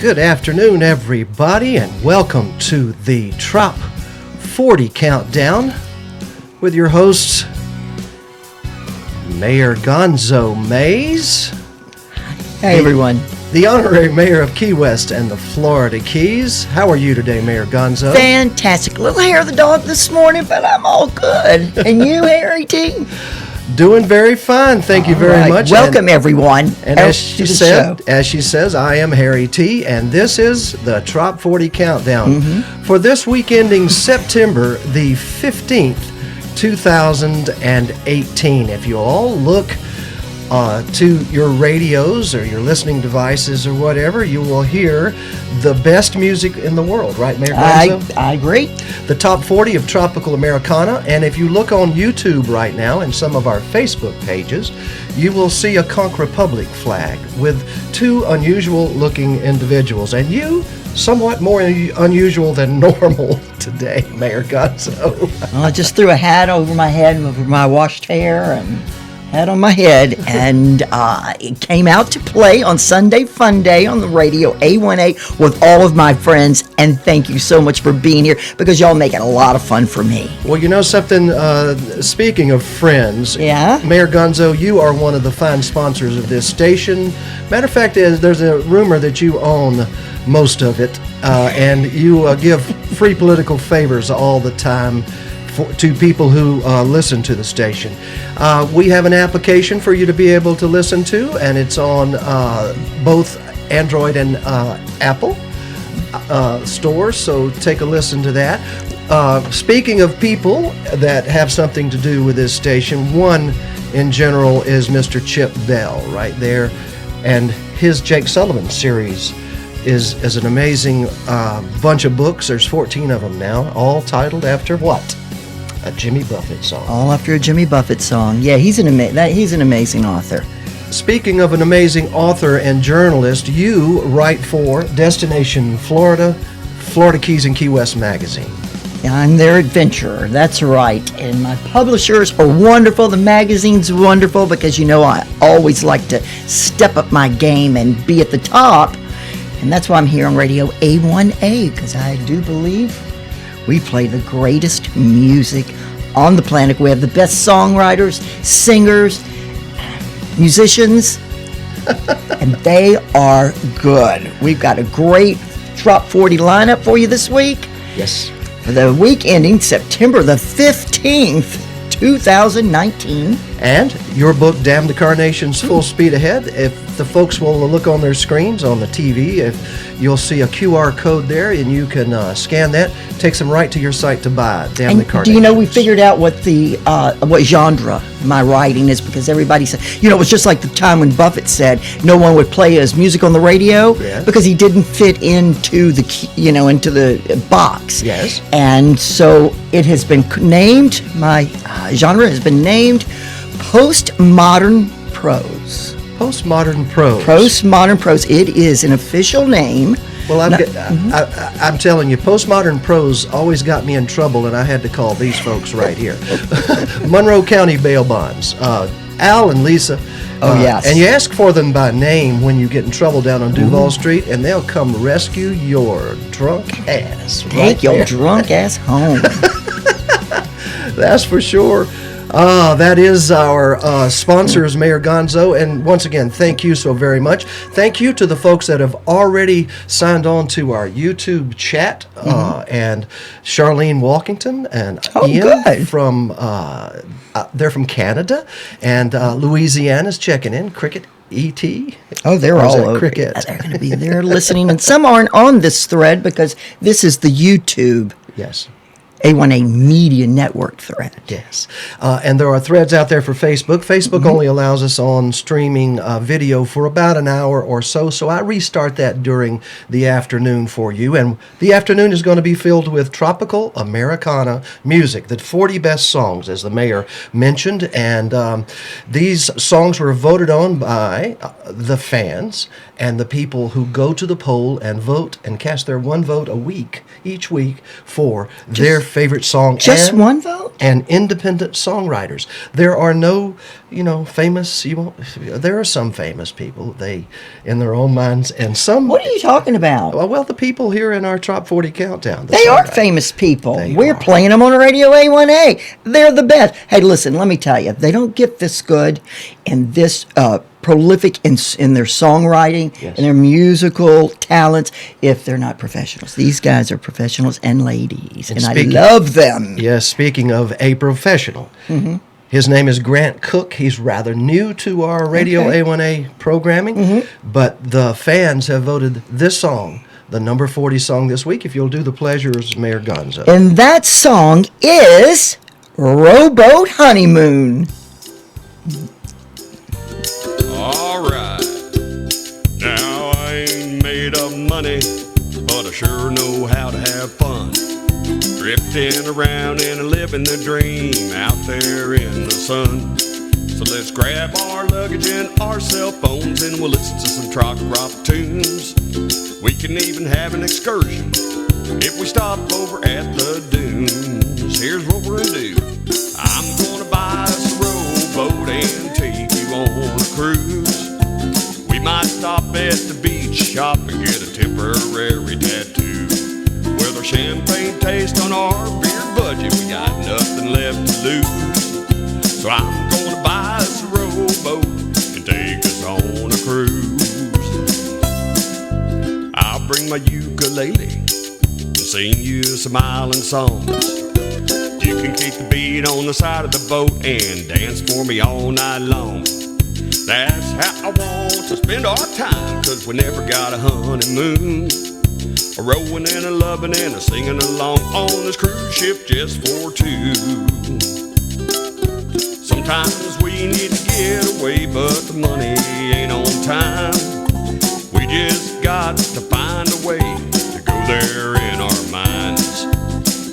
Good afternoon, everybody, and welcome to the Trop 40 Countdown with your hosts, Mayor Gonzo Mays. Hey, everyone. The Honorary Mayor of Key West and the Florida Keys. How are you today, Mayor Gonzo? Fantastic. A little hair of the dog this morning, but I'm all good. And you, Harry T? Doing very fine. Thank you very much. Welcome, everyone. And as she says, I am Harry T, and this is the Trop 40 Countdown for this week ending September the 15th, 2018. If you all look to your radios or your listening devices or whatever, you will hear the best music in the world, right, Mayor Gonzo? I agree. The top 40 of Tropical Americana, and if you look on YouTube right now and some of our Facebook pages, you will see a Conch Republic flag with two unusual looking individuals, and you somewhat more unusual than normal today, Mayor Gonzo. I just threw a hat over my head, over my washed hair, and hat on my head, and it came out to play on Sunday Fun Day on the radio, A1A, with all of my friends, and thank you so much for being here, because y'all make it a lot of fun for me. Well, you know something, speaking of friends, yeah? Mayor Gonzo, you are one of the fine sponsors of this station. Matter of fact, there's a rumor that you own most of it, and you give free political favors all the time to people who listen to the station. We have an application for you to be able to listen to, and it's on both Android and Apple stores, so take a listen to that. Speaking of people that have something to do with this station, one in general is Mr. Chip Bell right there, and his Jake Sullivan series is an amazing bunch of books. There's 14 of them now, all titled after what? A Jimmy Buffett song. All after a Jimmy Buffett song. Yeah, he's an amazing author. Speaking of an amazing author and journalist, you write for Destination Florida, Florida Keys and Key West magazine. Yeah, I'm their adventurer. That's right. And my publishers are wonderful. The magazine's wonderful because, you know, I always like to step up my game and be at the top. And that's why I'm here on Radio A1A, because I do believe we play the greatest music on the planet. We have the best songwriters, singers, musicians, and they are good. We've got a great Trop 40 lineup for you this week. Yes. For the week ending September the 15th, 2019. And your book, Damn the Carnations, Full Speed Ahead. If the folks will look on their screens on the TV, if you'll see a QR code there, and you can scan that, takes them right to your site to buy Damn the Carnations. Do you know we figured out what the what genre my writing is, because everybody said, you know, it was just like the time when Buffett said no one would play his music on the radio because he didn't fit into the into the box. Yes. And so it has been named, my genre has been named Postmodern Prose. Postmodern Prose. Postmodern Prose. It is an official name. Well, I'm telling you, Postmodern Prose always got me in trouble, and I had to call these folks right here. Monroe County Bail Bonds. Al and Lisa. Oh, yes. And you ask for them by name when you get in trouble down on Duval Street, and they'll come rescue your drunk ass. Take your drunk ass home. That's for sure. That is our sponsors, Mayor Gonzo, and once again, thank you so very much. Thank you to the folks that have already signed on to our YouTube chat, and Charlene Walkington and Ian from they're from Canada, and Louisiana's checking in. Cricket E.T. Oh, they're all over. Cricket. Yeah, they're going to be there listening, and some aren't on this thread because this is the YouTube. Yes. A1A Media Network thread. Yes. And there are threads out there for Facebook. Facebook only allows us on streaming video for about an hour or so, so I restart that during the afternoon for you. And the afternoon is going to be filled with tropical Americana music, the 40 best songs, as the mayor mentioned. And these songs were voted on by the fans and the people who go to the poll and vote and cast their one vote each week for their favorite song. Just one vote? And independent songwriters. There are no, famous. There are some famous people. They, in their own minds, and some. What are you talking about? Well, the people here in our Top 40 countdown. They are famous people. We're are. playing them on Radio A1A. They're the best. Hey, listen, let me tell you, they don't get this good and this prolific in their songwriting and their musical talents if they're not professionals. These guys are professionals and ladies, and I love them. Yes, speaking of a professional, his name is Grant Cook. He's rather new to our Radio A1A programming, but the fans have voted this song the number 40 song this week. If you'll do the pleasures, Mayor Gonzo. And that song is Rowboat Honeymoon. All right. Now I ain't made of money, but I sure know how to have fun. Drifting around and living the dream out there in the sun. So let's grab our luggage and our cell phones and we'll listen to some Trop40 tunes. We can even have an excursion if we stop over at the dunes. Here's what we're gonna do. I'm gonna buy us a rowboat and take you on a cruise. We might stop at the beach shop and get a temporary tattoo. With our champagne taste on our beer budget, we got nothing left to lose. So I'm gonna buy us a rowboat and take us on a cruise. I'll bring my ukulele and sing you some island songs. You can keep the beat on the side of the boat and dance for me all night long. That's how I want to spend our time, 'cause we never got a honeymoon. A rowing and a loving and a singing along on this cruise ship just for two. Sometimes we need to get away, but the money ain't on time. We just got to find a way to go there in our minds.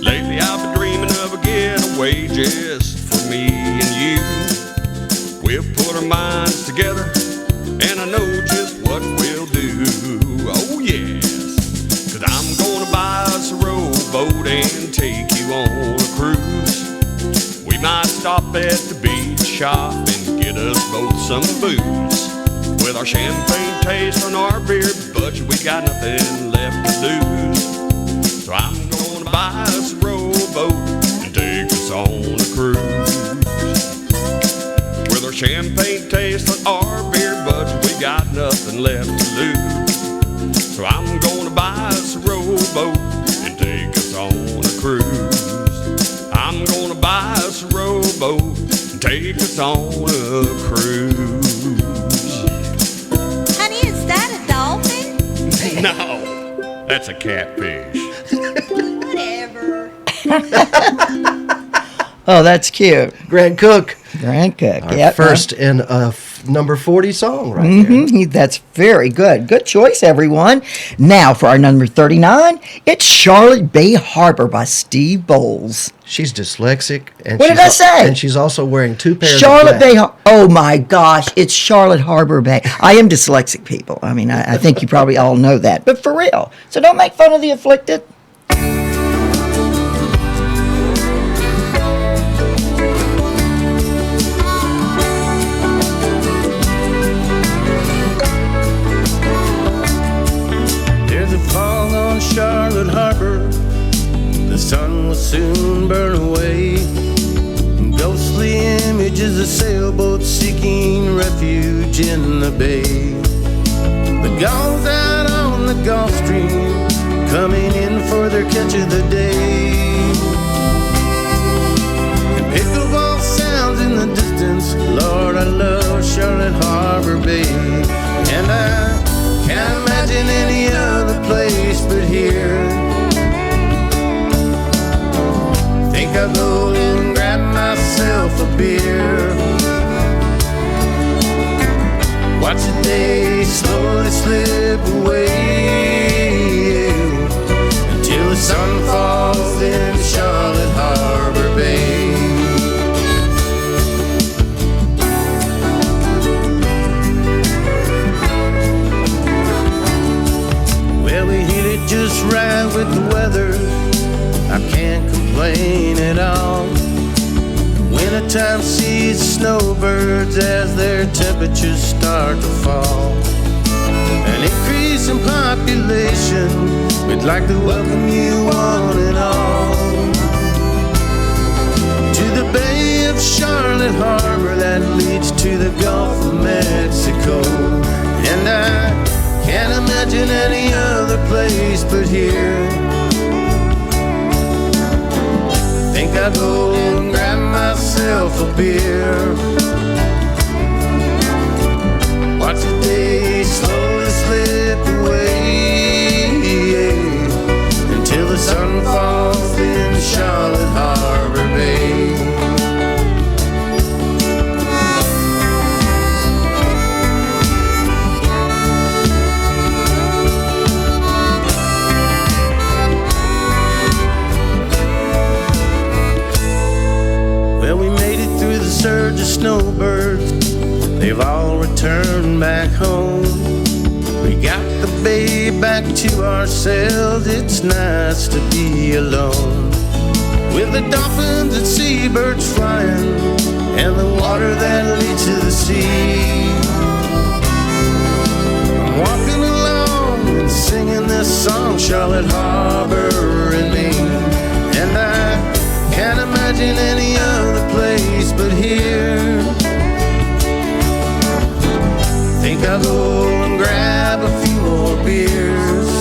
Lately I've been dreaming of a getaway just for me and you. We'll put our minds together and I know just what we'll do. Oh yes, 'cause I'm gonna buy us a rowboat and take you on a cruise. We might stop at the beach shop and get us both some booze. With our champagne taste on our beer budget, we got nothing left to lose. So I'm gonna buy us a rowboat and take us on a cruise. With our champagne taste on our beer budget, we got nothing left to lose. So I'm gonna buy us a rowboat and take us on a cruise. I'm gonna buy us a rowboat and take us on a cruise. Honey, is that a dolphin? No, that's a catfish. Whatever. Oh, that's cute. Grant Cook, Grant Cook. our Yep. first in a number 40 song right there. That's very good. Good choice, everyone. Now, for our number 39, it's Charlotte Bay Harbor by Steve Bowles. She's dyslexic. And What did I say? And she's also wearing two pairs Charlotte of Bay black. Oh, my gosh. It's Charlotte Harbor Bay. I am dyslexic, people. I mean, I think you probably all know that. But for real. So don't make fun of the afflicted. Charlotte Harbor, the sun will soon burn away. Ghostly images of sailboats seeking refuge in the bay. The gulls out on the Gulf Stream, coming in for their catch of the day. And pickleball sounds in the distance. Lord, I love Charlotte Harbor Bay. And I can't imagine any other place but here. Think I'll go and grab myself a beer. Watch the day slowly slip away until the sun falls into Charlotte Harbor Bay. Well, we hit it just right with the weather. I can't complain. playing it off. Wintertime sees snowbirds as their temperatures start to fall. An increase in population, we'd like to welcome you one and all to the Bay of Charlotte Harbor that leads to the Gulf of Mexico. And I can't imagine any other place but here. Think I'll go and grab myself a beer. Watch the day slowly slip away until the sun falls in Charlotte Harbor Bay. Well, we made it through the surge of snowbirds. They've all returned back home. We got the bay back to ourselves. It's nice to be alone, with the dolphins and seabirds flying and the water that leads to the sea. I'm walking along and singing this song, Charlotte Harbor and me. And I can't imagine any other place but here. Think I'll go and grab a few more beers.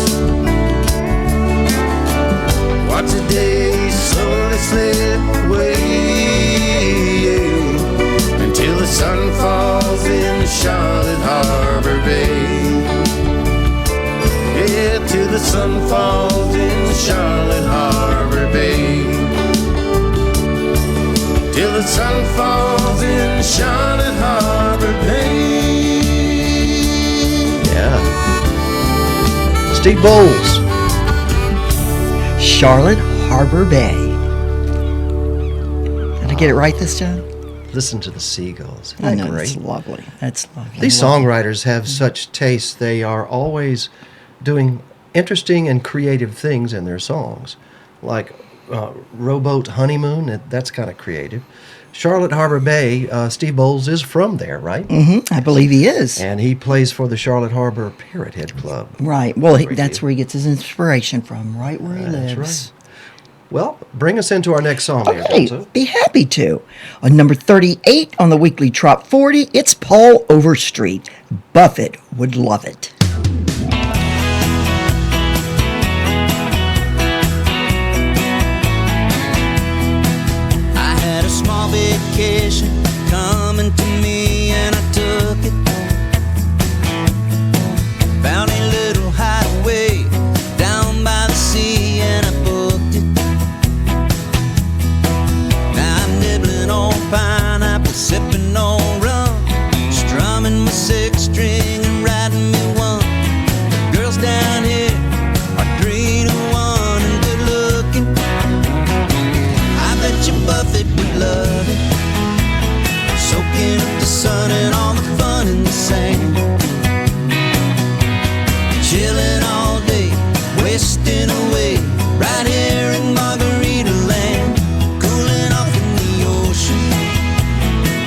Watch the day slowly slip away until the sun falls in Charlotte Harbor Bay. Yeah, till the sun falls in Charlotte Harbor Bay. Till the sun falls in Charlotte Harbor Bay. Yeah. Steve Bowles. Charlotte Harbor Bay. Did I get it right this time? Listen to the seagulls. Isn't I that know, great? it's lovely. That's lovely. These songwriters have such taste. They are always doing interesting and creative things in their songs. Like Rowboat Honeymoon, that's kind of creative. Charlotte Harbor Bay, Steve Bowles is from there, right? I believe he is. And he plays for the Charlotte Harbor Parrot Head Club. Right. Well, that's where he gets his inspiration from, right where he That's lives. right. Well, bring us into our next song here, Okay, Gonzo. be happy to. On number 38 on the weekly Trop40, it's Paul Overstreet. Buffett would love it. I had a small vacation coming to me and I took it. Found a little hideaway down by the sea and I booked it. Now I'm nibbling on pineapple, sipping on rum, strumming my six string and riding me one. The girls down here are 3 to 1 and good looking. I bet you Buffett would love it, soaking up the sun and all the fun in the sand, chilling all day, wasting away right here in Margarita Land, cooling off in the ocean,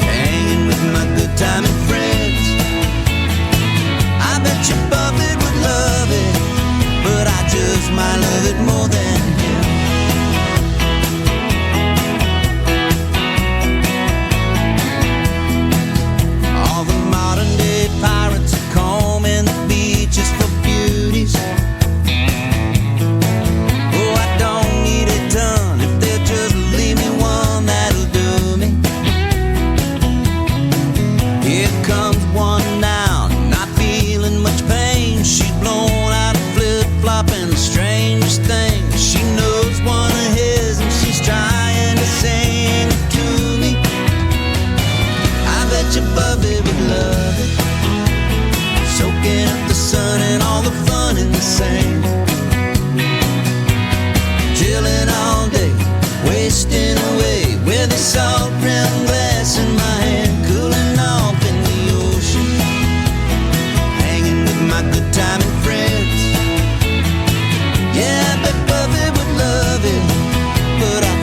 hanging with my good time and friends. I bet you Buffett would love it, but I just might love it more than him. All the modern day pirates are combing the beaches for beauties. Oh, I don't need a ton if they'll just leave me one, that'll do me. Here comes one now, not feeling much pain. She's blown out a flip-flop and the strangest thing, she knows one of his and she's trying to sing it to me. I bet you Buffett would love it, soaking up the sun and all the fun in the sand, chilling all day, wasting away with a salt rim glass in my hand, cooling off in the ocean, hanging with my good time and friends. Yeah, I bet Buffett would love it, but I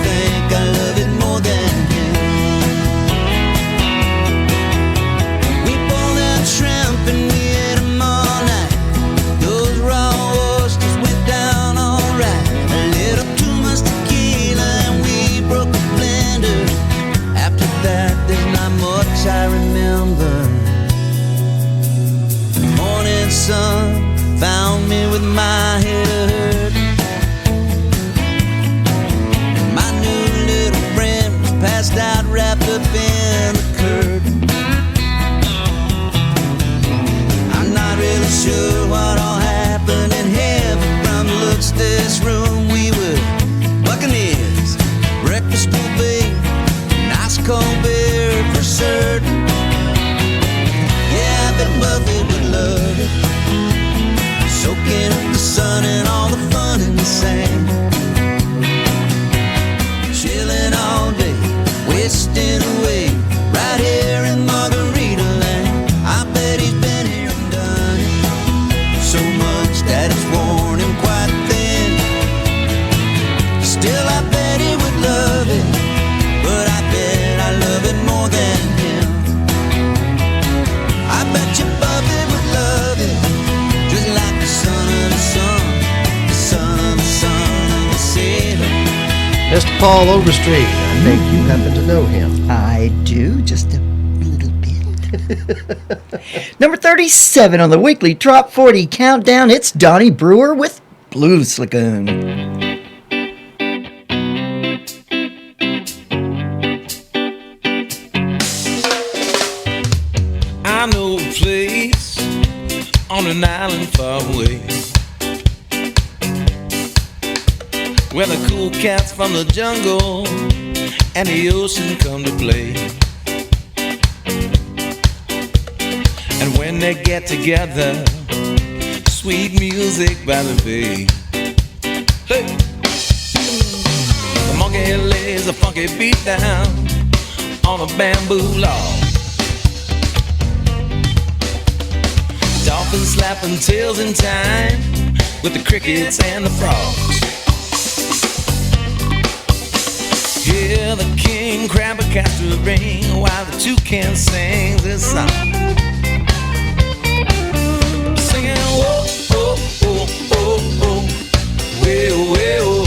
sure what all happened in heaven. From the looks of this room, we were buccaneers. Breakfast will be nice cold beer for certain. Yeah, I bet Buffett would love it. Soaking up the sun and all the fun in the sand. Chilling all day, wasting away, right here in Margarita Land. I bet he's been here and done it so much that it's worn him quite thin. Still, I bet he would love it, but I bet I love it more than him. I bet you Buffett would love it, just like the son of the sun, the son of the son of the sailor. Mr. Paul Overstreet, I think you happen to know him. I do, just a little bit. Number 37 on the weekly Trop 40 countdown, it's Donnie Brewer with Blues Lagoon. I know a place on an island far away, where the cool cats from the jungle and the ocean come to play. And when they get together, sweet music by the bay. Hey! The monkey lays a funky beat down on a bamboo log. Dolphins slapping tails in time with the crickets and the frogs. Hear the king crab a castor ring while the toucan sings his song. Singing whoa, oh, oh, oh, oh, way, way, oh.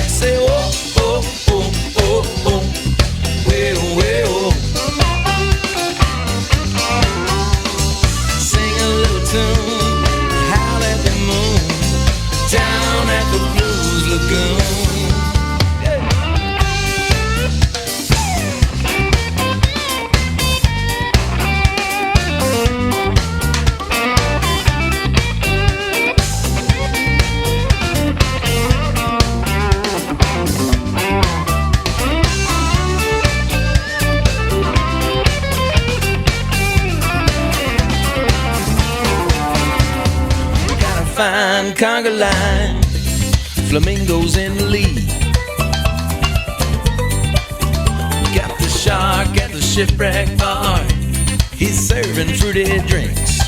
Say whoa, oh, oh, oh, oh, way, way, oh. Sing a little tune, howl at the moon, down at the Blues Lagoon. Got a fine conga line, flamingos in the lead. Got the shark at the shipwreck bar, he's serving fruity drinks.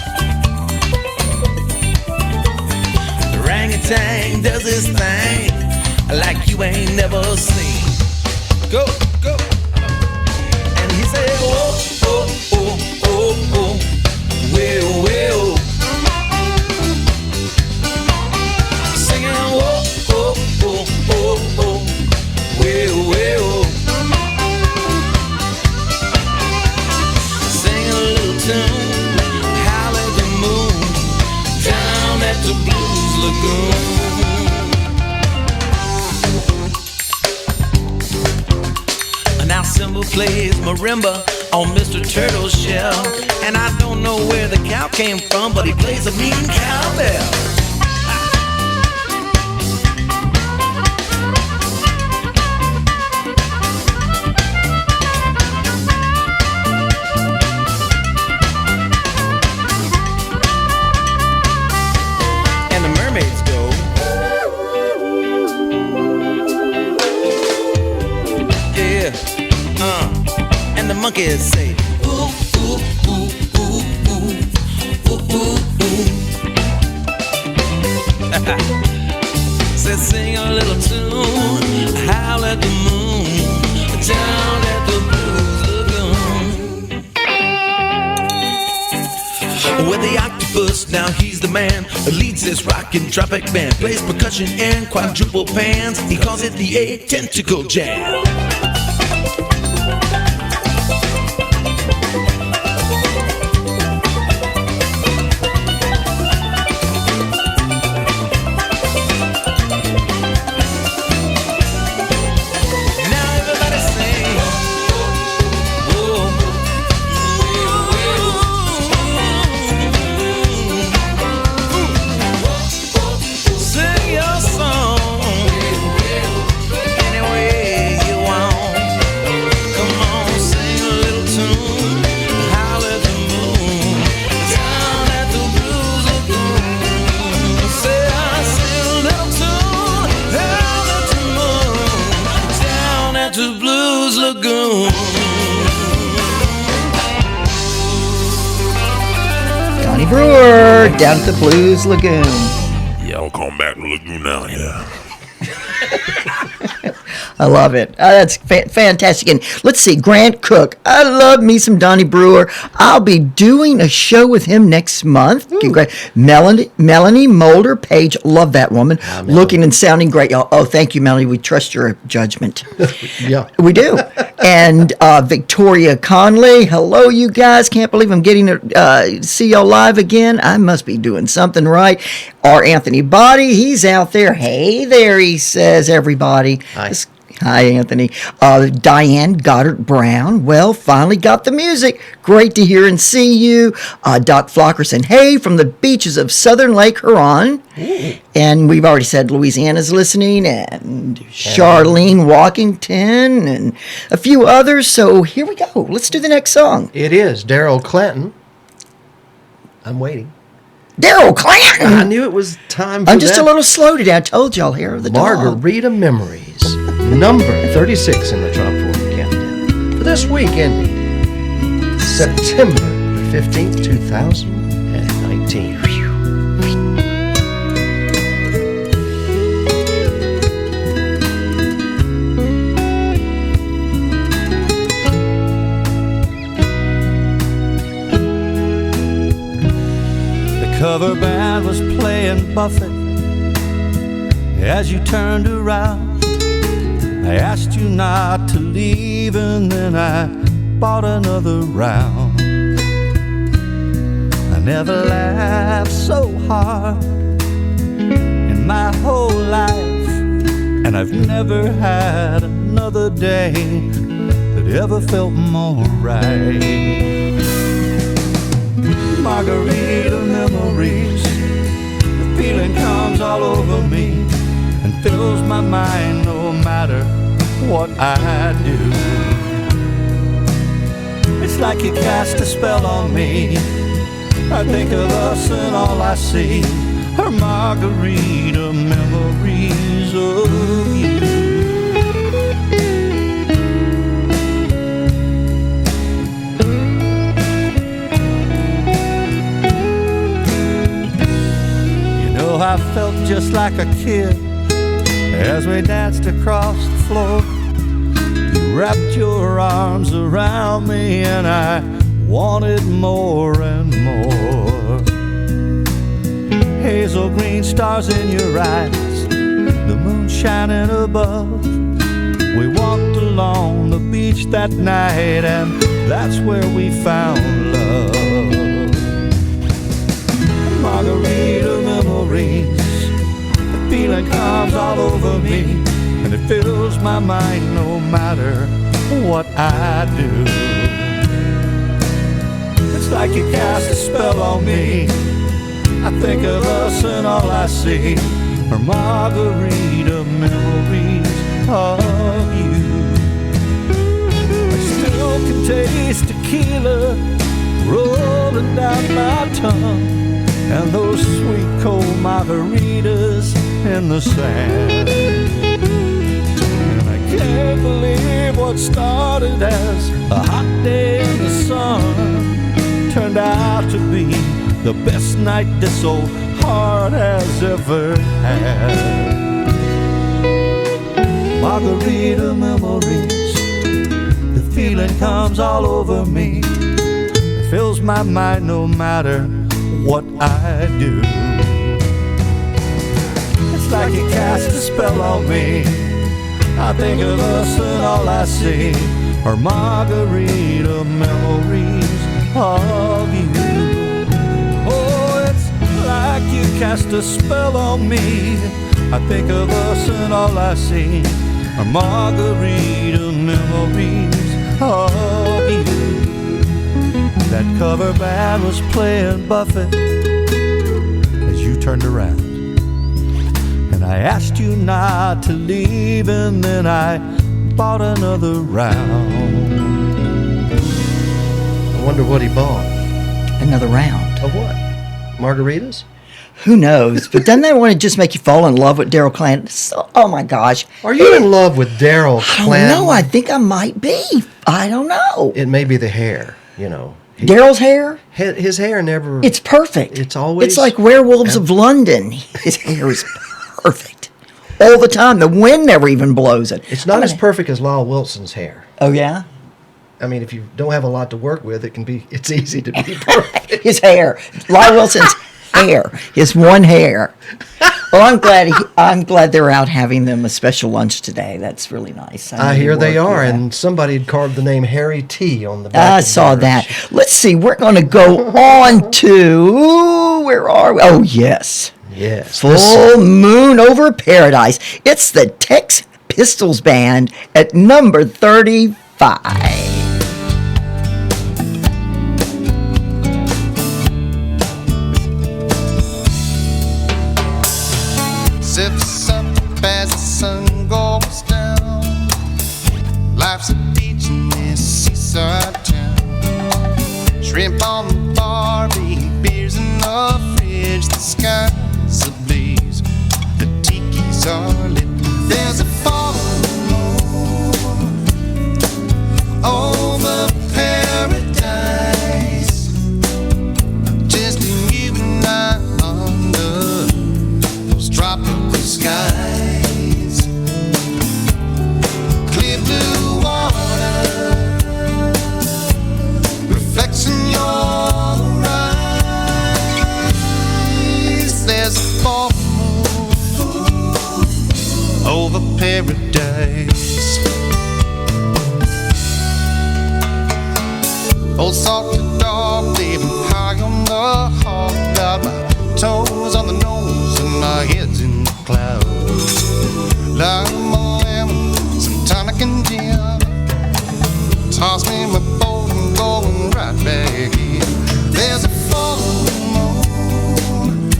The orangutan does his thing like you ain't never seen. Go, go. And he said, oh, oh, oh, oh, oh, well, well. Singing, whoa, oh, oh, oh, oh, well, well. Sing a little tune, howl at the moon, down at the Blues Lagoon. Now Simba plays marimba on Mr. Turtle's shell, and I don't know where the cow came from, but he plays a mean cowbell. And the mermaids go, yeah, and the monkeys say, ooh, ooh, ooh, ooh, ooh, ooh, ooh, ooh. Say, sing a little tune, howl at the moon, down at the Blues Lagoon. With the octopus, now he's the man that leads this rockin' tropic band. Plays percussion and quadruple pans, he calls it the A-Tentacle Jam. Now everybody sing, oh, oh, oh, oh, oh. Brewer down at the Blues Lagoon. Yeah, I'll come back to Lagoon now, yeah. I love it. That's fantastic. And let's see, Grant Cook. I love me some Donnie Brewer. I'll be doing a show with him next month. Melanie Mulder Page. Love that woman. Looking and sounding great. Oh, thank you, Melanie. We trust your judgment. Yeah. We do. And Victoria Conley. Hello, you guys. Can't believe I'm getting to see y'all live again. I must be doing something right. R. Anthony Body. He's out there. Hey there, he says, everybody. Hi, Anthony. Diane Goddard Brown. Well, finally got the music. Great to hear and see you. Doc Flockerson. Hey, from the beaches of Southern Lake Huron. Ooh. And we've already said Louisiana's listening, and Charlene Walkington, and a few others. So here we go. Let's do the next song. It is Daryl Clanton. I'm waiting. Daryl Clanton! I knew it was time for I'm just that. a little slow today. I told y'all, hair of the dog. Margarita Memories. Number 36 in the Trop 40 countdown. For this week ending September the 15th, 2019. Cover band was playing Buffett as you turned around. I asked you not to leave, and then I bought another round. I never laughed so hard in my whole life, and I've never had another day that ever felt more right. Margarita memories, the feeling comes all over me and fills my mind no matter what I do. It's like you cast a spell on me. I think of us and all I see are margarita memories of you. I felt just like a kid as we danced across the floor. You wrapped your arms around me and I wanted more and more. Hazel green stars in your eyes, the moon shining above. We walked along the beach that night, and that's where we found love. Margarita memories, the feeling comes all over me, and it fills my mind no matter what I do. It's like you cast a spell on me. I think of us and all I see are margarita memories of you. I still can taste tequila rolling down my tongue, and those sweet cold margaritas in the sand. And I can't believe what started as a hot day in the sun turned out to be the best night this old heart has ever had. Margarita memories, the feeling comes all over me. It fills my mind no matter what I do. It's like you cast a spell on me. I think of us and all I see are margarita memories of you. Oh, it's like you cast a spell on me. I think of us and all I see are margarita memories of you. That cover band was playing Buffett as you turned around, and I asked you not to leave, and then I bought another round. I wonder what he bought. Another round. Of what? Margaritas? Who knows? But doesn't that want to just make you fall in love with Daryl Clanton? So, oh my gosh. Are you in love with Daryl Clanton? I don't know. I think I might be. I don't know. It may be the hair. you know. Daryl's hair? His hair never... It's perfect. It's always... It's like Werewolves of London. His hair is perfect. All the time. The wind never even blows it. It's not as perfect as Lyle Wilson's hair. Oh, yeah? I mean, if you don't have a lot to work with, it's easy to be perfect. His hair. Lyle Wilson's hair. His one hair. Well, I'm glad they're out having them a special lunch today. That's really nice. I hear they are, yeah. and somebody had carved the name Harry T on the back. I of saw theirs. that. Let's see. We're going to go on to... Where are we? Oh, yes. Yes. Full Moon Over Paradise. It's the Tex Pistols Band at number 35. Zips up as the sun goes down. Life's a beach in this seaside town. Shrimp on the barbie, beers in the fridge. The sky's ablaze, the tiki's are lit. There's a full moon over paradise. Just you and I under those tropical skies. Clear blue water reflects in your eyes. There's a full moon over paradise. Old salted dog living high on the hog. Got my toes on the nose and my head's in the clouds. Lime a lemon, some tonic and gin. Toss me my boat and going right back in. There's a full moon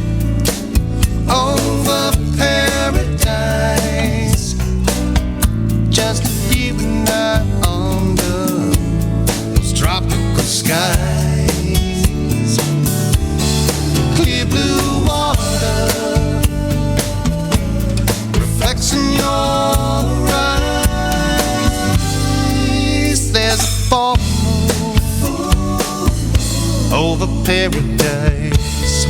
over paradise. Just you and I under those tropical skies. Clear blue water reflects in your eyes. There's a full moon over paradise.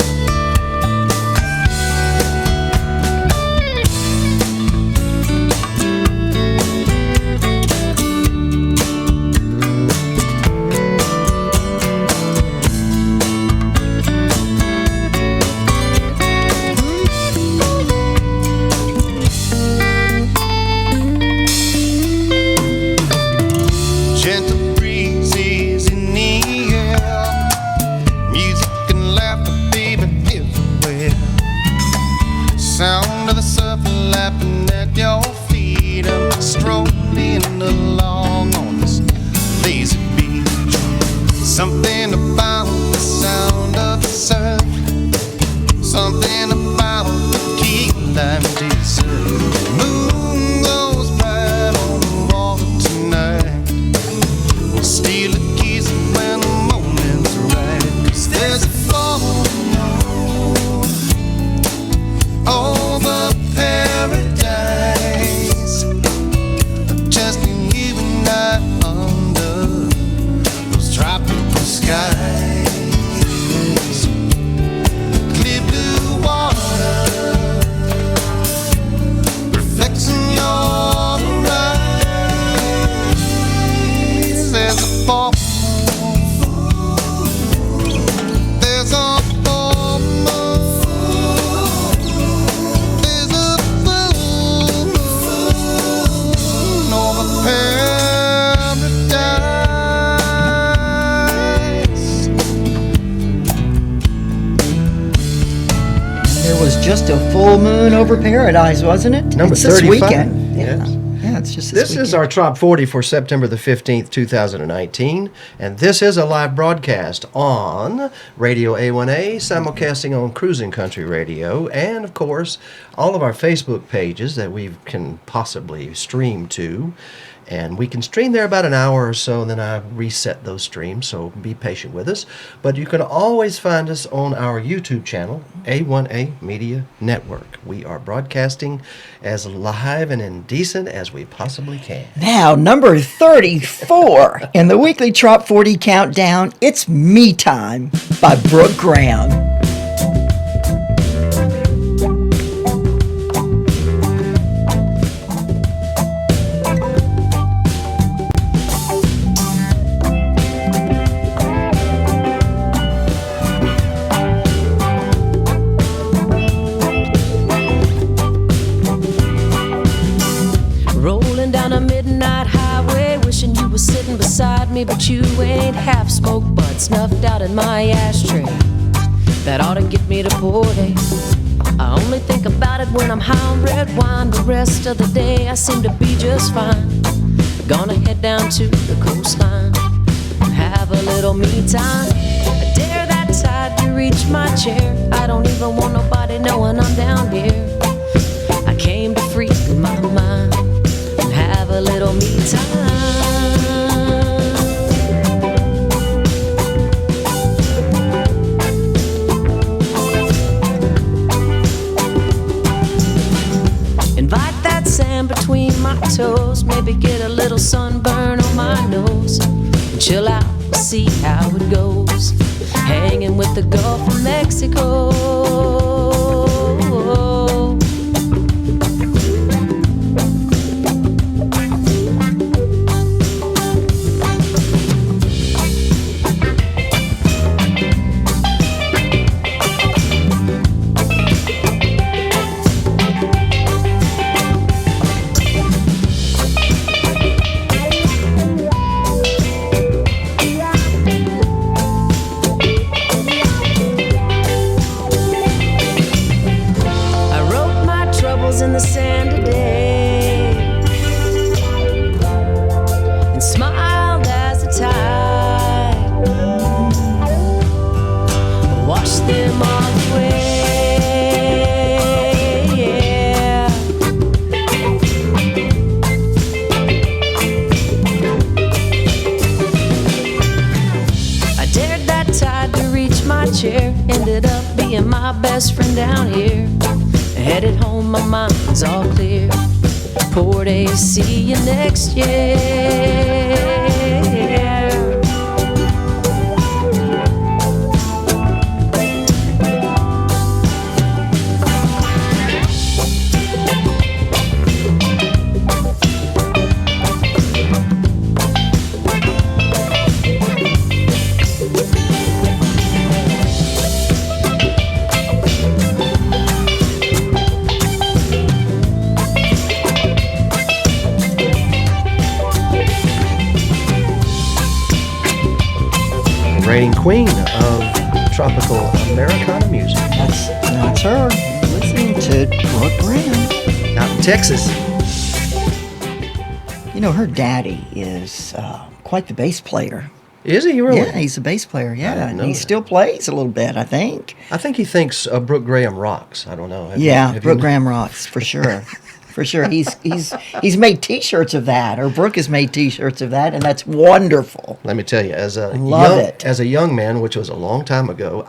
Gentle breezes in the air, music and laughter, baby, everywhere. Sound of the surf lapping at your feet. I'm strolling along on this lazy beach. Something about the sound of the surf, something about the key lime dessert. Moon goes bright on the water tonight. We'll steal a kiss when the moment's right. 'Cause there's a full moon over paradise. Just you and I under those tropical skies. Clear blue water reflects in your eyes. There's a full moon. There's a full moon. There's a full moon over paradise. There was just a full moon over paradise, wasn't it? Number it's this 35. weekend. Yeah. Yes. Yeah, it's just This weekend. is our Trop 40 for September the 15th, 2019, and this is a live broadcast on Radio A1A, simulcasting on Cruisin Country Radio, and of course, all of our Facebook pages that we can possibly stream to. And we can stream there about an hour or so, and then I reset those streams, so be patient with us. But you can always find us on our YouTube channel, A1A Media Network. We are broadcasting as live and indecent as we possibly can. Now, number 34 in the weekly Trop 40 countdown, it's Me Time by Brooke Graham. Beside me, but you ain't half smoked but snuffed out in my ashtray. That ought to get me to port. I only think about it when I'm high on red wine. The rest of the day I seem to be just fine. Gonna head down to the coastline, have a little me time. I dare that tide to reach my chair. I don't even want nobody knowing I'm down here. I came to free my mind and have a little me time. Sand between my toes, maybe get a little sunburn on my nose, and chill out, see how it goes, hanging with the Gulf of Mexico. In the sand today, and smiled as the tide washed them all away. Yeah. I dared that tide to reach my chair, ended up being my best friend down here. Headed home, my mind's all clear. Port A, see you next year. Reigning queen of tropical Americana music. That's her. Listening to Brooke Graham. Out in Texas. You know, her daddy is quite the bass player. Is he really? Yeah, he's a bass player, yeah. didn't And know he that. still plays a little bit, I think. I think he thinks Brooke Graham rocks. I don't know. Have Brooke you- Graham rocks, for sure. For sure. He's made T-shirts of that, or Brooke has made T-shirts of that, and that's wonderful. Let me tell you, as a Love young man, which was a long time ago,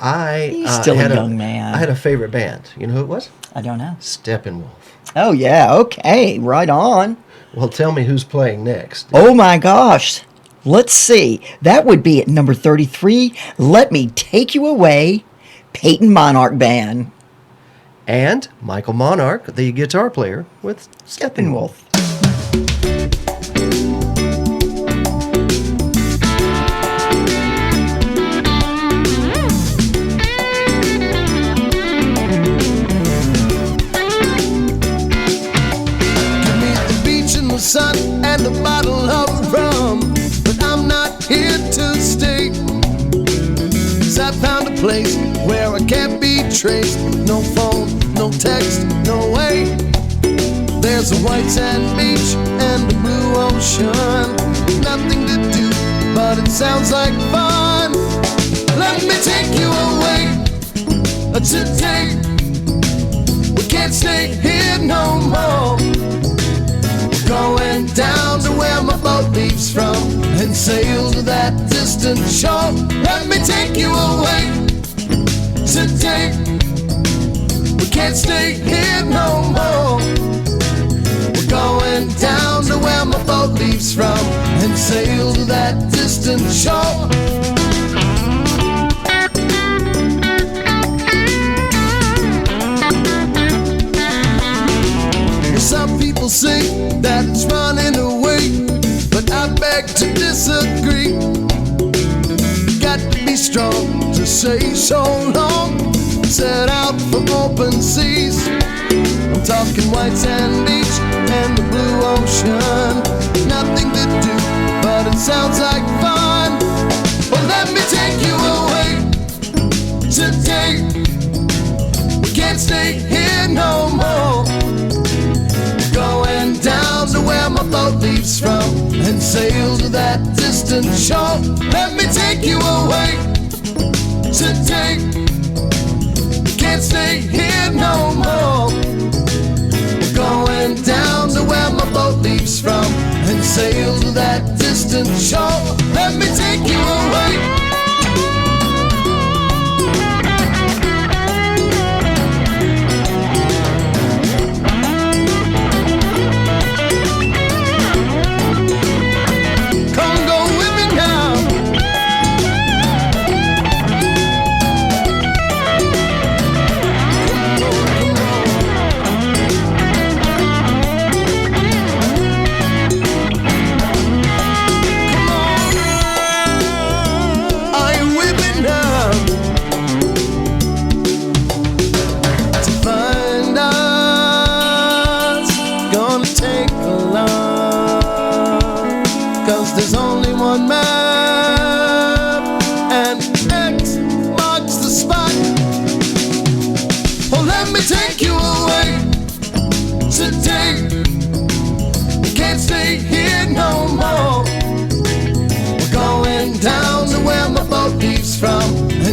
He's still had a young man. I had a favorite band. You know who it was? I don't know. Steppenwolf. Oh, yeah, okay, right on. Well, tell me who's playing next. Oh, my gosh. Let's see. That would be at number 33, Let Me Take You Away, Peyton Monarch Band. And Michael Monarch, the guitar player with Steppenwolf. Give me the beach and the sun and a bottle of rum, but I'm not here to stay. 'Cause I found a place where I can't be traced. No phone, no text, no way. There's a white sand beach and a blue ocean. Nothing to do, but it sounds like fun. Let me take you away today. We can't stay here no more. We're going down to where my leaves from and sail to that distant shore. Let me take you away today. We can't stay here no more. We're going down to where my boat leaves from and sail to that distant shore. Some people say that it's running away, but I beg to disagree. Got to be strong to say so long. Set out for open seas. I'm talking white sand beach and the blue ocean. Nothing to do, but it sounds like fun. Well, let me take you away today. We can't stay here no more. Going down to where my boat leaves from and sail to that distant shore. Let me take you away today. Can't stay here no more. Going down to where my boat leaves from and sail to that distant shore. Let me take you away.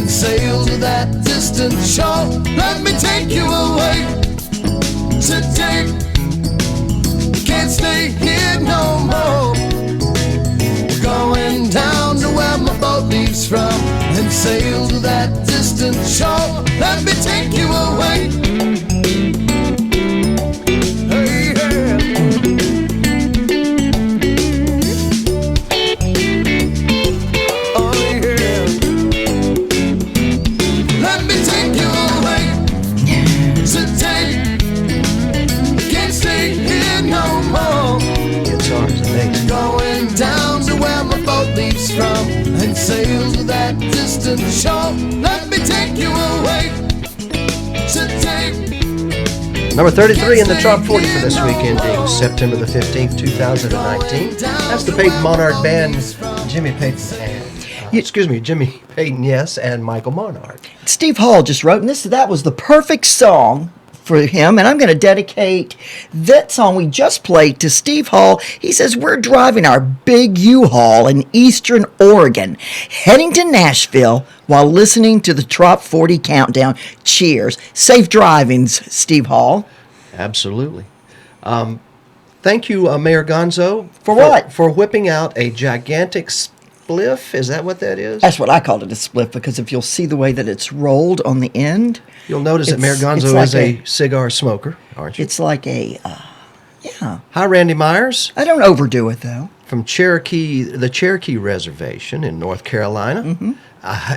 Sail to that distant shore. Let me take you away today. Can't stay here no more. Going down to where my boat leaves from and sail to that distant shore. Let me take you away. Hey, yeah. Going down to where my boat leaves from and sail to that distant shore. Let me take you away today. Number 33 in the Trop 40 for this week, ending September the 15th, 2019. That's the Peyton Monarch Band, Jimmy Peyton and Jimmy Peyton, yes, and Michael Monarch. Steve Hall just wrote, and that was the perfect song for him, and I'm going to dedicate that song we just played to Steve Hall. He says, we're driving our big U-Haul in eastern Oregon, heading to Nashville while listening to the Trop 40 Countdown. Cheers. Safe drivings, Steve Hall. Absolutely. Thank you, Mayor Gonzo. For what? For whipping out a gigantic spliff. Is that what that is? That's what I called it, a spliff, because if you'll see the way that it's rolled on the end, you'll notice that Mayor Gonzo is a cigar smoker, aren't you? It's like a, yeah. Hi, Randy Myers. I don't overdo it, though. From the Cherokee Reservation in North Carolina. Mm-hmm.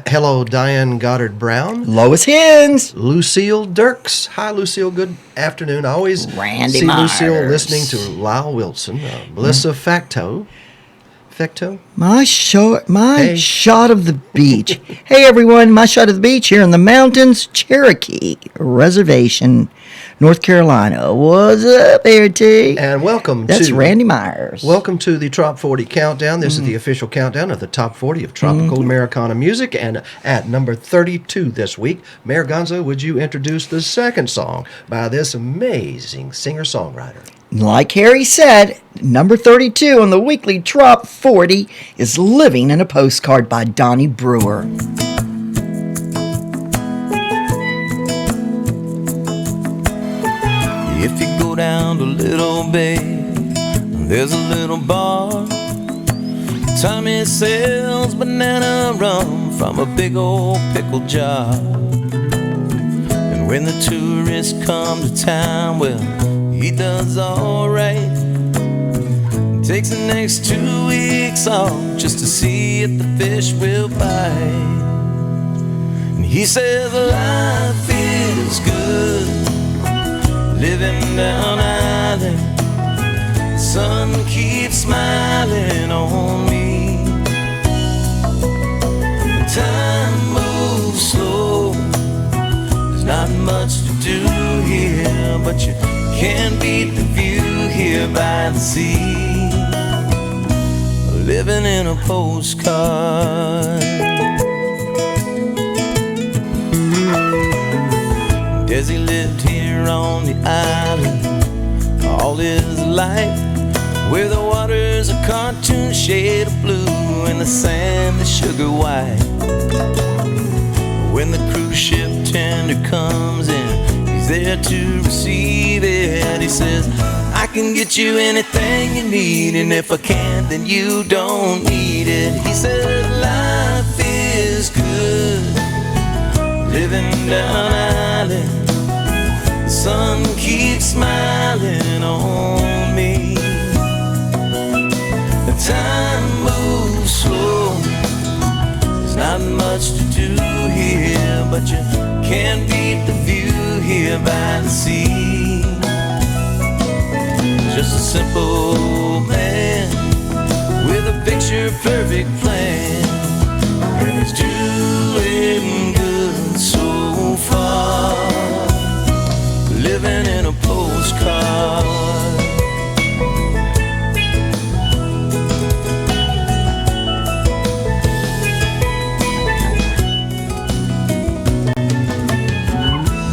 Hello, Diane Goddard Brown. Lois Hins. Lucille Dirks. Hi, Lucille. Good afternoon. I always Randy see Myers. Lucille listening to Lyle Wilson. Melissa Facto. My shot of the beach. Hey everyone, my shot of the beach here in the mountains, Cherokee Reservation, North Carolina. What's up, ART? And welcome That's Randy Myers. Welcome to the Trop 40 Countdown. This is the official countdown of the top 40 of tropical Americana music. And at number 32 this week, Mayor Gonzo, would you introduce the second song by this amazing singer-songwriter? Like Harry said, number 32 on the weekly Trop 40 is Living in a Postcard by Donnie Brewer. If you go down to Little Bay, there's a little bar Tommy sells banana rum from a big old pickle jar. And when the tourists come to town, well, he does alright. Takes the next 2 weeks off just to see if the fish will bite. And he says life is good, living down island. The sun keeps smiling on me. Time moves slow, there's not much to do here, but you can't beat the view here by the sea. Living in a postcard. Desi lived here on the island all his life, where the water's a cartoon shade of blue and the sand is sugar white. When the cruise ship tender comes in, he's there to receive it. He says, I can get you anything you need, and if I can't, then you don't need it. He says life is good, living down island. The sun keeps smiling on me. The time moves slow, there's not much to do here, but you can't beat the view here by the sea. Just a simple man with a picture-perfect plan, and he's doing good so far, living in a postcard.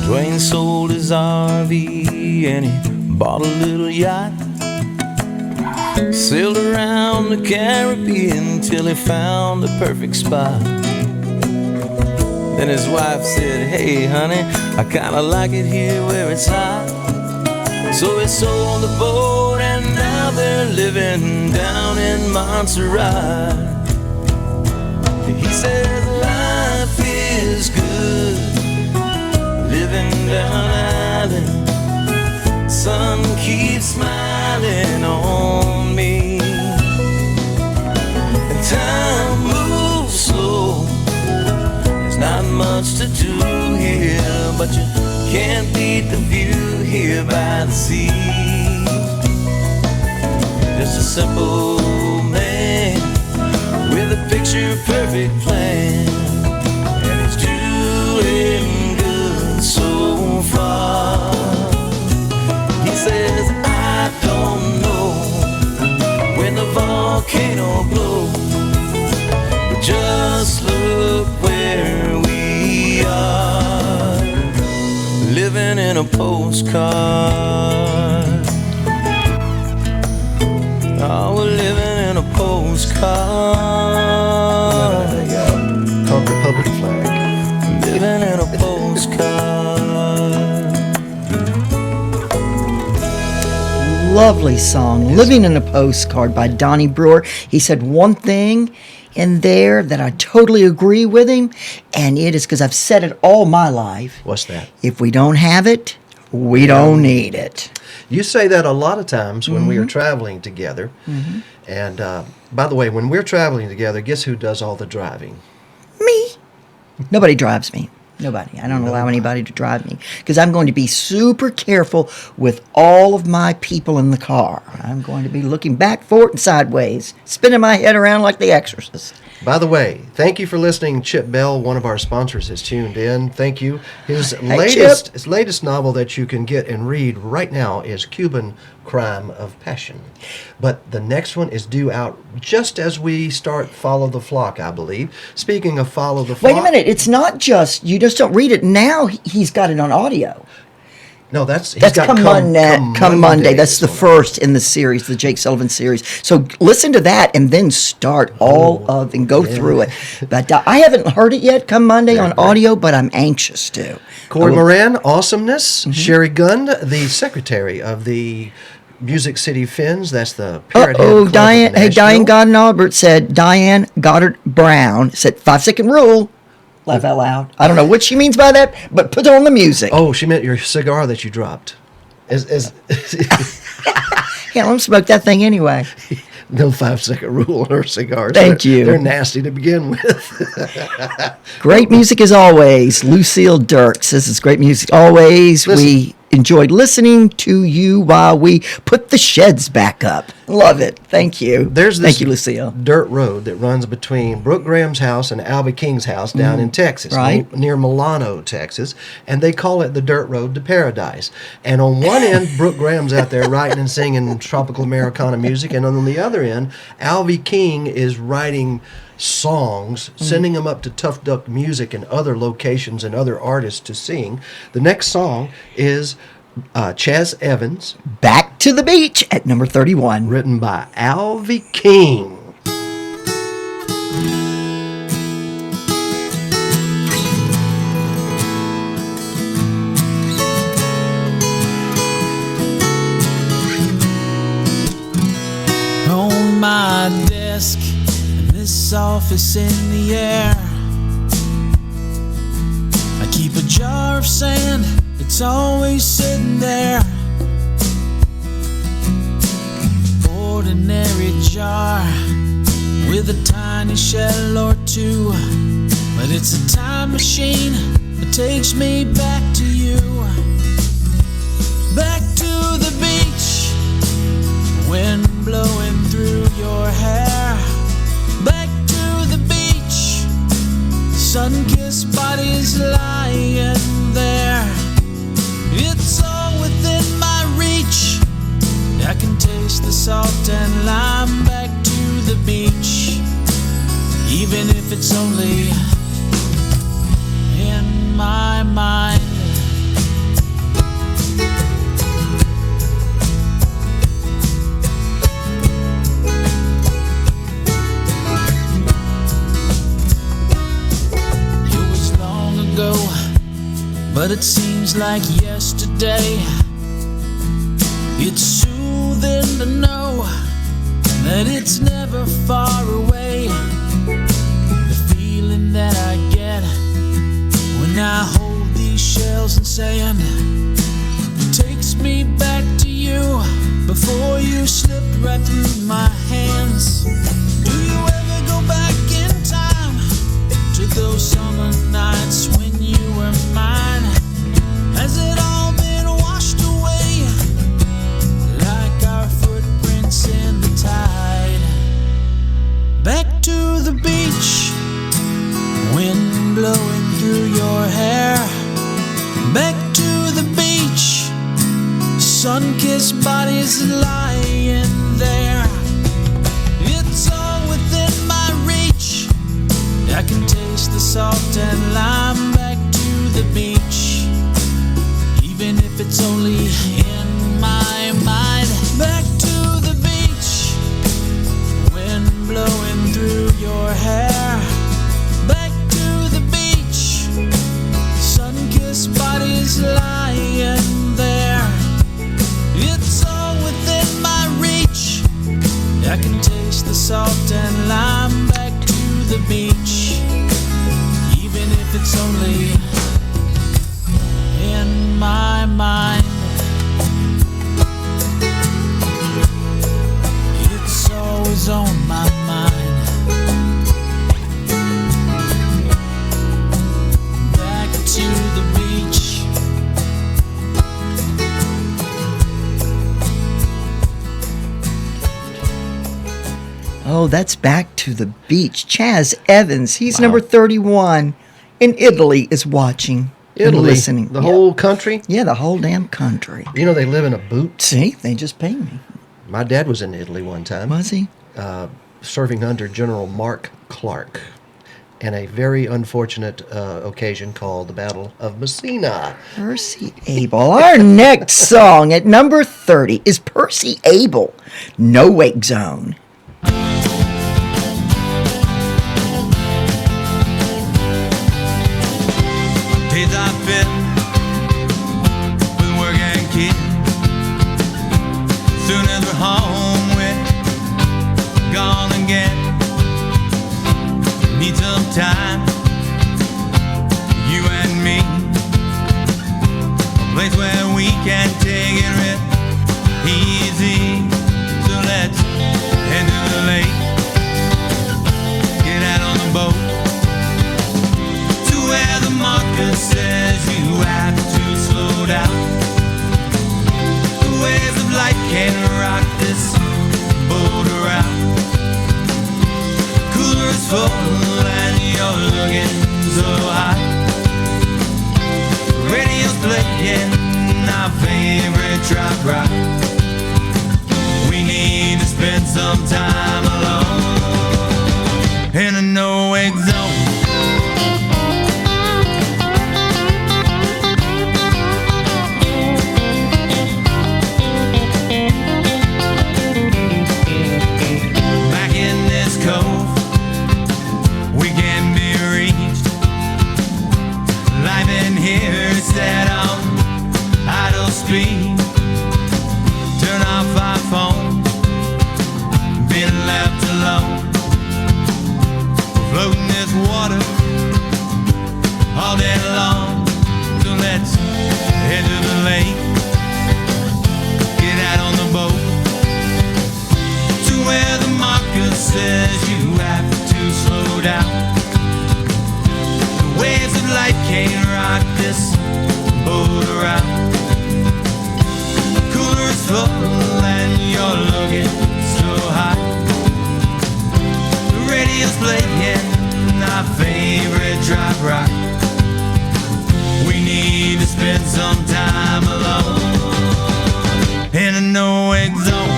Dwayne sold his RV and he bought a little yacht. Sailed around the Caribbean till he found the perfect spot. Then his wife said, hey honey, I kinda like it here where it's hot. So he sold the boat and now they're living down in Montserrat. He says life is good, living down island. Sun keeps smiling on me. And time moves slow, there's not much to do here, but you can't beat the view here by the sea. Just a simple man with a picture-perfect plan, and he's doing good so far. He says, I don't know when the volcano blows, but just look where we are, living in a postcard. Oh, we're living in a postcard. Conquer public flag. Living in a postcard. Lovely song, Living in a Postcard by Donnie Brewer. He said one thing in there that I totally agree with him, and it is because I've said it all my life. What's that? If we don't have it, we don't need it. You say that a lot of times when we are traveling together. And by the way, when we're traveling together, guess who does all the driving? Me. Nobody drives me. Nobody. I don't allow anybody to drive me because I'm going to be super careful with all of my people in the car. I'm going to be looking back, forward, and sideways, spinning my head around like the Exorcist. By the way, thank you for listening. Chip Bell, one of our sponsors, has tuned in. Thank you. His latest novel that you can get and read right now is Cuban Crime of Passion. But the next one is due out just as we start Follow the Flock, I believe. Speaking of Follow the Flock... Wait a minute. It's not just, you just don't read it. Now he's got it on audio. No, that's Come Monday. That's the first in the series, the Jake Sullivan series. So listen to that and then start and go through it. But I haven't heard it yet, Come Monday on audio, but I'm anxious to. Corey Moran, Awesomeness. Sherry Gund, the secretary of the Music City Finns. That's the Parrot Head Oh, Club Diane. of Hey, Diane Nashville. Goddard Albert said, Diane Goddard Brown said 5-second rule. Laugh out loud. I don't know what she means by that, but put on the music. Oh, she meant your cigar that you dropped. Yeah, let me smoke that thing anyway. No 5-second rule on her cigars. Thank you. They're nasty to begin with. Great music as always. Lucille Dirk says it's great music always. Listen. We enjoyed listening to you while we put the sheds back up. Love it. Thank you. There's this Thank you, Lucille. dirt road that runs between Brooke Graham's house and Albie King's house down in Texas, right. near Milano, Texas, and they call it the dirt road to paradise. And on one end, Brooke Graham's out there writing and singing tropical Americana music, and on the other end, Albie King is writing songs, sending them up to Tough Duck Music and other locations and other artists to sing. The next song is Chaz Evans, Back to the Beach at number 31. written by Albie King. On my desk in this office in the air, I keep a jar of sand, it's always sitting there. Ordinary jar with a tiny shell or two, but it's a time machine that takes me back to you. Back to the beach, wind blowing through your hair. Back to the beach, sun-kissed bodies lying there. It's all within my reach, I can taste the salt and lime. Back to the beach, even if it's only in my mind. But it seems like yesterday. It's soothing to know that it's never far away. The feeling that I get when I hold these shells and sand takes me back to you before you slip right through my hands. Do you ever go back in time to those summer nights when you were mine? Has it all been washed away like our footprints in the tide? Back to the beach, wind blowing through your hair. Back to the beach, sun-kissed bodies lying there. It's all within my reach, I can taste the salt and lime. Back to the beach, even if it's only in my mind. Back to the beach, wind blowing through your hair. Back to the beach, sun-kissed bodies lying there. It's all within my reach, I can taste the salt and lime. Back to the beach, even if it's only in my mind. It's always on my mind. Back to the beach. Oh, that's Back to the Beach. Chaz Evans, he's number 31. In Italy is watching. And Italy, listening. the whole country. Yeah, the whole damn country. You know, they live in a boot. See, they just paid me. My dad was in Italy one time. Was he? Serving under General Mark Clark in a very unfortunate occasion called the Battle of Messina. Percy Abel. Our next song at number 30 is Percy Abel, No Wake Zone. Days I fit with work and kid. Soon marker says you have to slow down. The waves of life can rock this boat around. Cooler is full and you're looking so high. Radio's playing our favorite trap rock. We need to spend some time alone in a no-wake zone. Back in this cove, we can be reached. Life in here is set on idle speed. Turn off our phone, been left alone. Floating this water all day long. So let's head to the lake, get out on the boat to where the marker says you have to slow down. The waves of life can't rock this boat around. Cooler is full and you're looking so high. The radio's playing our favorite drop rock. We need to spend some time alone in a no-wake zone.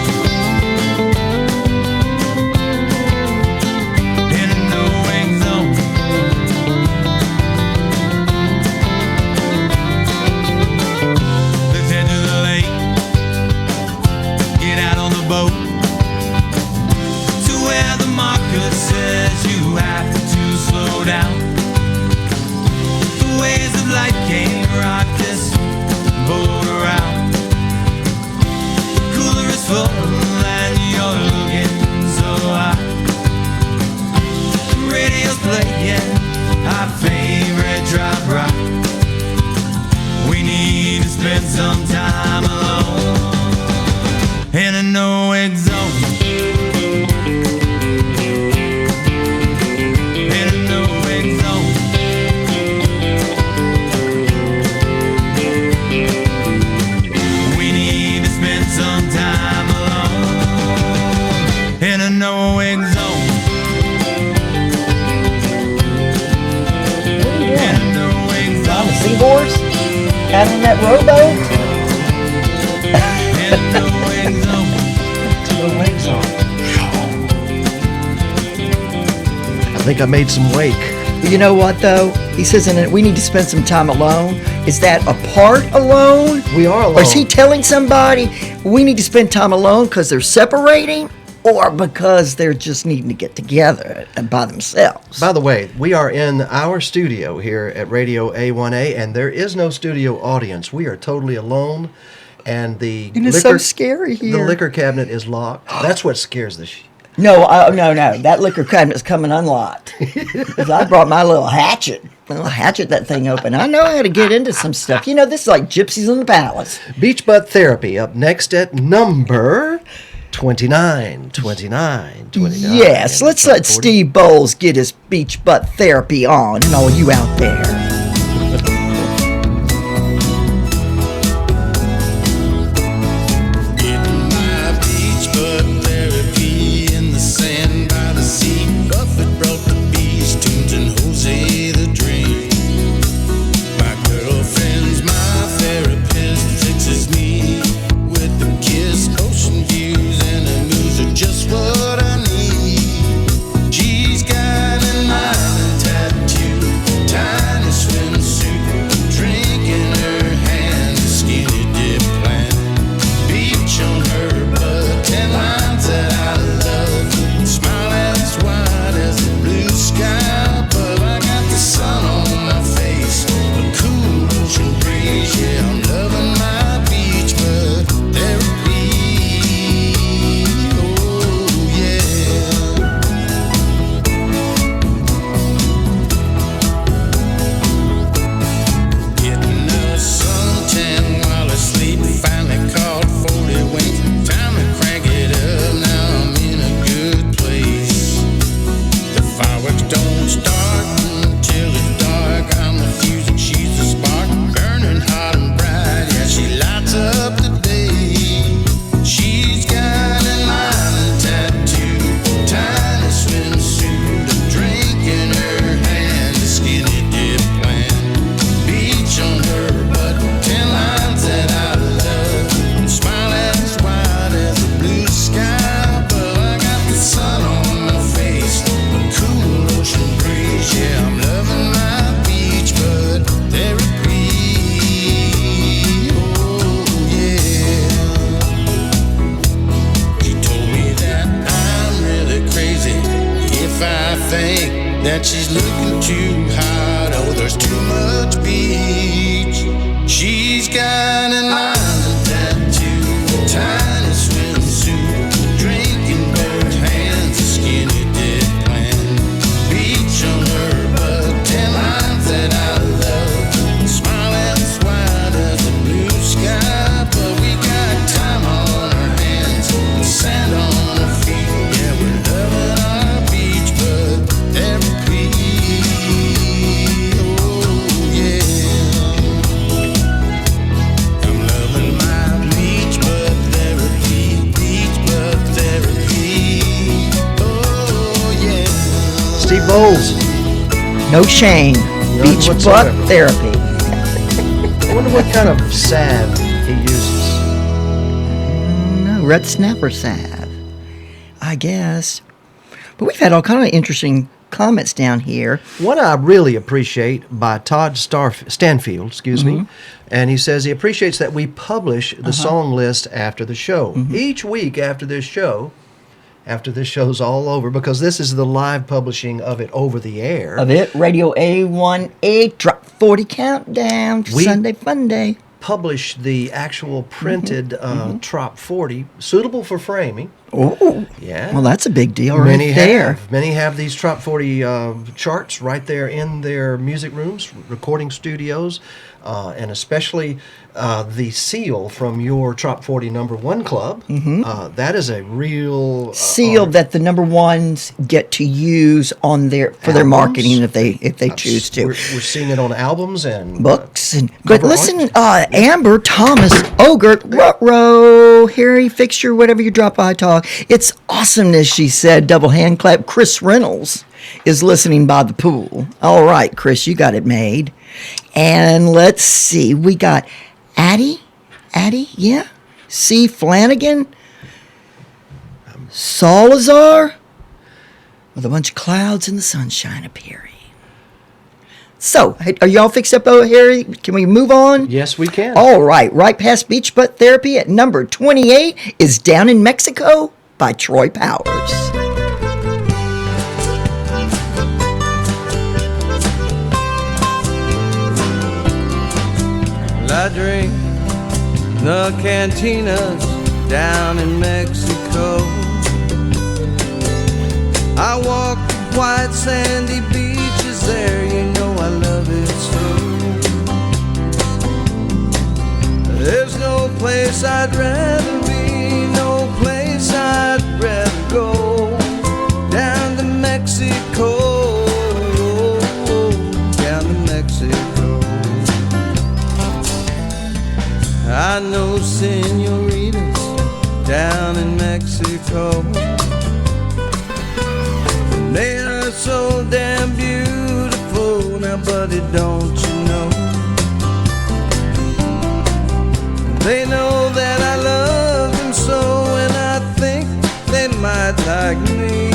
In a no-wake zone. Let's head to the lake, get out on the boat to where the marker says you have to slow down. The waves of life can't rock this boat around. The cooler is full and you're looking so high. The radio's playing our favorite drop rock. We need to spend some time alone in a no-wake zone. In a no-wake zone. We need to spend some time alone in a no-wake zone. In a no-wake On the zone. seahorse? Out on that rowboat? In a no-wake zone. No legs on. I think I made some wake. You know what, though? He says we need to spend some time alone. Is that apart alone? We are alone. Or is he telling somebody we need to spend time alone because they're separating? Or because they're just needing to get together by themselves? By the way, we are in our studio here at Radio A1A, and there is no studio audience. We are totally alone, and And it's so scary here. The liquor cabinet is locked. That's what scares the shit. No. That liquor cabinet's coming unlocked. 'Cause I brought my little hatchet. I'll hatchet that thing open. I know how to get into some stuff. You know, this is like Gypsies in the Palace. Beach Butt Therapy up next at number 29. Yes, let's let Steve Bowles get his beach butt therapy on, and all you out there. Getting my beach butt therapy in the sand by the sea. Buffett brought the beach tunes and Jose the Dream. My girlfriend's my therapist, fixes me with a kiss, ocean views, and her moves are just what I need. She's got an island tattoo, tiny that she's looking too hard. Oh, there's too much beach. She's got an island tattoo, a tiny swimsuit, drinking both hands, a skinny dead plant. Beach on her butt, 10 lines that I love, smiling as wide as the blue sky. But we got time on our hands and sand on our feet. Yeah, we're loving our beach butt therapy. Oh yeah, I'm loving my beach butt therapy, beach butt therapy. Oh yeah. Steve Bowles. No shame. Beach butt whatsoever. therapy. I wonder what kind of salve he uses. No, red snapper salve, I guess. But we've had all kind of interesting comments down here. One I really appreciate by Todd Stanfield, excuse me, and he says he appreciates that we publish the song list after the show. Each week after this show's all over, because this is the live publishing of it over the air. Of it, Radio A1A, Drop 40 Countdown, We- Sunday Fun Day. Publish the actual printed Trop 40, suitable for framing. Oh, Yeah. well, that's a big deal right there. Many have these Trop 40 charts right there in their music rooms, recording studios, and especially the seal from your Trop 40 number one club. That is a real Seal that the number ones get to use on their their Albums? marketing if they choose to. We're seeing it on albums and Books and but cover listen, art. Amber, Thomas, Ogert, Ruh-roh, Harry, Fixture, whatever you drop by talk. It's awesomeness, she said. Double hand clap. Chris Reynolds is listening by the pool. All right, Chris, you got it made. And let's see, we got Addie, yeah. C. Flanagan, Salazar, with a bunch of clouds and the sunshine appearing. So, hey, are y'all fixed up, Harry? Can we move on? Yes, we can. All right, right past Beach Butt Therapy at number 28 is Down in Mexico by Troy Powers. I drink the cantinas down in Mexico. I walk the white sandy beaches there, you know I love it so. There's no place I'd rather be, no place I'd rather go. Down to Mexico, down to Mexico. I know senoritas down in Mexico. They are so damn beautiful. Now, buddy, don't you know? They know that I love them so, and I think they might like me.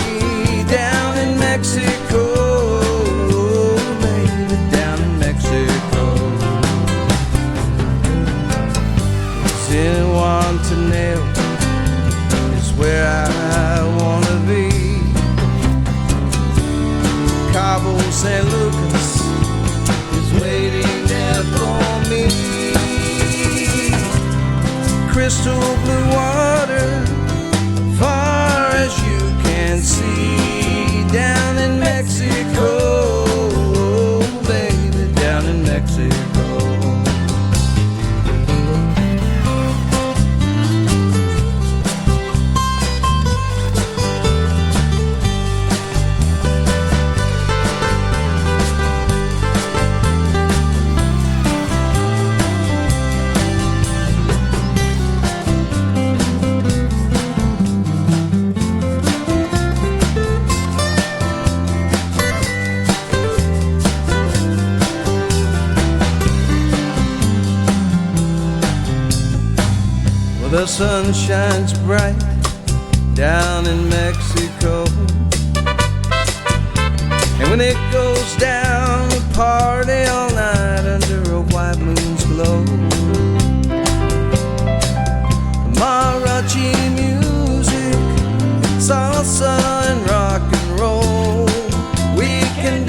Down in Mexico, baby, down in Mexico. Guantanamo is where I wanna be. Cabo San Lucas is waiting there for me. Crystal blue water, far as you can see. Down in Mexico, baby, down in Mexico. The sun shines bright down in Mexico, and when it goes down, we party all night under a white moon's glow. Mariachi music, salsa and rock and roll. We can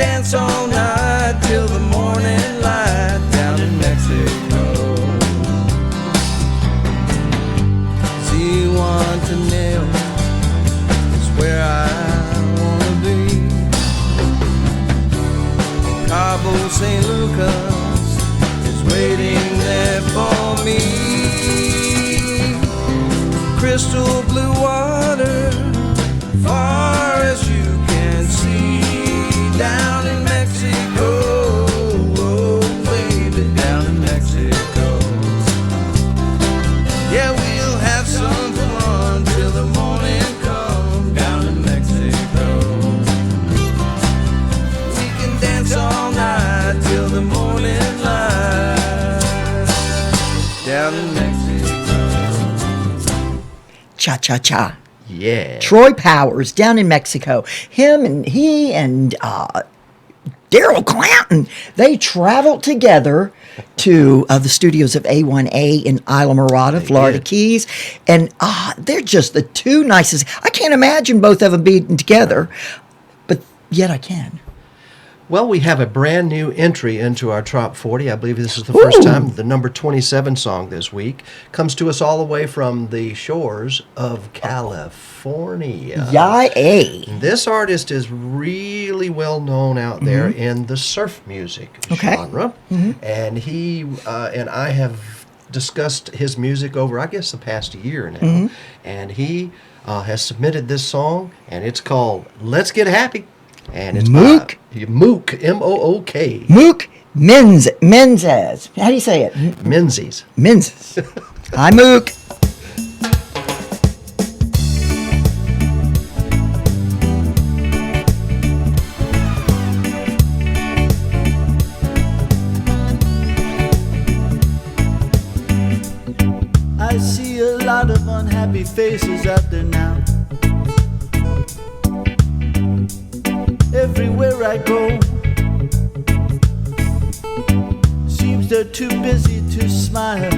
St. Lucas is waiting there for me. Crystal blue water, far as you can see, down in Mexico, oh, baby, down in Mexico. Yeah, we'll have some fun till the morning comes, down in Mexico. We can dance all night till the morning light, down in Mexico. Cha-cha-cha. Yeah. Troy Powers down in Mexico. He and Daryl Clanton, they traveled together to the studios of A1A in Islamorada, Florida Keys. And they're just the two nicest. I can't imagine both of them being together, but yet I can. Well, we have a brand new entry into our Trop 40. I believe this is the first time. The number 27 song this week comes to us all the way from the shores of California. Yay! This artist is really well known out there in the surf music genre. And he and I have discussed his music over, I guess, the past year now. And he has submitted this song, and it's called Let's Get Happy. And it's Mook? Mook, M-O-O-K. Mook Menzes. How do you say it? Menzies. Menzies. Hi, Mook. I see a lot of unhappy faces out there now. Everywhere I go, seems they're too busy to smile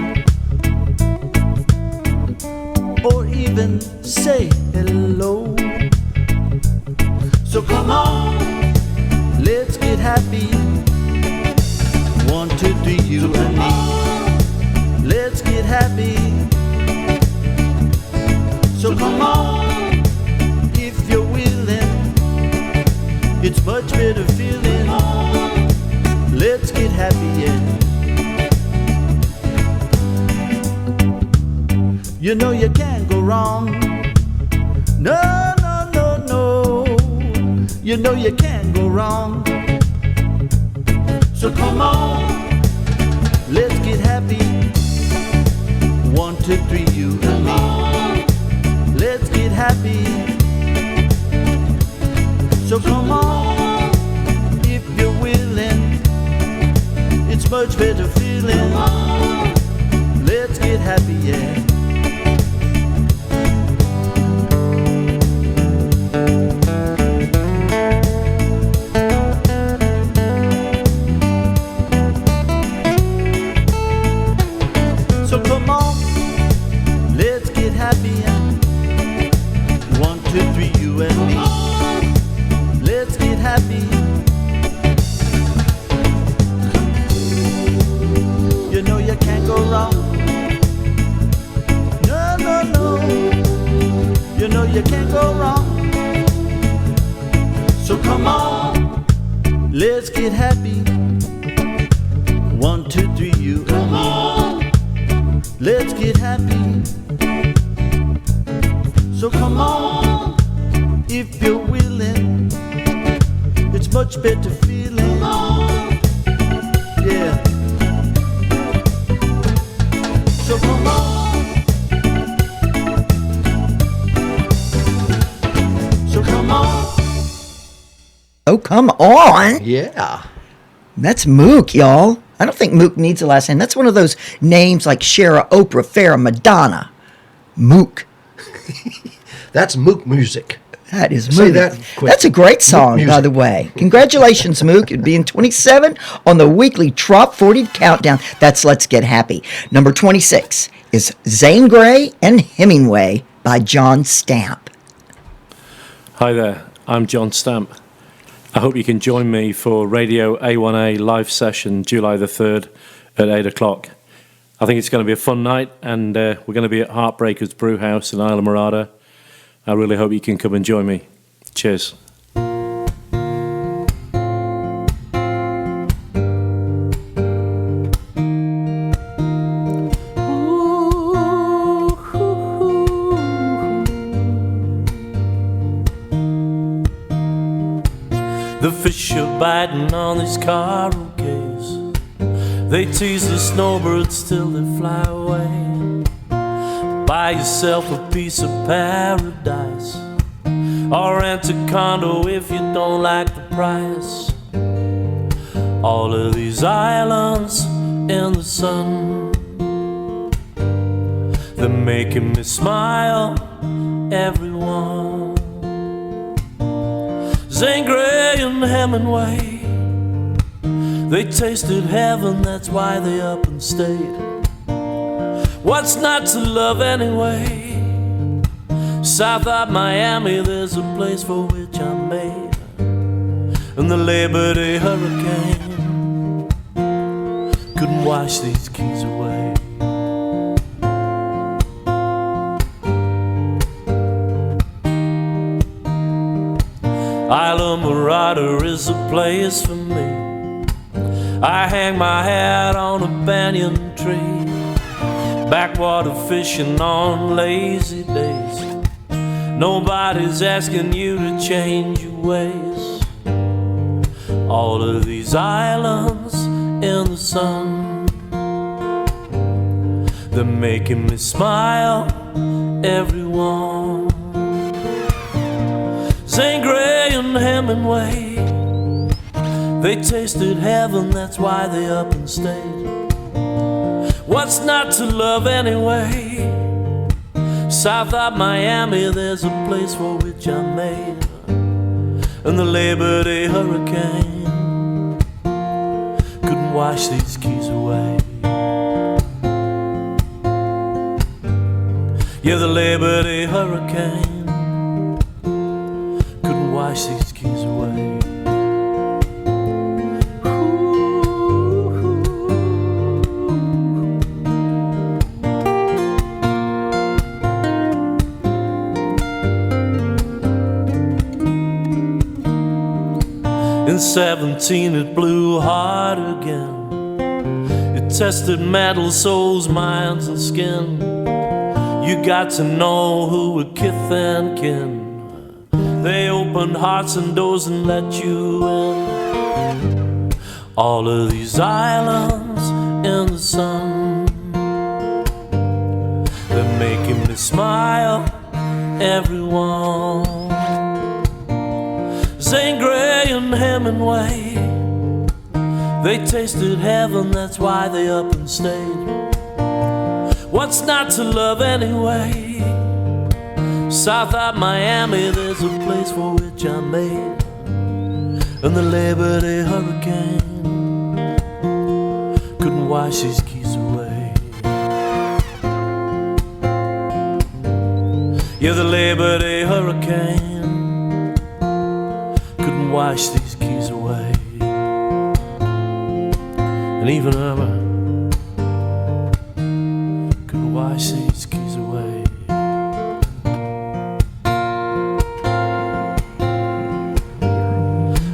or even say hello. So come on, let's get happy. 1, 2, 3, you and me. Let's get happy. So come on, if you're willing. It's much better feeling. Let's get happy, yeah. You know you can't go wrong. No, no, no, no. You know you can't go wrong. So come on, let's get happy. 1, 2, 3, you and me. Let's get happy. So come on, if you're willing. It's much better feeling. Let's get happy, yeah. So come on, let's get happy. 1, 2, 3, you and me. Let's get happy. You know you can't go wrong. No, no, no. You know you can't go wrong. So come on, let's get happy. 1, 2, 3, you and me. Let's get happy. So come on, if you're willing. It's much better feeling. Yeah. So come on. So come on. Oh, come on. Yeah. That's Mook, y'all. I don't think Mook needs a last name. That's one of those names like Cher, Oprah, Farrah, Madonna. Mook. That's Mook music. That is Mook. Say that quick. That's a great song, Mook by music. the way. Congratulations, Mook. You'd be in 27 on the weekly Trop 40 countdown. That's Let's Get Happy. Number 26 is Zane Grey and Hemingway by John Stamp. Hi there, I'm John Stamp. I hope you can join me for Radio A1A live session July the 3rd at 8 o'clock. I think it's going to be a fun night, and we're going to be at Heartbreakers Brew House in Islamorada. I really hope you can come and join me. Cheers. biting on these karaokes. They tease the snowbirds till they fly away. Buy yourself a piece of paradise, or rent a condo if you don't like the price. All of these islands in the sun, they're making me smile, everyone. Zane Grey and Hemingway, they tasted heaven, that's why they up and stayed. What's not to love anyway? South of Miami, there's a place for which I'm made. And the Labor Day hurricane couldn't wash these keys away. Isla Mirada is a place for me. I hang my hat on a banyan tree, backwater fishing on lazy days. Nobody's asking you to change your ways. All of these islands in the sun, they're making me smile, everyone. Zane Grey and Hemingway, they tasted heaven, that's why they up and stayed. What's not to love anyway? South of Miami, there's a place for which I'm made. And the Labor Day hurricane couldn't wash these keys away. Yeah, the Labor Day hurricane couldn't wash these keys away. In 17 it blew hard again. It tested metal, souls, minds and skin. You got to know who were kith and kin. They opened hearts and doors and let you in. All of these islands in the sun, they're making me smile, everyone. Zane Grey and Hemingway, they tasted heaven, that's why they up and stayed. What's not to love anyway? South of Miami, there's a place for which I'm made. And the Labor Day hurricane couldn't wash these keys away. Yeah, the Labor Day hurricane couldn't wash these keys away. And even Irma couldn't wash these keys away.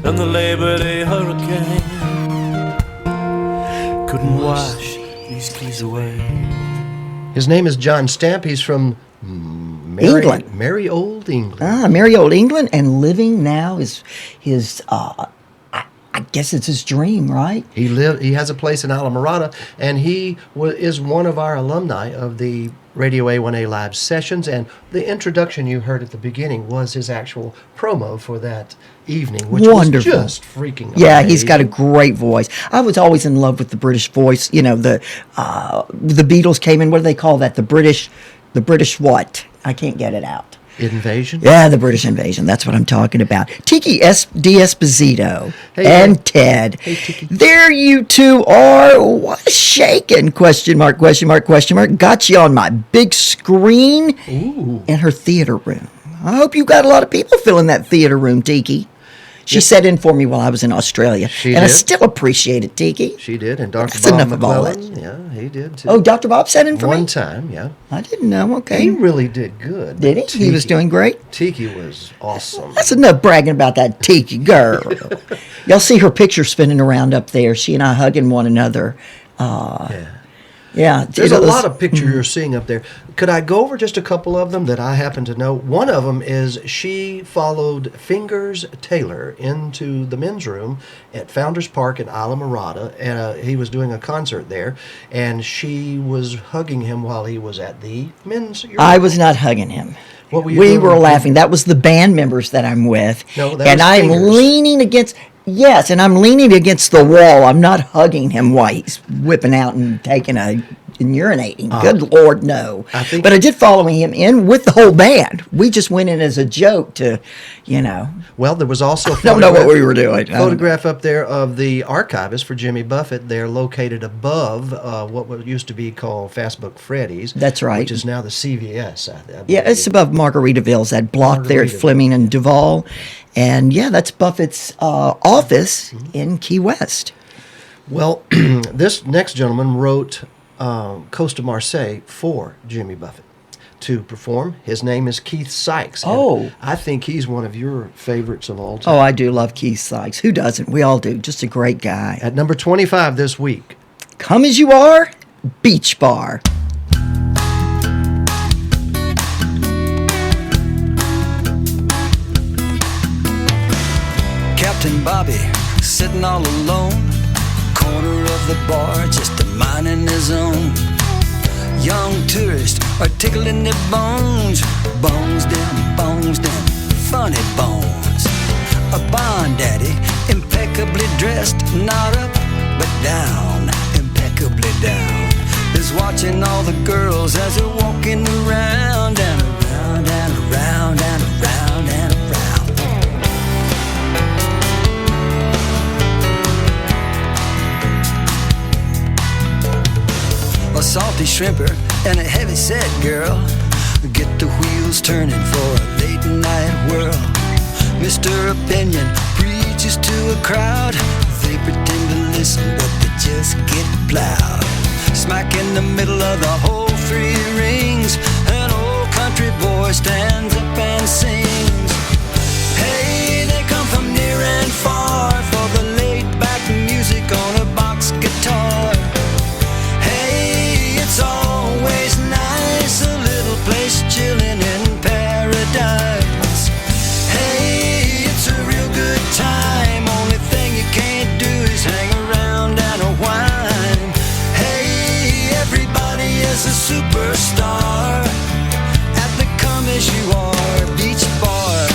And the Labor Day hurricane couldn't wash these keys away. His name is John Stamp. He's from England. Merry old England. Merry old England, and living now is his, I guess it's his dream, right? He has a place in Alamorada, and he is one of our alumni of the Radio A1A Live sessions, and the introduction you heard at the beginning was his actual promo for that evening, which Wonderful. was just freaking amazing. Yeah, he's got a great voice. I was always in love with the British voice. You know, the Beatles came in. What do they call that? The British what? I can't get it out. Invasion? Yeah, the British invasion. That's what I'm talking about. Tiki D'Esposito and Ted. Hey, Tiki. There you two are. What shaking? Question mark, question mark, question mark. Got you on my big screen in her theater room. I hope you got a lot of people filling that theater room, Tiki. She sat in for me while I was in Australia. I still appreciate it, Tiki. She did, and Dr. That's Bob enough of all McClellan, yeah, he did too. Oh, Dr. Bob sat in for me? One time, yeah. I didn't know, okay. He really did good. Did he? He was doing great? Tiki was awesome. That's enough bragging about that Tiki girl. Y'all see her picture spinning around up there. She and I hugging one another. Yeah. There's a lot of pictures you're seeing up there. Could I go over just a couple of them that I happen to know? One of them is she followed Fingers Taylor into the men's room at Founders Park in Isla Mirada, and he was doing a concert there, and she was hugging him while he was at the men's urinal. I was not hugging him. What were you We doing? were laughing. That was the band members that I'm with. No, that and was I'm Fingers. leaning against. Yes, and I'm leaning against the wall. I'm not hugging him while he's whipping out and taking and urinating. Good Lord, no. But I did follow him in with the whole band. We just went in as a joke to, Well, there was also I don't know what we were doing. Photograph up there of the archivist for Jimmy Buffett. They're located above what used to be called Fastbook Freddy's. That's right. Which is now the CVS. I Yeah, it's above Margaritaville's, that block there at Fleming and Duval. And yeah, that's Buffett's office in Key West. Well, this next gentleman wrote Costa Marseille for Jimmy Buffett to perform. His name is Keith Sykes. Oh. I think he's one of your favorites of all time. Oh, I do love Keith Sykes. Who doesn't? We all do. Just a great guy. At number 25 this week. Come As You Are, Beach Bar. Captain Bobby sitting all alone, corner of the bar, just a minding his own. Young tourists are tickling their bones, bones them, funny bones. A Bond daddy, impeccably dressed, not up but down, impeccably down, is watching all the girls as they're walking around and around and around and around and around. A salty shrimper and a heavy-set girl get the wheels turning for a late-night whirl. Mr. Opinion preaches to a crowd. They pretend to listen, but they just get plowed. Smack in the middle of the whole three rings, an old country boy stands up and sings. Hey, they come from near and far for the laid-back music on a box guitar. It's always nice, a little place chilling in paradise. Hey, it's a real good time. Only thing you can't do is hang around and whine. Hey, everybody is a superstar at the Come As You Are Beach Bar.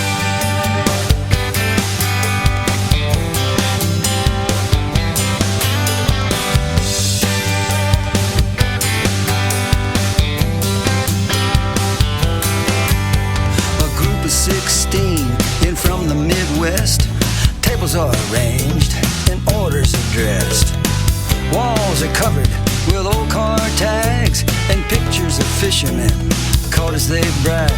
A 16 in from the Midwest. Tables are arranged and orders addressed. Walls are covered with old car tags and pictures of fishermen caught as they brag.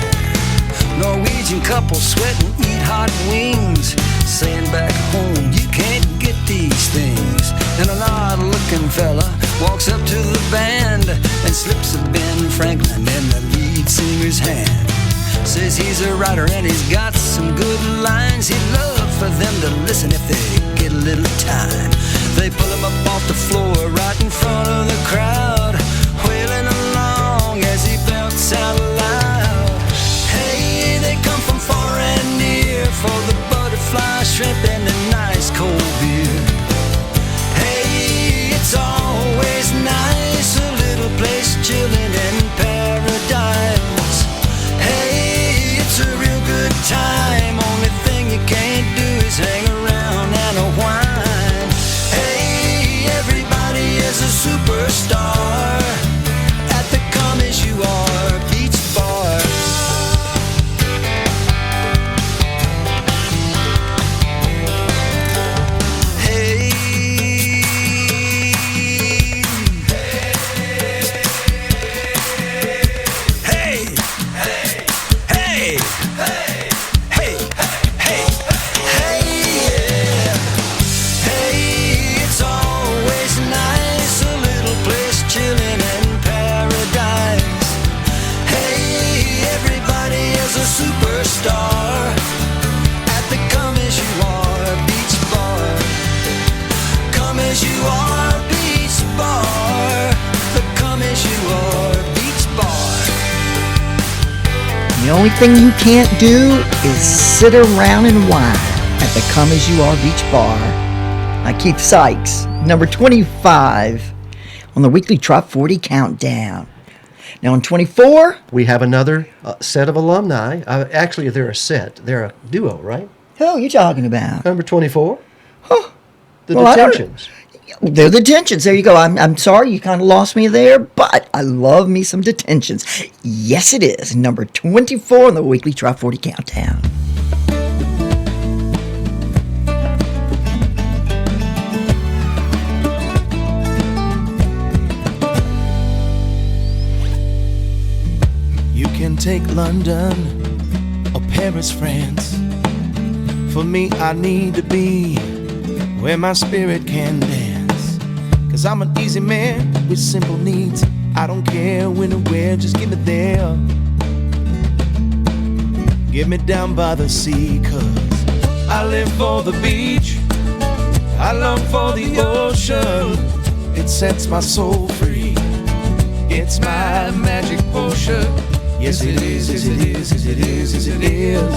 Norwegian couples sweat and eat hot wings, saying back home you can't get these things. And an odd-looking fella walks up to the band and slips a Ben Franklin in the lead singer's hand. Says he's a writer and he's got some good lines. He'd love for them to listen if they get a little time. They pull him up off the floor right in front of the crowd, wailing along as he belts out loud. Hey, they come from far and near for the butterfly shrimp and a nice cold beer. Hey, it's always nice, a little place chilling in paradise. Hey, it's a real good time. Only thing you can't do is hang around and whine. Hey, everybody is only thing you can't do is sit around and whine at the Come As You Are Beach Bar. By Keith Sykes, number 25 on the weekly Trop 40 countdown. Now on 24, we have another set of alumni. Actually, they're a set. They're a duo, right? Who are you talking about? Number 24. Huh. The Well, Detentions. They're the Detentions. There you go. I'm sorry you kind of lost me there, but I love me some Detentions. Yes, it is. Number 24 on the weekly Trop 40 countdown. You can take London or Paris, France. For me, I need to be where my spirit can dance. 'Cause I'm an easy man with simple needs. I don't care when or where, just give me there. Get me down by the sea, 'cause I live for the beach. I long for the ocean. It sets my soul free. It's my magic potion. Yes it is, yes it is, yes it is, yes it is.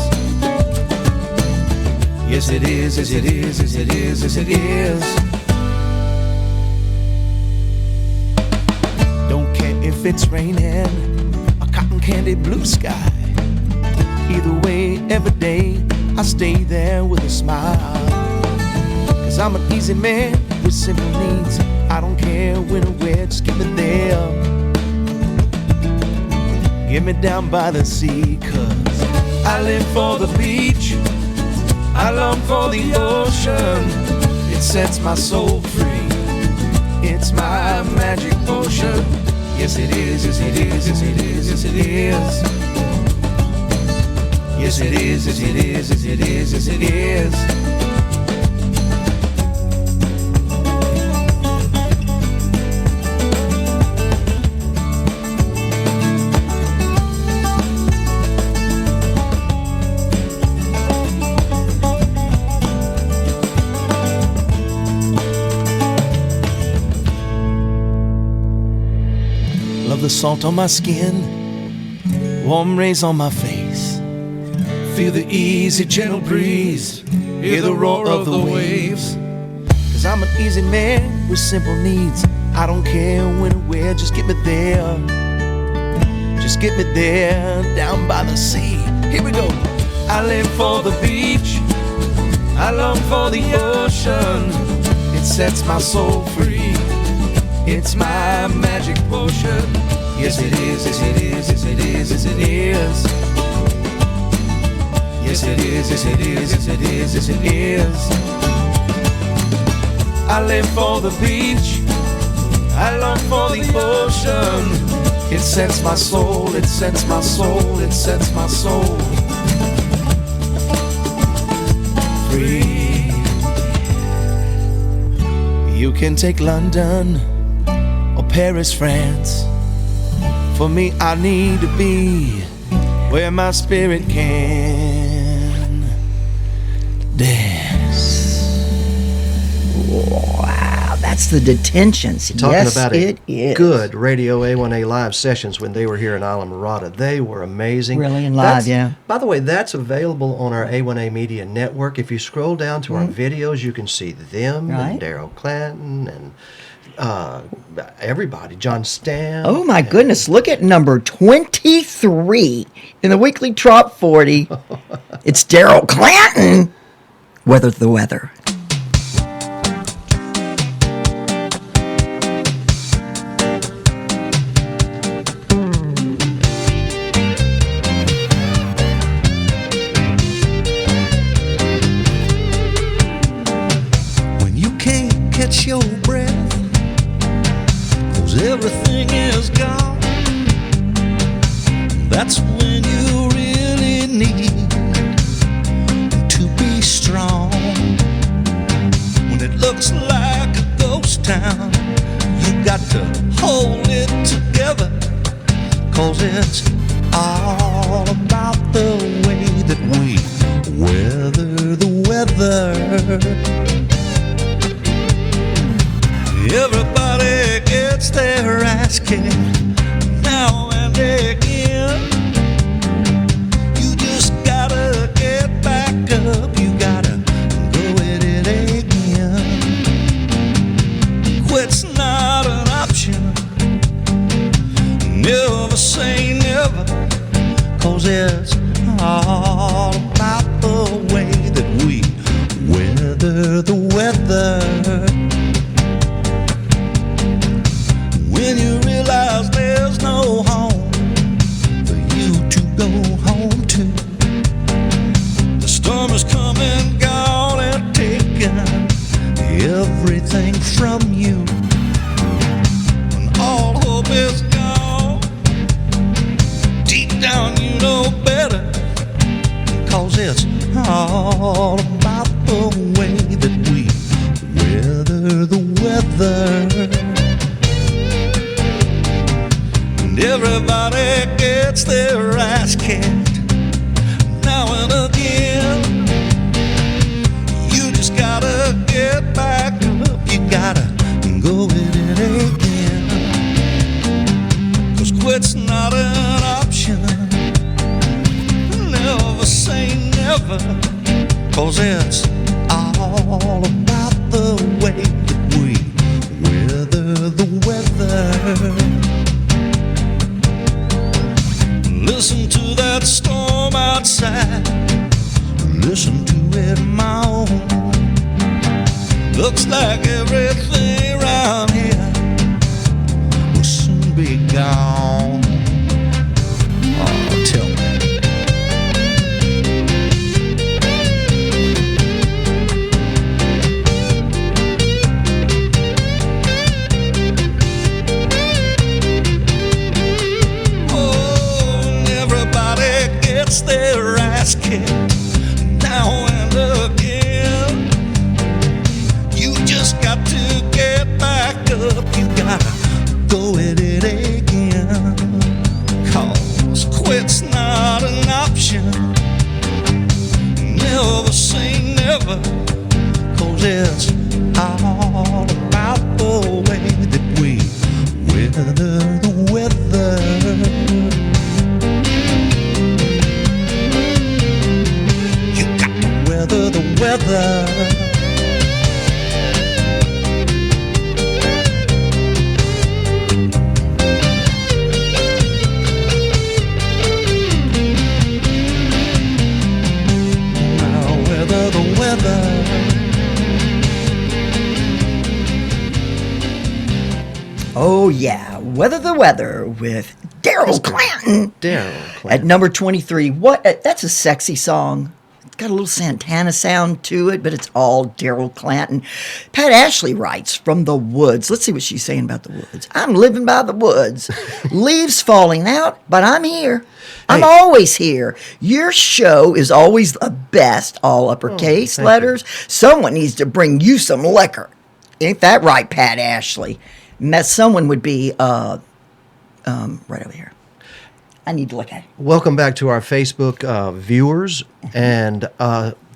Yes it is, yes it is, yes it is, yes it is. Don't care if it's raining, a cotton candy blue sky. Either way, every day, I stay there with a smile. 'Cause I'm an easy man with simple needs. I don't care when or where, just get me there. Get me down by the sea, 'cause I live for the beach. I long for the ocean. It sets my soul free. It's my magic potion. Yes it is, yes it is, yes it is, yes it is. Yes it is, yes it is, yes it is, yes it is. The salt on my skin, warm rays on my face. Feel the easy, gentle breeze, hear the roar of the waves. 'Cause I'm an easy man with simple needs. I don't care when or where, just get me there. Just get me there, down by the sea. Here we go. I live for the beach. I long for the ocean. It sets my soul free. It's my magic potion. Yes it is, yes it is, yes it is, yes it is. Yes it is, yes it is, yes it is, yes it is. I live for the beach. I long for the ocean. It sets my soul, it sets my soul, it sets my soul free. You can take London or Paris, France. For me, I need to be where my spirit can dance. Wow, that's the Detentions. Talking yes, about it is. Good Radio A1A live sessions when they were here in Islamorada. They were amazing. Really, in live, yeah. By the way, that's available on our A1A Media Network. If you scroll down to our videos, you can see them and Daryl Clanton and everybody, John Stam. Oh my goodness, look at number 23 in the weekly Trop 40. It's Daryl Clanton. Weather the Weather. When you can't catch your breath, everything is gone. That's when you really need to be strong. When it looks like a ghost town, you got to hold it together, 'cause it's all about the way that we weather the weather. Everybody gets their ass kicked now and again. 'cause it's all about the way that we weather the weather. When you realize there's no home for you to go home to, the storm is coming, gone and taken everything from you. When all hope is gone, deep down you know better, 'cause it's all about the way that we weather the weather. And everybody gets their ass kicked now and again. You just gotta get back up, you gotta go with it again. 'Cause quit's not an option. Never say never, 'cause it's all about the way that we weather the weather. Listen to that storm outside, listen to it moan. Looks like everything around here will soon be gone. Oh, tell me. Their ass kicked now and again. You just got to get back up, you gotta go at it again. 'Cause quit's not an option. Never say never, 'cause it's all about the way that we weather the weather. The weather. Now weather the weather. Oh yeah, Weather the Weather with Daryl Clanton. Daryl Clanton. At number 23. That's a sexy song. Got a little Santana sound to it, but it's all Daryl Clanton. Pat Ashley writes from the woods. Let's see what she's saying about the woods. I'm living by the woods. Leaves falling out, but I'm here. I'm always here. Your show is always the best, all uppercase letters. Someone needs to bring you some liquor. Ain't that right, Pat Ashley? And that someone would be right over here. I need to look at it. Welcome back to our Facebook viewers, and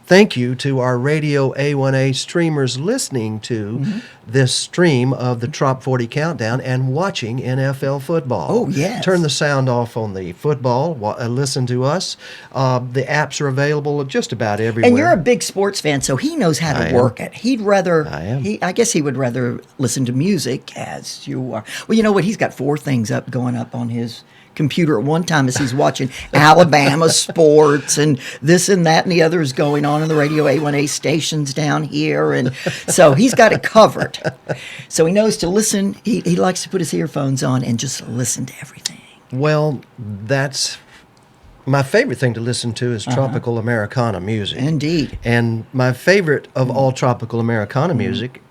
thank you to our Radio A1A streamers listening to this stream of the Trop40 Countdown and watching NFL football. Oh, yes. Turn the sound off on the football, listen to us. The apps are available just about everywhere. And you're a big sports fan, so he knows how to work it. He'd rather, I guess he would rather listen to music as you are. Well, you know what? He's got 4 things going up on his computer at one time as he's watching Alabama sports and this and that and the other is going on in the Radio A1A stations down here, and so he's got it covered. So he knows to listen. He likes to put his earphones on and just listen to everything. Well, that's my favorite thing to listen to is tropical Americana music. Indeed. And my favorite of all tropical Americana music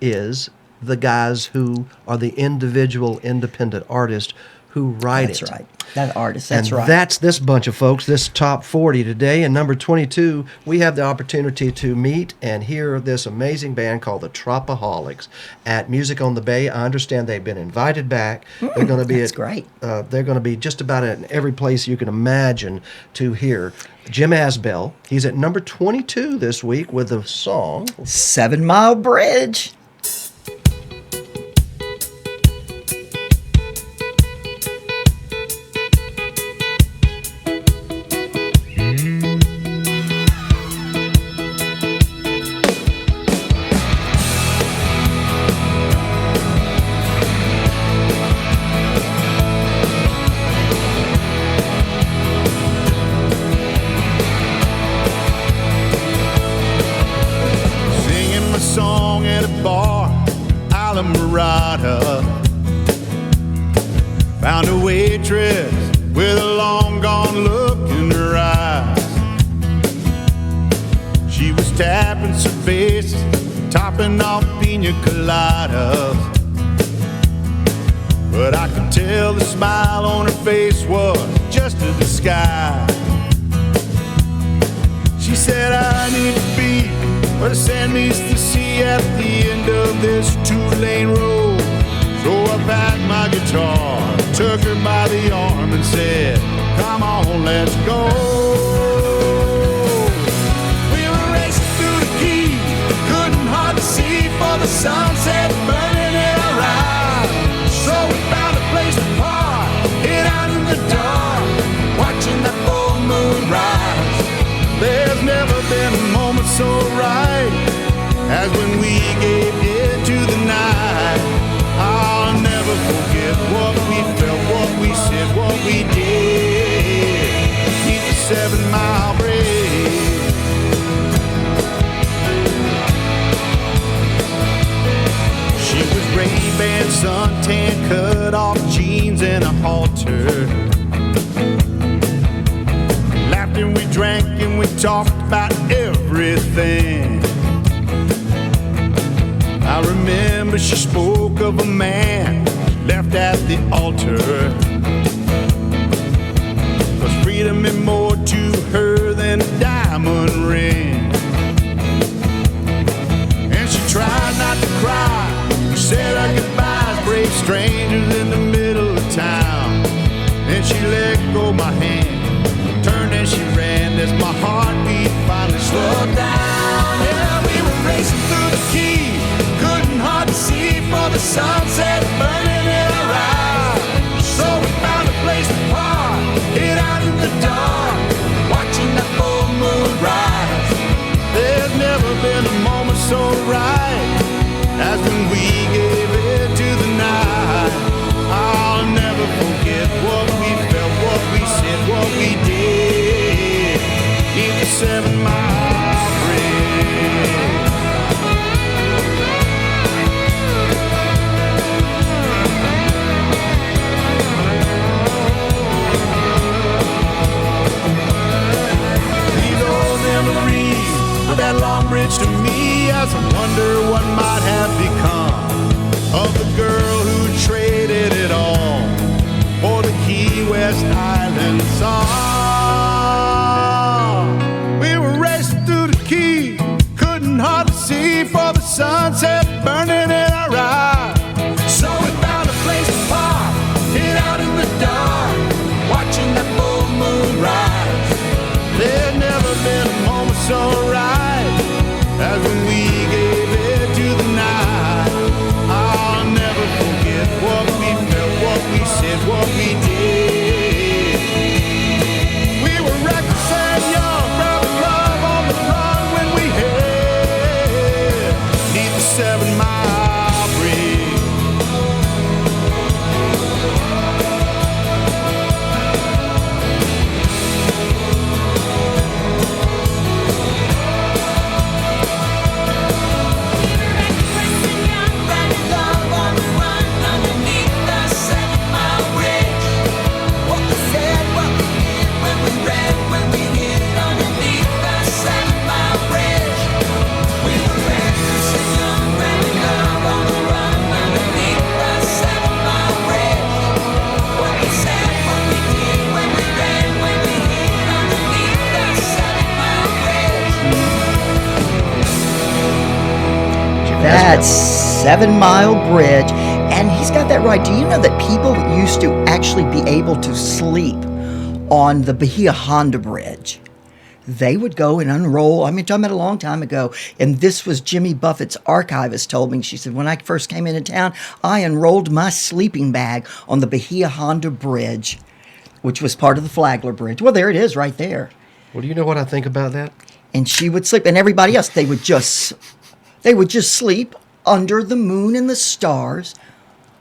is the guys who are the individual independent artists who write it. That's right. That artist, that's right. And that's this bunch of folks, this top 40 today. And number 22, we have the opportunity to meet and hear this amazing band called the Tropaholics at Music on the Bay. I understand they've been invited back. They're going to be that's great. They're going to be just about in every place you can imagine to hear. Jim Asbell, he's at number 22 this week with the song 7 Mile Bridge. colada. Found a waitress with a long gone look in her eyes. She was tapping cervezas, topping off pina coladas. But I could tell the smile on her face was just a disguise. She said, I need to be where the sand meets the sea at the end of this 2-lane road. So I packed my guitar, took her by the arm and said, come on, let's go. We were racing through the key, couldn't hardly see for the sunset burning in our eyes. So we found a place to park, hid out in the dark, watching that full moon rise. There's never been a moment so right as when we gave in to the night. I'll never forget what we felt, what we said, what we did. Beneath the 7-mile bridge. She was Ray-Ban suntan, cut off jeans and a halter. Laughed and we drank and we talked about everything. I remember she spoke of a man left at the altar. 'Cause freedom meant more to her than a diamond ring. And she tried not to cry. We said our goodbyes, brave strangers in the middle of town. Then she let go my hand, turned and she ran as my heartbeat finally slowed down. Yeah, we were racing through the key, couldn't hardly see for the sunset burning in our eyes. So we found a place to park, hid out in the dark, watching that full moon rise. There's never been a moment so right as when we gave it to the night. I'll never forget what we felt, what we said, what we did. In the 7-mile bridge. These old memories of that long bridge to me, as I wonder what might have become of the girl who traded it all for the Key West Island song. We were racing through the key, couldn't hardly see for the sunset burning in our eyes. So we found a place to park, hid out in the dark, watching that full moon rise. There'd never been a moment so right as when we gave it to the night. I'll never forget what we felt, what we said, what we did. We were reckless and young, grabbing love on the run when we hid beneath the 7-mile bridge. That's 7-Mile Bridge. And he's got that right. Do you know that people used to actually be able to sleep on the Bahia Honda Bridge? They would go and unroll. I mean, talking about a long time ago. And this was Jimmy Buffett's archivist told me. She said, when I first came into town, I unrolled my sleeping bag on the Bahia Honda Bridge, which was part of the Flagler Bridge. Well, there it is right there. Well, do you know what I think about that? And she would sleep. And everybody else, they would just sleep under the moon and the stars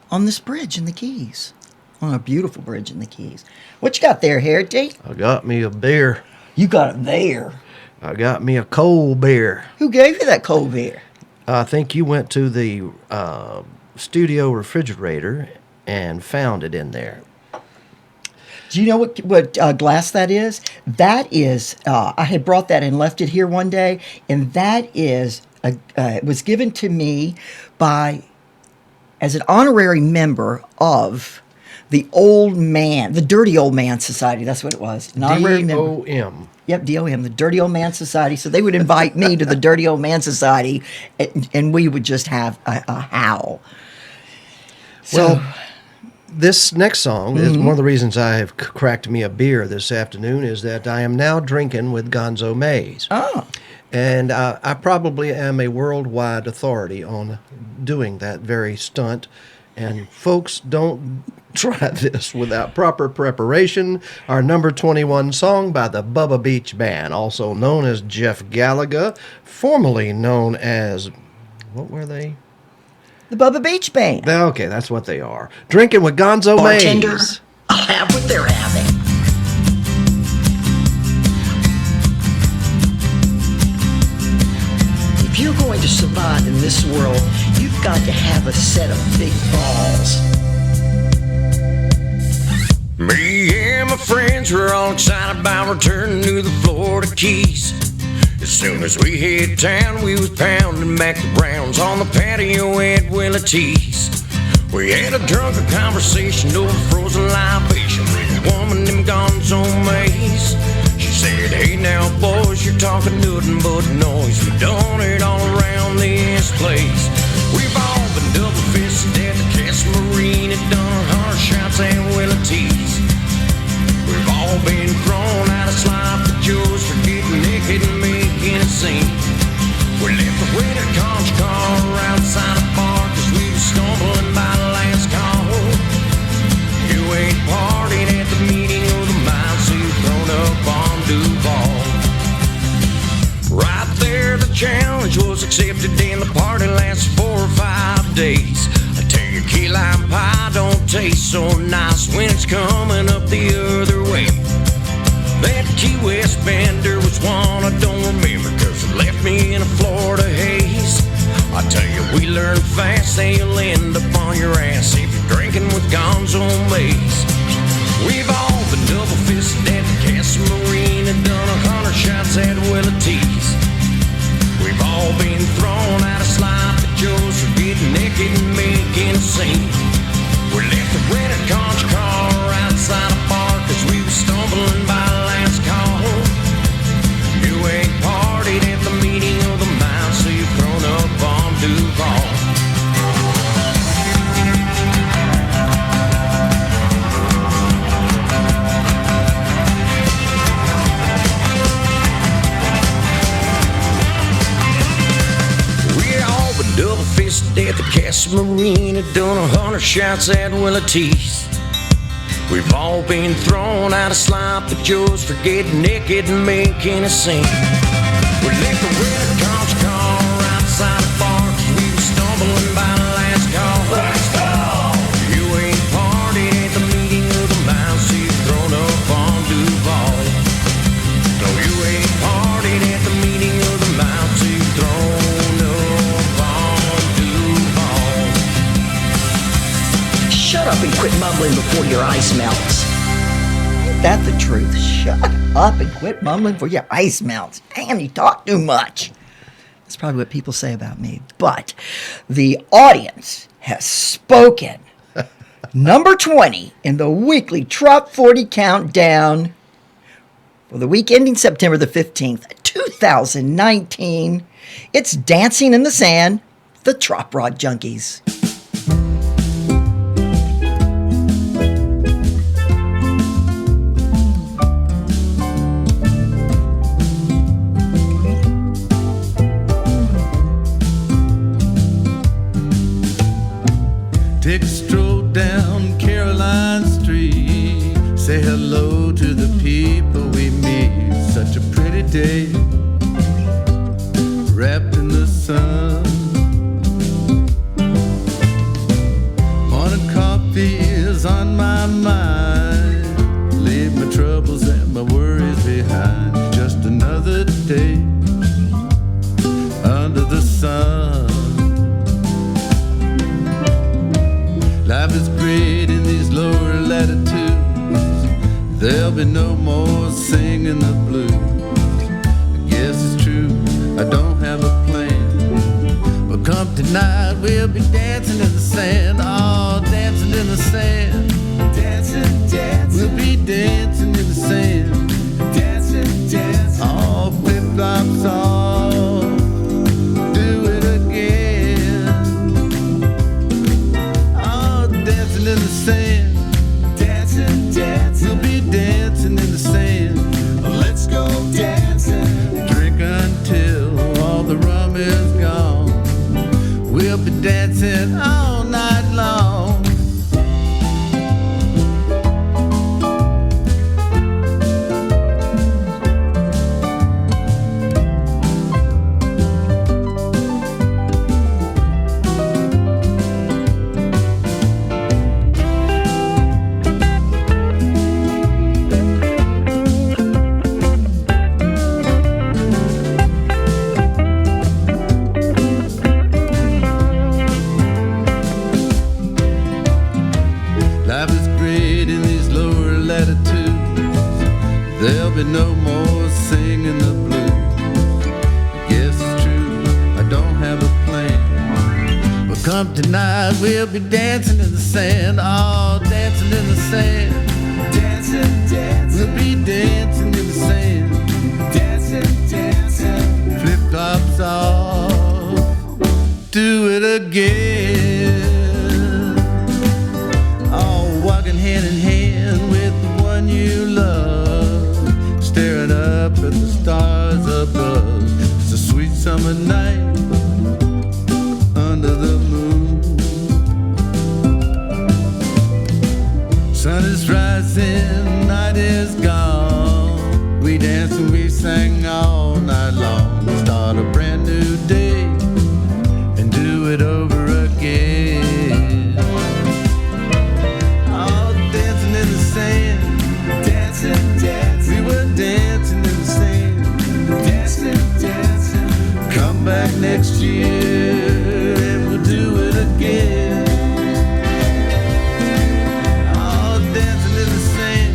on this bridge in the Keys. On a beautiful bridge in the Keys. What you got there, Harry? I got me a beer. You got a beer? I got me a cold beer. Who gave you that cold beer? I think you went to the studio refrigerator and found it in there. Do you know what glass that is? That is, I had brought that and left it here one day, and that is, it was given to me as an honorary member of the Dirty Old Man Society. That's what it was. An honorary member. DOM. Yep, DOM, the Dirty Old Man Society. So they would invite me to the Dirty Old Man Society, and we would just have a howl. So, this next song is one of the reasons I have cracked me a beer this afternoon is that I am now drinking with Gonzo Mays. Oh. And I probably am a worldwide authority on doing that very stunt. And folks, don't try this without proper preparation. Our number 21 song by the Bubba Beach Band, also known as Jeff Gallagher, formerly known as, what were they? The Bubba Beach Band. Okay, that's what they are. Drinking with Gonzo Bartender, Mays. I'll have what they're having. If you're going to survive in this world, you've got to have a set of big balls. Me and my friends were all excited about returning to the Florida Keys. As soon as we hit town, we was pounding back the rounds on the patio at Willie T's. We had a drunken conversation over frozen libation with a woman named Gonzo Mays. She said, hey now boys, you're talking nothing but noise. We've done it all around this place. We've all been double-fisted at the Castle Marine and done 100 shots at Willie T's. We've all been thrown out of sloppy joes for getting naked and making a scene. We left the rented conch car outside the bar cause we were stumbling by the last call. You ain't partied at the meeting of the mind, so you've thrown up on Duval. Right there the challenge was accepted and the party lasted 4 or 5 days. I tell you, key lime pie don't taste so nice when it's coming up the other way. That Key West bender was one I don't remember cause it left me in a Florida haze. I tell you, we learn fast and you'll end up on your ass if you're drinking with Gonzo Mays. We've all been double-fisted at the Castle Marine and done 100 shots at Willie T's. We've all been thrown out of sloppy joes for getting naked and making a scene. We left the rented conch car outside a bar cause we were stumbling by the last call. You ain't partied at the meeting of the mind, so you've thrown up on Duval. Double-fisted at the Castle Marine and done 100 shots at Willie T's. We've all been thrown out of sloppy joes for getting naked and making a scene. We left the rented conch car outside the bar cause we were stumbling by the last call. You ain't partied at the meeting of the mind, so you've thrown up on Duval. No, you ain't partied at the meeting of the mind, so you've thrown Shut up and quit mumbling before your ice melts. Ain't that the truth? Shut up and quit mumbling before your ice melts. Damn, you talk too much. That's probably what people say about me. But the audience has spoken. Number 20 in the weekly Trop 40 countdown for the week ending September the 15th, 2019. It's Dancing in the Sand, the Trop Rod Junkies. Take a stroll down Caroline Street. Say hello to the people we meet. Such a pretty day, wrapped in the sun. Morning coffee is on my mind. Leave my troubles and my worries behind. Just another day under the sun. Life is great in these lower latitudes. There'll be no more singing the blues. I guess it's true, I don't have a plan. But come tonight, we'll be dancing in the sand. Oh, dancing in the sand. Dancing, dancing. We'll be dancing in the sand. Dancing, dancing. Oh, flip-flops on. Do it again. Oh, dancing in the sand. Dancing, dancing. We'll be dancing in the sand. Let's go dancing. Drink until all the rum is gone. We'll be dancing all night long. Life is great in these lower latitudes. There'll be no more singing the blues. I guess it's true, I don't have a plan. But come tonight, we'll be dancing in the sand. Oh, dancing in the sand. Dancing, dancing. We'll be dancing in the sand. Dancing, dancing. Flip-flops off. Do it again. Walking hand in hand with the one you love, staring up at the stars above. It's a sweet summer night under the moon. Sun is rising, night is gone. We dance and we sing all night long. We start a brand new day and do it over again. Dancing, dancing. We were dancing in the sand. Dancing, dancing. Come back next year and we'll do it again. Oh, dancing in the sand.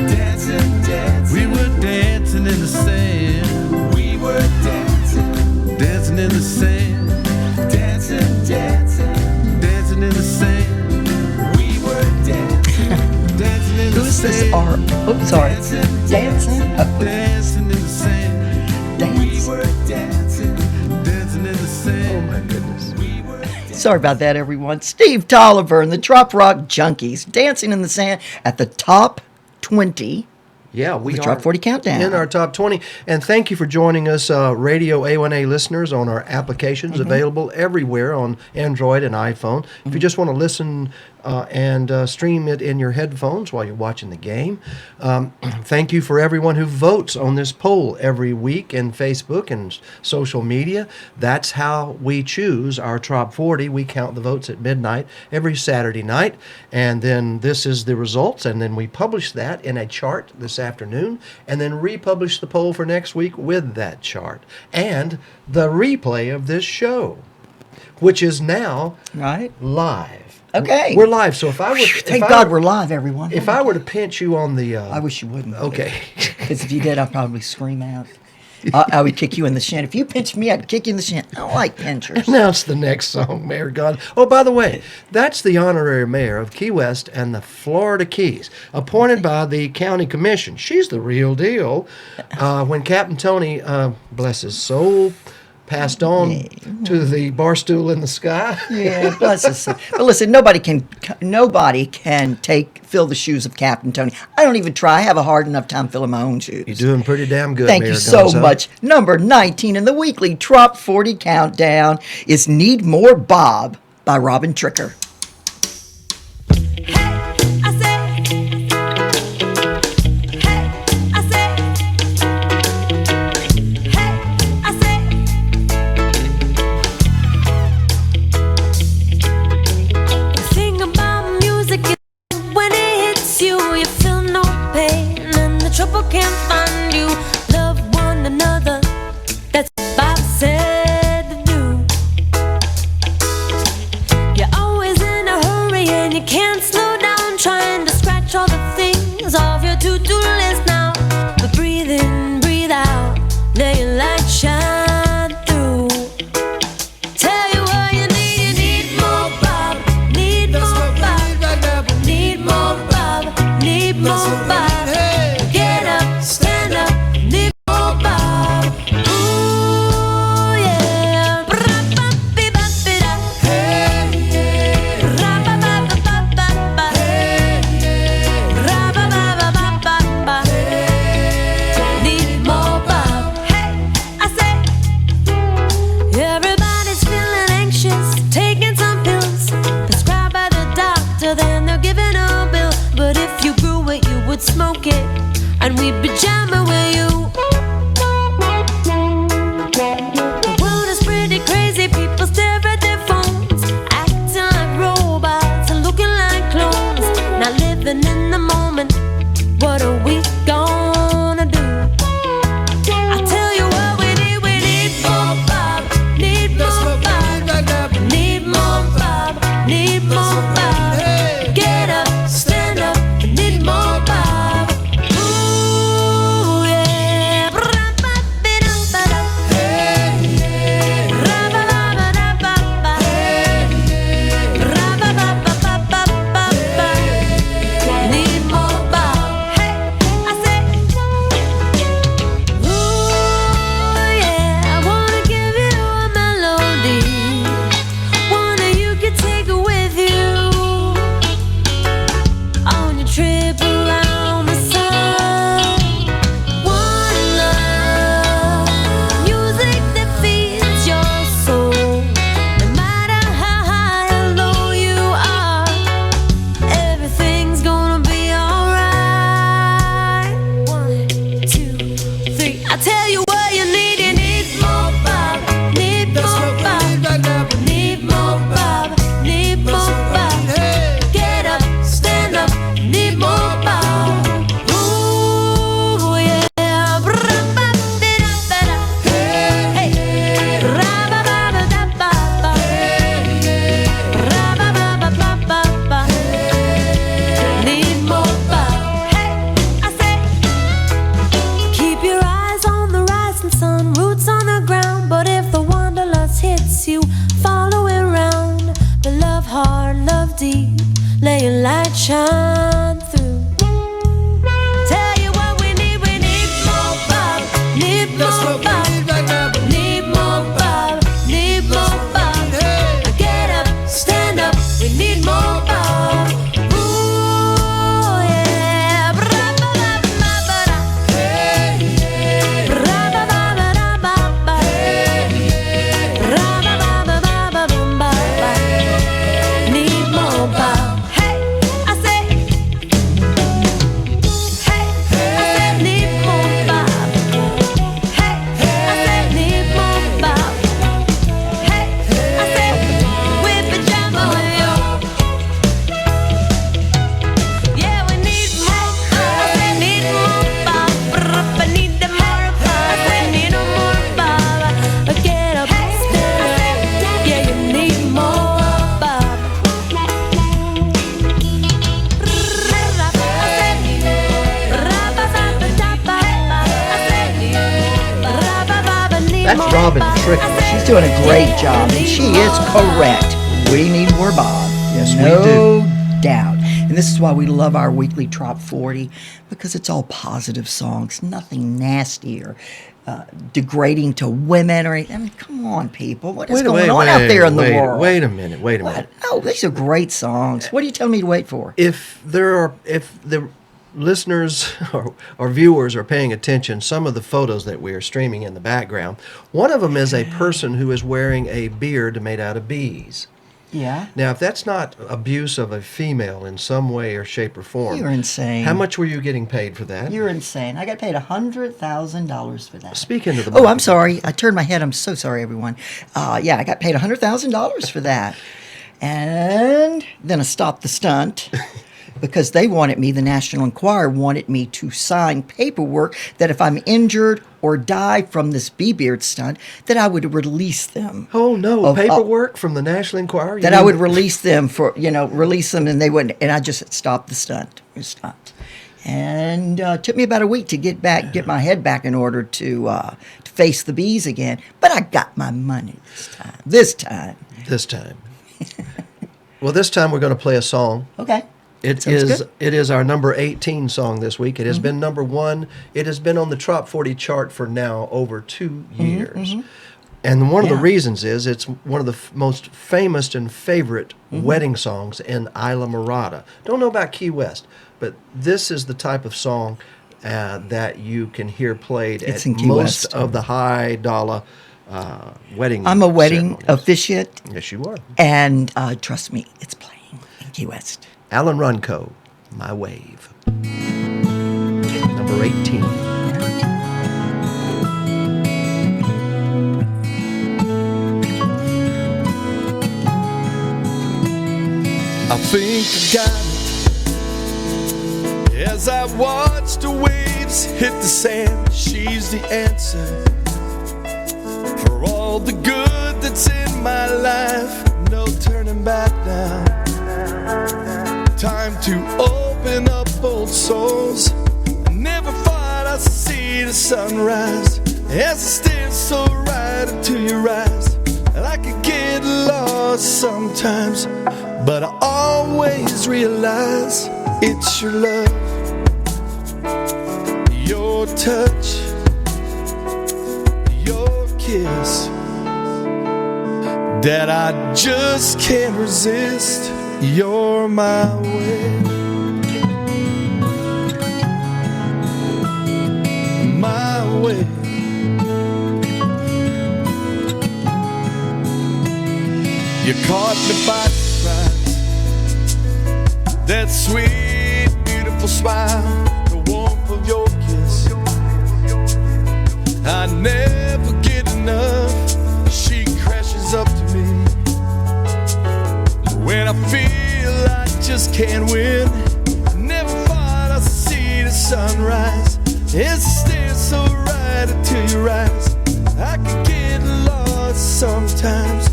Dancing, dancing. We were dancing in the sand. We were dancing. Dancing in the sand. Dancing, dancing. Dancing in the sand. We were dancing. Dancing in the Who's sand. this R? Oh, sorry. Dancing? Dancing in the sand. We were dancing. Dancing in the sand. Oh my goodness. Sorry about that, everyone. Steve Tolliver and the Trop Rock Junkies dancing in the sand at the top 20. Yeah, we the are Trop 40 Countdown. in our top 20. And thank you for joining us, Radio A1A listeners, on our applications available everywhere on Android and iPhone. If you just want to listen and stream it in your headphones while you're watching the game. Thank you for everyone who votes on this poll every week in Facebook and social media. That's how we choose our Trop 40. We count the votes at midnight every Saturday night, and then this is the results, and then we publish that in a chart this afternoon, and then republish the poll for next week with that chart and the replay of this show, which is now live. Okay. We're live, so if I were... Thank God we're live, everyone. If I were to pinch you on the... I wish you wouldn't. Okay. Because if you did, I'd probably scream out. I would kick you in the shin. If you pinched me, I'd kick you in the shin. I don't like pinchers. Announce the next song, Mayor God. Oh, by the way, that's the honorary mayor of Key West and the Florida Keys, appointed by the county commission. She's the real deal. When Captain Tony, bless his soul, passed on to the bar stool in the sky. Yeah, bless his soul. But listen, nobody can fill the shoes of Captain Tony. I don't even try. I have a hard enough time filling my own shoes. You're doing pretty damn good, Thank Mayor you so Gonzo. much. Number 19 in the weekly Trop 40 Countdown is Need More Bob by Robin Tricker. Trouble can't find you. Love one another. That's what Bob said to do. You're always in a hurry and you can't slow down trying to scratch all the things off your to-do list now. But breathe in, breathe out, let your light shine through. Tell you what you need more Bob, need more Bob, need more Bob, need more Bob. Get up, stand up, need more Bob. Ooh yeah. Ra-ba-bi-ba-bi-da. Ra-ba-ba-ba-ba-ba. Ra-ba-ba-ba-ba-ba. Need more Bob. Hey, I say, everybody's feeling anxious, taking some pills prescribed by the doctor, then they're giving a bill. But if you grew it, you would smoke it, and we'd be jamming with you. The world is pretty crazy, people stare at their phones, acting like robots and looking like clones. Not living in the moment, what are we gonna do? I tell you what we need more Bob, need more Bob, need more Bob, need more Bob. Get up, stand up, need more Bob. Ooh yeah. Ra-ba-bi-da-ba-da. Ra-ba-ba-ba-da-ba-ba. Ra-ba-ba-ba-ba-ba-ba. Need more Bob. Hey, I say, ooh yeah. I wanna give you a melody, one that you can take with you on your trip around the sun. One love, music that feeds your soul. No matter how high or low you are, everything's gonna be alright. 1, 2, 3. I tell you what you need more Bob, need more Bob, need more Bob, need more Bob. Get up, stand up, need more Bob. Ooh yeah. Ra-ba-bi-da-ba-da. Hey, ra-ba-ba-ba-da-ba-ba. Ra-ba-ba-ba-ba-ba. Need more Bob. Hey, I say, keep your eyes on the rising sun, roots on the ground. But if the wanderlust hits you, follow it round. But love hard, love deep, let your light shine through. Tell you what we need more Bob, need more Bob, need more Bob, need more Bob. Get up, stand up, we need more Bob. Ooh yeah. Ra-ba-ba-ba-ba-da. Ra-ba-ba-ba-da-ba-ba. Ra-ba-ba-ba-ba-ba-ba. Need more Bob. Hey, I say, hey, I said need more Bob. Hey, I said need more Bob. Hey, I said we're pajama with you. Yeah, we need more Bob. I said need more Bob. I need the more Bob. I said need more Bob. Get up, stand up. Yeah, you need more Bob. That's Robin Trickle. She's doing a great job, and she is correct. We need more Bob. Yes, we No doubt. And this is why we love our weekly Trop 40, because it's all positive songs, nothing nasty or degrading to women or anything. I mean, come on, people. What is going on out there in the world? Wait a minute. What? No, these are great songs. What are you telling me to wait for? If the listeners or viewers are paying attention, some of the photos that we are streaming in the background, one of them is a person who is wearing a beard made out of bees. Yeah. Now, if that's not abuse of a female in some way or shape or form, You're insane. How much were you getting paid for that? You're insane. I got paid $100,000 for that. Speak into the Oh, I'm sorry. I turned my head. I'm so sorry, everyone. Yeah, I got paid $100,000 for that. And then I stopped the stunt. because they wanted me, the National Enquirer wanted me to sign paperwork that if I'm injured or die from this bee-beard stunt, that I would release them. Oh, no, paperwork from the National Enquirer? That I would release them release them, and they wouldn't, and I just stopped the stunt. It stopped. And it took me about a week to get my head back in order to face the bees again. But I got my money this time. Well, this time we're going to play a song. Okay. It is our number 18 song this week. It has been number 1. It has been on the Trop40 chart for now over 2 years. And one of the reasons is it's one of the most famous and favorite wedding songs in Isla Morada. Don't know about Key West, but this is the type of song that you can hear played at most of the high dollar wedding. I'm a wedding officiant. Yes, you are. And trust me, it's playing in Key West. Alan Runco, My Wave. Number 18. I think I got it. As I watch the waves hit the sand, she's the answer for all the good that's in my life. No turning back now. Time to open up old souls. I never thought I'd see the sunrise as I stare so right into your eyes. And I could get lost sometimes, but I always realize it's your love, your touch, your kiss that I just can't resist. You're my way, my way. You caught me by surprise. That sweet, beautiful smile, the warmth of your kiss. I never get enough. She crashes up to me when I feel I just can't win. Never thought I'd see the sunrise. It stares so right into your eyes. I could get lost sometimes,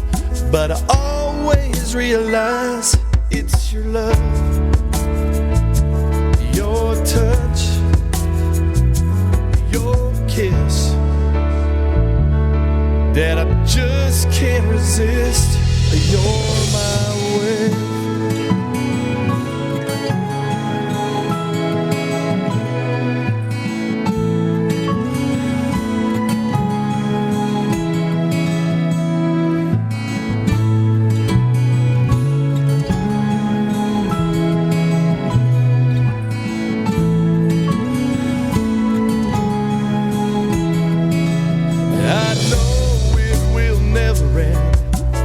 but I always realize it's your love, your touch, your kiss that I just can't resist. You're my way.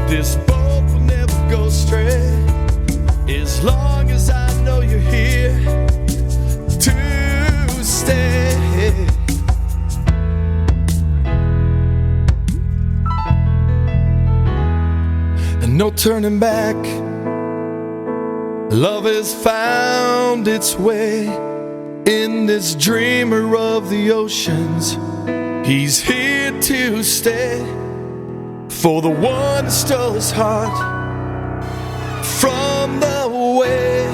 This boat will never go astray as long as I know you're here to stay. And no turning back. Love has found its way in this dreamer of the oceans. He's here to stay. For the one who stole his heart from the way.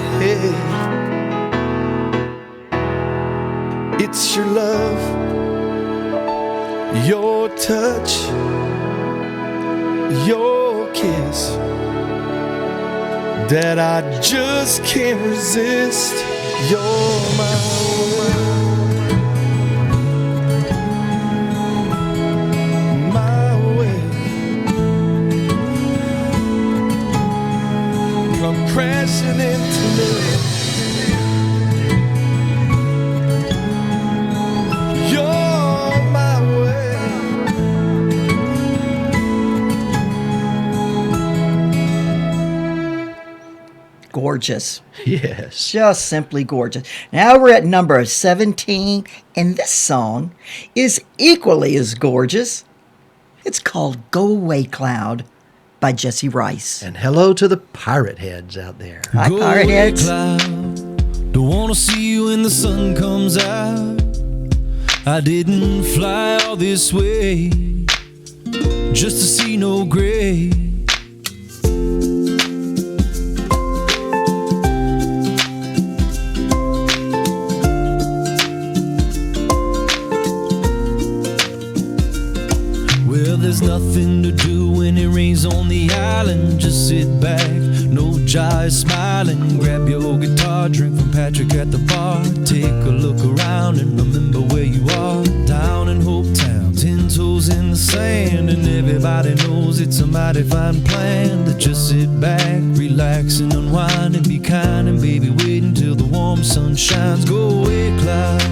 It's your love, your touch, your kiss that I just can't resist. You're my way. Crashing into me. You're my way. Gorgeous. Yes. Just simply gorgeous. Now we're at number 17, and this song is equally as gorgeous. It's called Go Away Cloud by Jesse Rice. And hello to the pirate heads out there. Hi, pirate heads. Cloud, Don't wanna see you when the sun comes out. I didn't fly all this way just to see no gray. Well, there's nothing to do when it rains on the island. Just sit back, no jive, smiling. Grab your guitar, drink from Patrick at the bar. Take a look around and remember where you are. Down in Hope Town, 10 toes in the sand. And everybody knows it's a mighty fine plan to just sit back, relax and unwind and be kind. And baby, wait until the warm sun shines. Go away, cloud.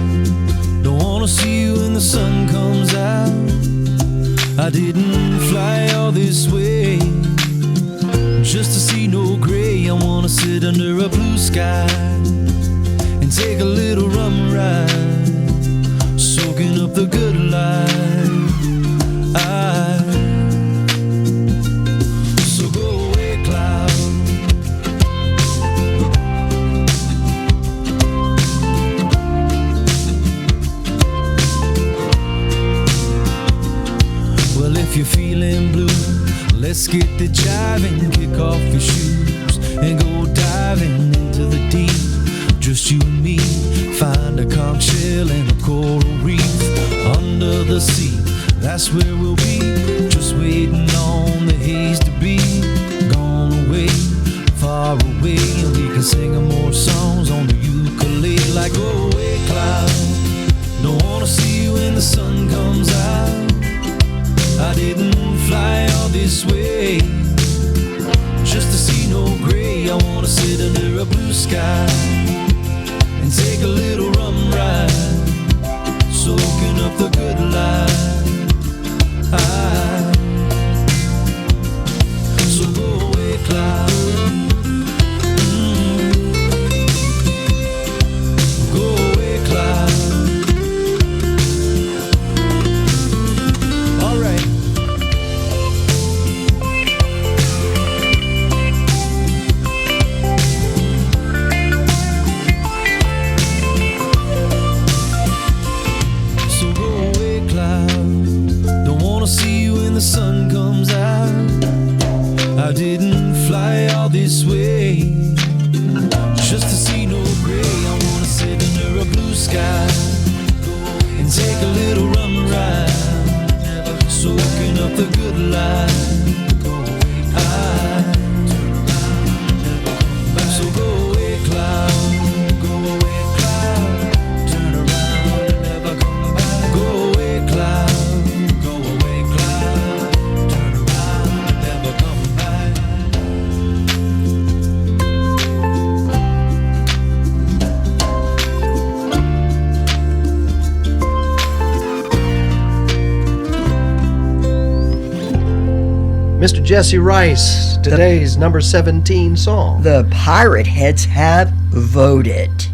Don't wanna see you when the sun comes out. I didn't fly all this way just to see no gray. I wanna sit under a blue sky and take a little rum ride, soaking up the good life. So go away, cloud. Well, if you're feeling blue, let's get the jiving, kick off your shoes and go diving into the deep. Just you and me, find a conch shell and a coral reef under the sea. That's where we'll be, just waiting on the haze to be gone away, far away. And we can sing more songs on the ukulele like go away, cloud. Don't wanna see you when the sun comes out. I didn't fly all this way just to see no gray. I wanna sit under a blue sky and take a little rum ride, soaking up the good life. So go away, cloud. Go away, cloud. All right. See you when the sun comes out. I didn't fly all this way just to see no gray. I wanna sit under a blue sky and take a little rum ride, soaking up the good life. So go away, cloud. Go away, cloud. Turn around and never come back. Go away, cloud. Mr. Jesse Rice, today's number 17 song. The Pirate Heads have voted.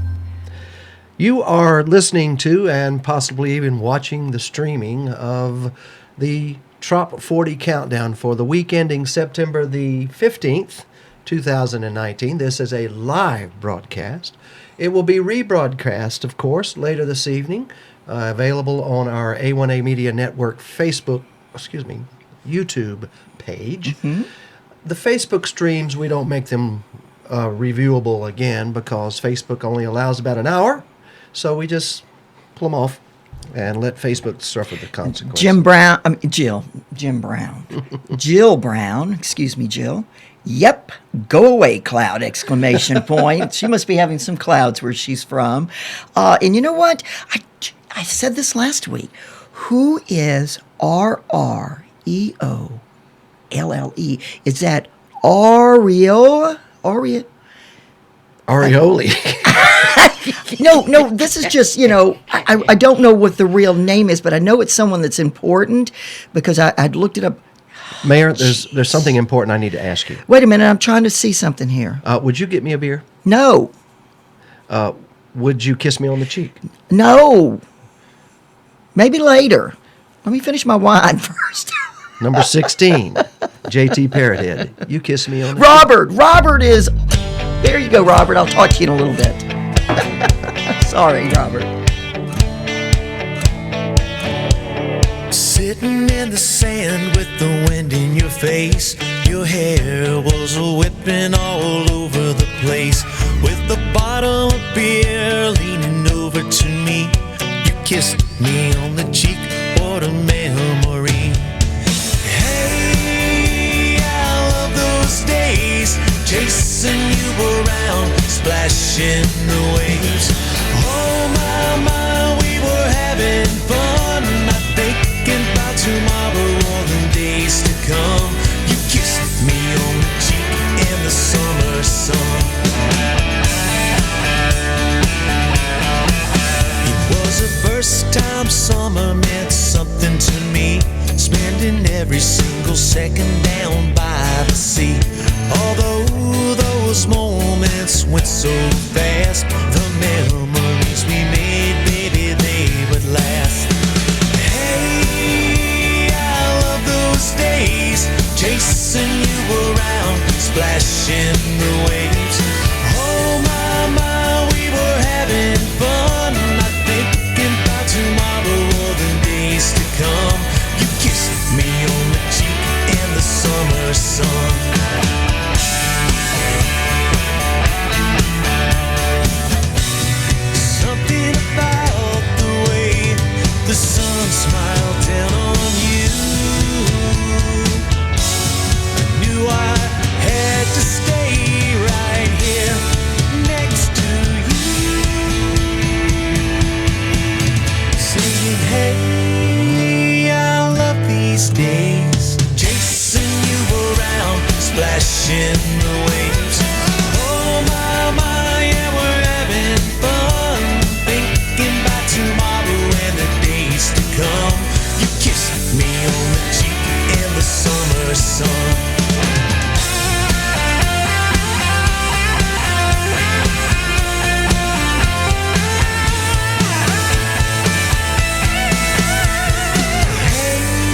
You are listening to and possibly even watching the streaming of the Trop40 countdown for the week ending September the 15th, 2019. This is a live broadcast. It will be rebroadcast, of course, later this evening, available on our A1A Media Network YouTube page. Mm-hmm. The Facebook streams, we don't make them reviewable again because Facebook only allows about an hour, so we just pull them off and let Facebook suffer the consequences. Jill Brown, excuse me, Jill. Yep, go away, cloud, exclamation point. She must be having some clouds where she's from. And you know what? I said this last week. Who is RREOLLE? Is that Arioli? No, this is just, I don't know what the real name is, but I know it's someone that's important because I'd looked it up. Mayor, there's something important I need to ask you. Wait a minute, I'm trying to see something here. Would you get me a beer? No. Would you kiss me on the cheek? No. Maybe later. Let me finish my wine first. Number 16, JT Parrothead. You kiss me on the Robert is... There you go, Robert. I'll talk to you in a little bit. Sorry, Robert. Sitting in the sand with the wind in your face, your hair was whipping all over the place. With the bottle of beer leaning over to me, you kissed me on the cheek, what a memory. Hey, I love those days, chasing you around, splashing the waves. Oh my, we were having fun, not thinking about tomorrow or the days to come. You kissed me on the cheek in the summer sun. It was the first time summer meant something to me, spending every single second down by the sea. Although those moments went so fast, the memories we made, baby, they would last. Hey, I love those days, chasing you around, splashing the waves. Oh my, we were having fun, not thinking about tomorrow or the days to come. You kissed me on the cheek in the summer sun. Something about the way the sun smiled down on you, I knew I had to stay right here next to you, singing, hey, I love these days, chasing you around, splashing the waves. Oh my, yeah, we're having fun, thinking about tomorrow and the days to come. You kissed me on the cheek in the summer sun.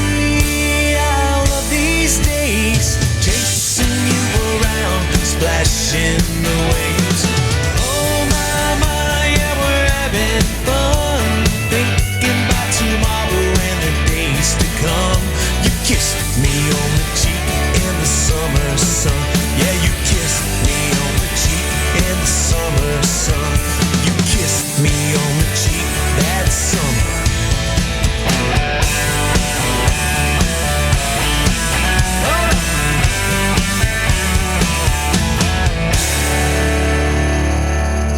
Hey, I love these days, chasing you around, splashing the waves. Oh my, yeah, we're having fun, thinking about tomorrow and the days to come. You kissed me on the cheek in the summer sun. Yeah, you kissed me on the cheek in the summer sun. You kissed me on the cheek that summer.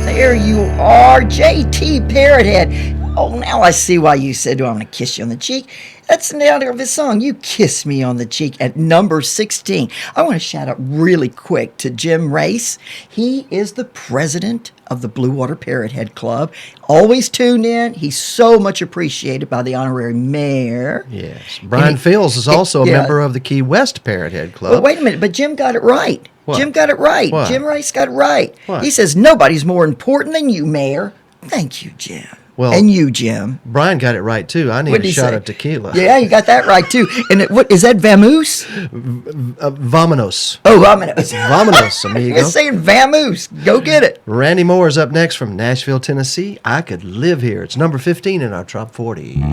There you are, JT Parrothead. Oh, now I see why you said, I'm going to kiss you on the cheek. That's the name of his song, You Kiss Me on the Cheek, at number 16. I want to shout out really quick to Jim Race. He is the president of the Blue Water Parrothead Club. Always tuned in. He's so much appreciated by the honorary mayor. Yes. Brian Fields is also a member of the Key West Parrothead Club. But wait a minute, but Jim got it right. What? Jim got it right. What? Jim Race got it right. What? He says, nobody's more important than you, Mayor. Thank you, Jim. Well, and you, Jim. Brian got it right, too. I need What'd a he shot say? of tequila. Yeah, you got that right, too. And what is that, vamoose? Vamonos. Oh, vamonos. Vamonos, amigo. It's saying vamoose. Go get it. Randy Moore is up next from Nashville, Tennessee. I Could Live Here. It's number 15 in our Trop 40.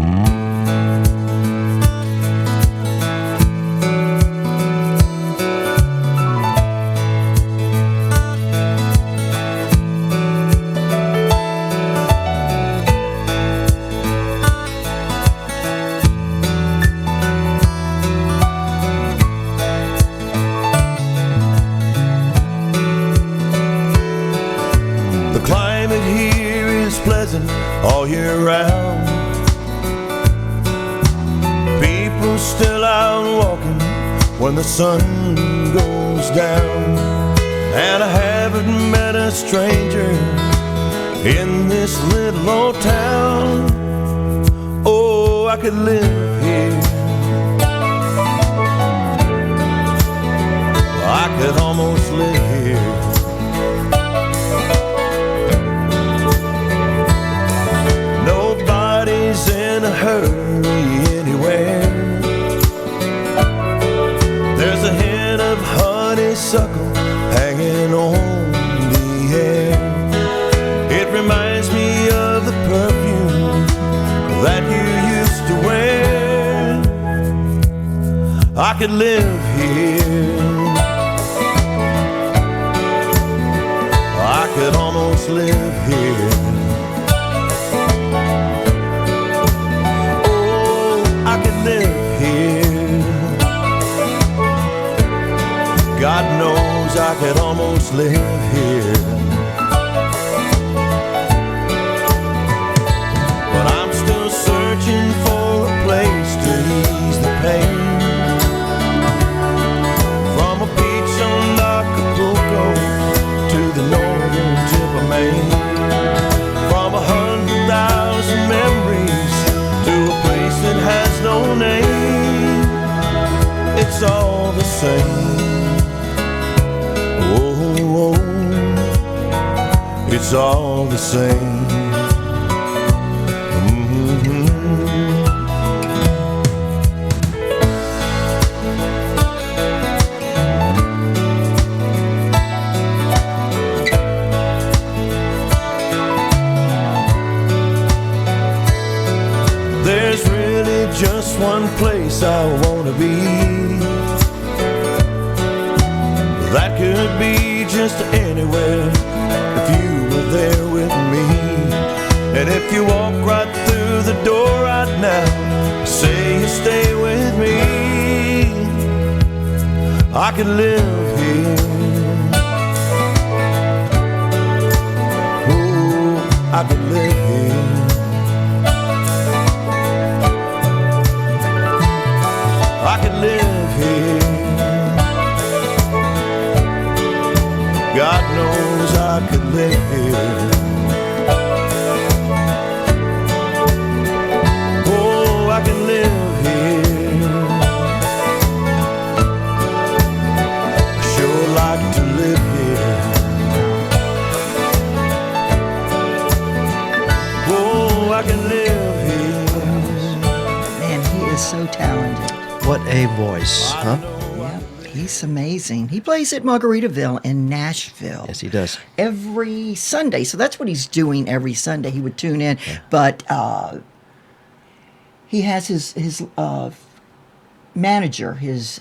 All year round, people still out walking when the sun goes down, and I haven't met a stranger in this little old town. Oh, I could live here, I could almost live here. Nobody's in a hurry anywhere. There's a hint of honeysuckle hanging on the air. It could live here. I could almost live here. Oh, I could live here. God knows I could almost live here. But I'm still searching for a place to ease the pain. From a beach on Acapulco to the northern tip of Maine. From 100,000 memories to a place that has no name. It's all the same. Oh, it's all the same. There's really just one place I want to be. That could be just anywhere if you were there with me. And if you walk right through the door right now, say you stay with me, I could live here. Oh, I could live here. I could live here. God knows I could live here. Oh, I can live here. I sure like to live here. Oh, I can live here. Man, he is so talented. What a voice, huh? He's amazing. He plays at Margaritaville in Nashville. Yes, he does. Every Sunday. So that's what he's doing every Sunday. He would tune in. But he has his manager. Is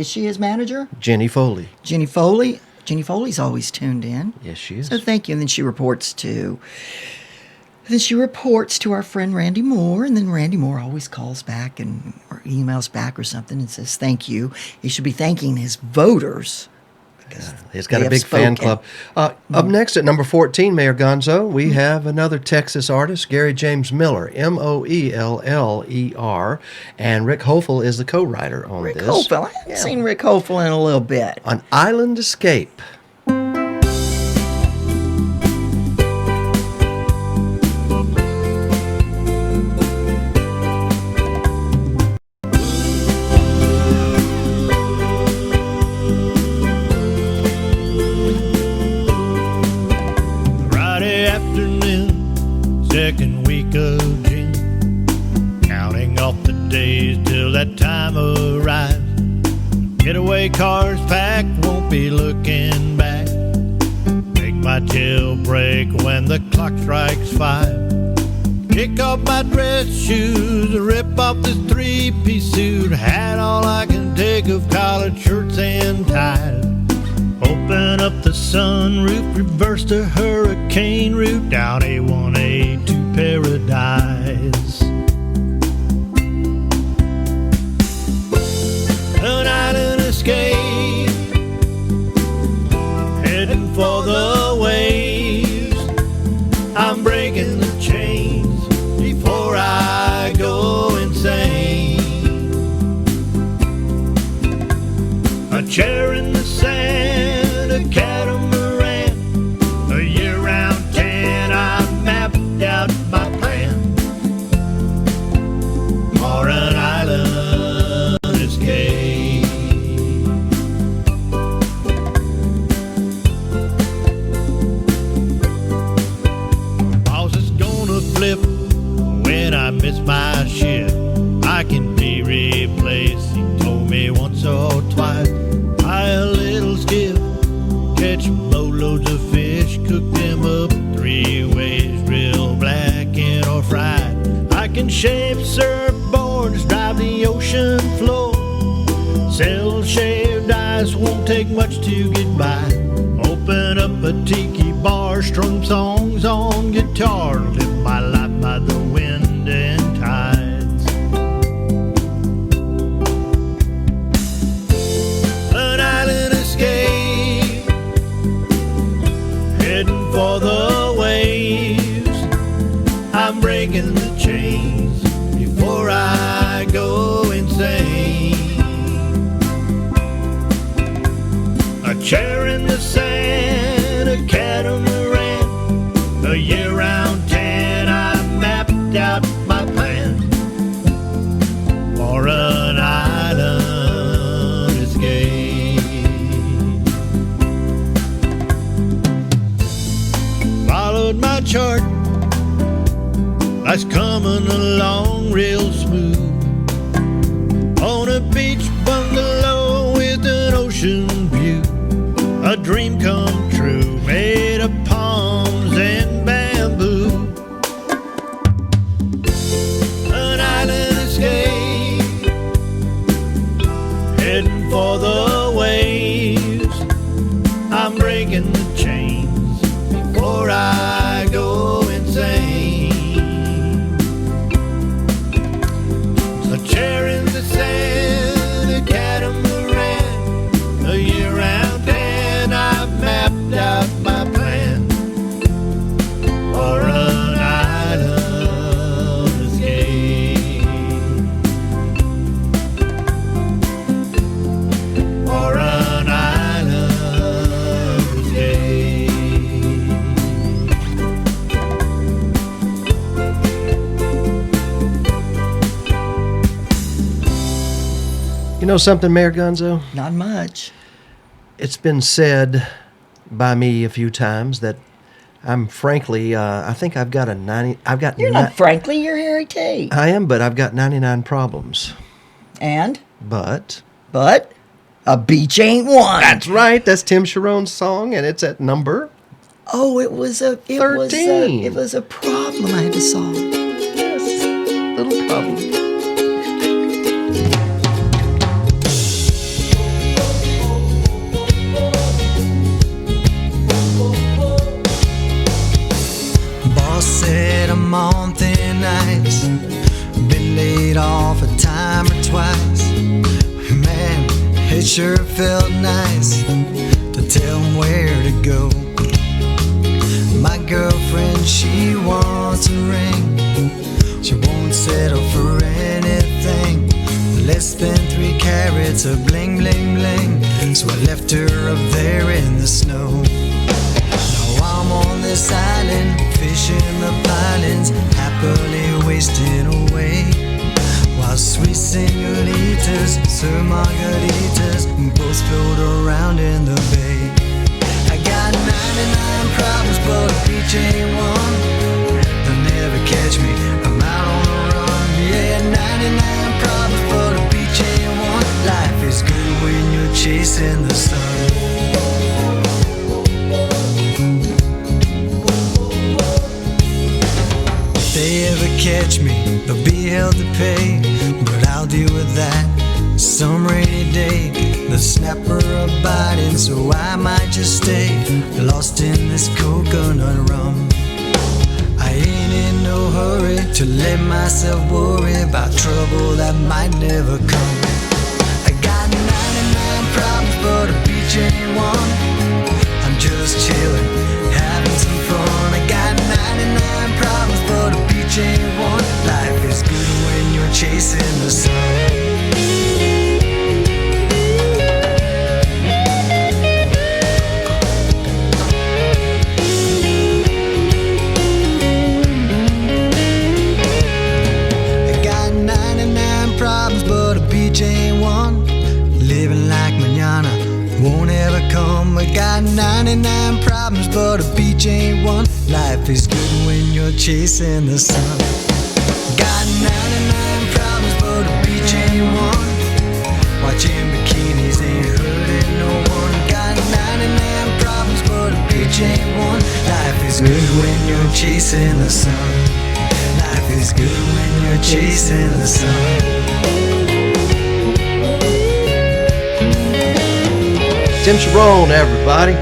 she his manager? Jenny Foley. Jenny Foley. Jenny Foley's always tuned in. Yes, she is. So thank you. And then she reports to our friend Randy Moore, and then Randy Moore always calls back or emails back or something and says thank you. He should be thanking his voters. He's got a big fan club. Up next at number 14, Mayor Gonzo, we have another Texas artist, Gary James Miller, Moeller, and Rick Hofel is the co-writer on this. Rick Hofel. I haven't seen Rick Hofel in a little bit. On Island Escape. Second week of June, counting off the days till that time arrives. Getaway cars packed, won't be looking back. Make my jailbreak when the clock strikes 5. Kick off my dress shoes, rip off this 3-piece suit. Had all I can take of collared shirts and ties. Open up the sunroof, reverse the hurricane route down A1A to paradise. An island escape, heading for the waves. I'm breaking the chains before I go insane. A chair in the sand, a catamaran, a year-round tan. I've mapped out my plan for an island escape. Boss is gonna flip when I miss my ship. I can be replaced, he told me once or twice. Buy a little skiff, catch boatloads of fish, cook them up 3 ways, real blackened or fried. I can shape surfboards, drive the ocean floor, sail take much to get by. Open up a tiki bar, strum songs on guitar, live my life by the wind and tides. An island escape, heading for the waves. I'm breaking the chains before I go insane. A chair in the sand, a catamaran, a year-round tan. I mapped out my plan for an island escape. Followed my chart, life's coming along real smooth. On a beach bungalow with an ocean view, a dream come true, made of palms and bamboo. An island escape, heading for the waves. I'm breaking the chains before I go insane. A chair in the sand, a catamaran, a year-round tan. I've mapped out my plan for an island escape. For an island escape. You know something, Mayor Gonzo? Not much. It's been said by me a few times that I'm frankly, I think I've got a 90. I've got. You're not frankly, you're Harry Tate. I am, but I've got 99 problems. And? But a beach ain't one. That's right. That's Tim Sharon's song, and it's at number. Oh, it was a 13. It was a problem I had to solve. Yes, little problem. Boss said I'm on thin ice. Been laid off a time or twice. Man, it sure felt nice to tell him where to go. My girlfriend, she wants a ring. She won't settle for anything less than 3 carats of bling, bling, bling. So I left her up there in the snow. Now I'm on this island, fishing the pilings, happily wasting away, while sweet senoritas serve margaritas, both float around in the bay. I got 99 problems, but a beach ain't one. They'll never catch me, I'm out on the run. Yeah, 99 problems, but a beach ain't one. Life is good when you're chasing the sun. If they ever catch me, they'll be held to pay, but I'll deal with that some rainy day. The snapper are biting, so I might just stay lost in this coconut rum. I ain't in no hurry to let myself worry about trouble that might never come. I got 99 problems, but a beach ain't one. I'm just chilling, having some fun. I got 99 problems, but a beach ain't one. Life is good when you're chasing the sun. Ain't one. Living like manana won't ever come. I got 99 problems, but a beach ain't one. Life is good when you're chasing the sun. Got 99 problems, but a beach ain't one. Watching bikinis ain't hurting no one. Got 99 problems, but a beach ain't one. Life is good when you're chasing the sun. Life is good when you're chasing the sun. Tim Sharon, everybody.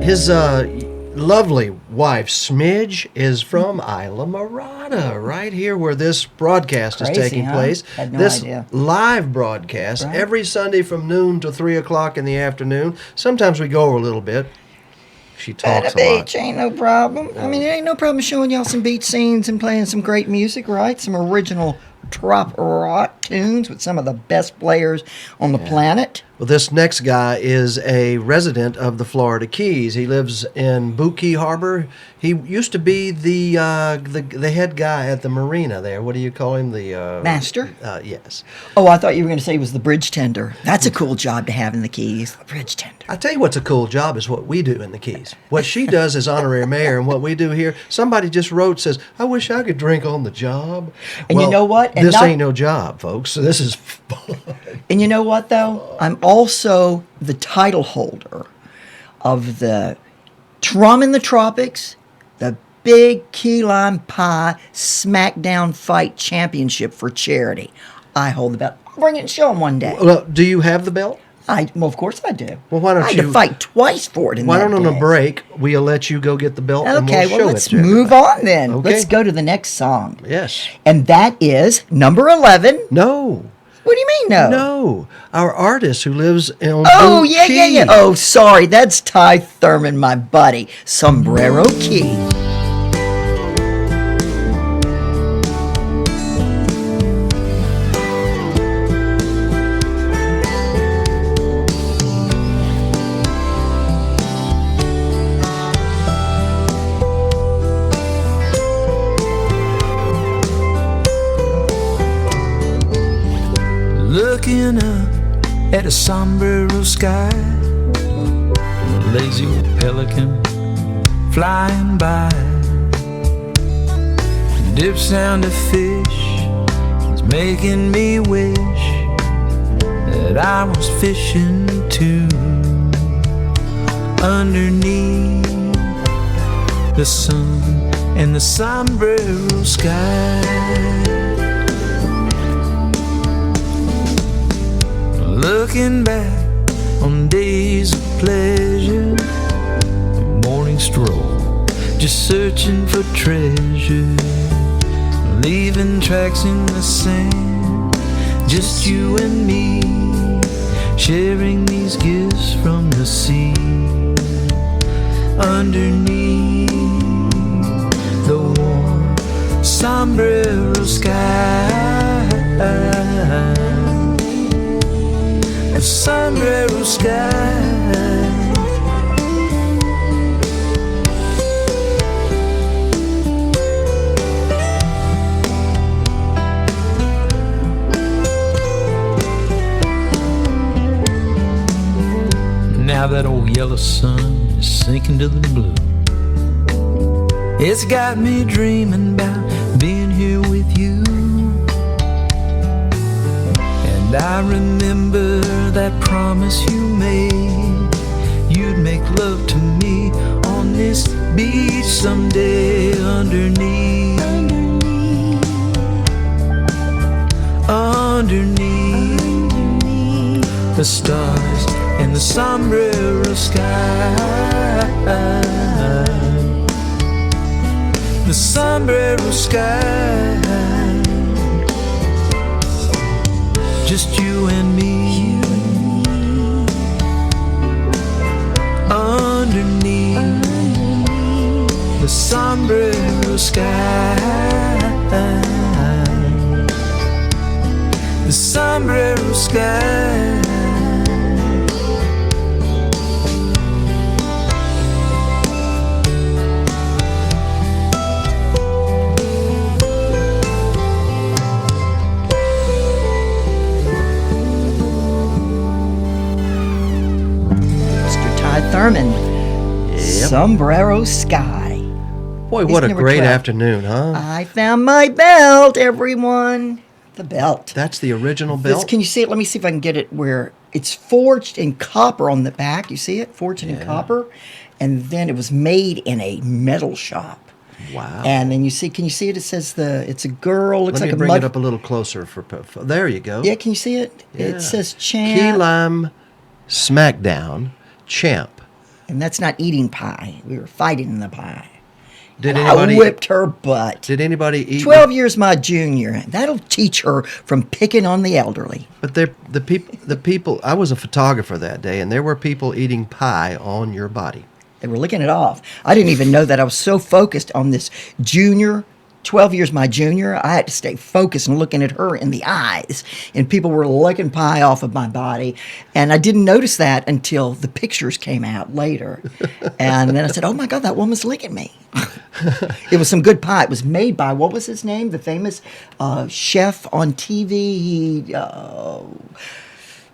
His lovely wife, Smidge, is from Isla Mirada, right here where this broadcast is Crazy, taking huh? place. Had no This idea. live broadcast Right. every Sunday from noon to 3 o'clock in the afternoon. Sometimes we go over a little bit. She At talks the a lot. beach ain't no problem. I mean, it ain't no problem showing y'all some beach scenes and playing some great music, right? Some original Trop40 tunes with some of the best players on the planet. Well, this next guy is a resident of the Florida Keys. He lives in Boot Key Harbor. He used to be the head guy at the marina there. What do you call him? The Master? Yes. Oh, I thought you were going to say he was the bridge tender. That's a cool job to have in the Keys. The bridge tender. I tell you what's a cool job is what we do in the Keys. What she does as honorary mayor and what we do here. Somebody just wrote, says, I wish I could drink on the job. And you know what? And this not- ain't no job, folks. So this is fun. And you know what, though? I'm also the title holder of the Trum in the Tropics, the Big Key Lime Pie Smackdown Fight Championship for charity. I hold the belt. I'll bring it and show them one day. Well, do you have the belt? Well, of course I do. Well, why don't I had you to fight twice for it in Why that don't on day. a break we'll let you go get the belt and Okay, we'll well, show let's it to move everybody. on then. Okay. Let's go to the next song. Yes. And that is number 11. No. What do you mean, no? No. Our artist who lives in Oh, Boot yeah. Key. Oh, sorry. That's Ty Thurman, my buddy. Sombrero Key. Looking up at a sombrero sky, a lazy old pelican flying by. The dip sound of fish is making me wish that I was fishing too. Underneath the sun and the sombrero sky. Looking back on days of pleasure, a morning stroll, just searching for treasure, leaving tracks in the sand, just you and me, sharing these gifts from the sea. Underneath the warm sombrero sky, a sombrero sky. Now that old yellow sun is sinking to the blue. It's got me dreaming about being here with you. And I remember that promise you made. You'd make love to me on this beach someday. Underneath the stars and the sombrero sky. The sombrero sky. Just you and me. Underneath the sombrero sky. The sombrero sky. Thurman, Sombrero Sky. Boy, what a Number great 12. afternoon, huh? I found my belt, everyone. The belt. That's the original belt? Can you see it? Let me see if I can get it where it's forged in copper on the back. You see it? Forged in copper. And then it was made in a metal shop. Wow. And then can you see it? It says it's a girl. Looks Let like me a bring mud. it up a little closer. There you go. Yeah, can you see it? Yeah. It says Key lime SmackDown champ. And that's not eating pie. We were fighting in the pie. Did And anybody I whipped her butt. Did anybody eat? 12 years my junior. That'll teach her from picking on the elderly. But the people. I was a photographer that day, and there were people eating pie on your body. They were licking it off. I didn't even know that. I was so focused on this junior, 12 years my junior, I had to stay focused and looking at her in the eyes. And people were licking pie off of my body. And I didn't notice that until the pictures came out later. And then I said, oh my God, that woman's licking me. It was some good pie. It was made by, what was his name? The famous chef on TV.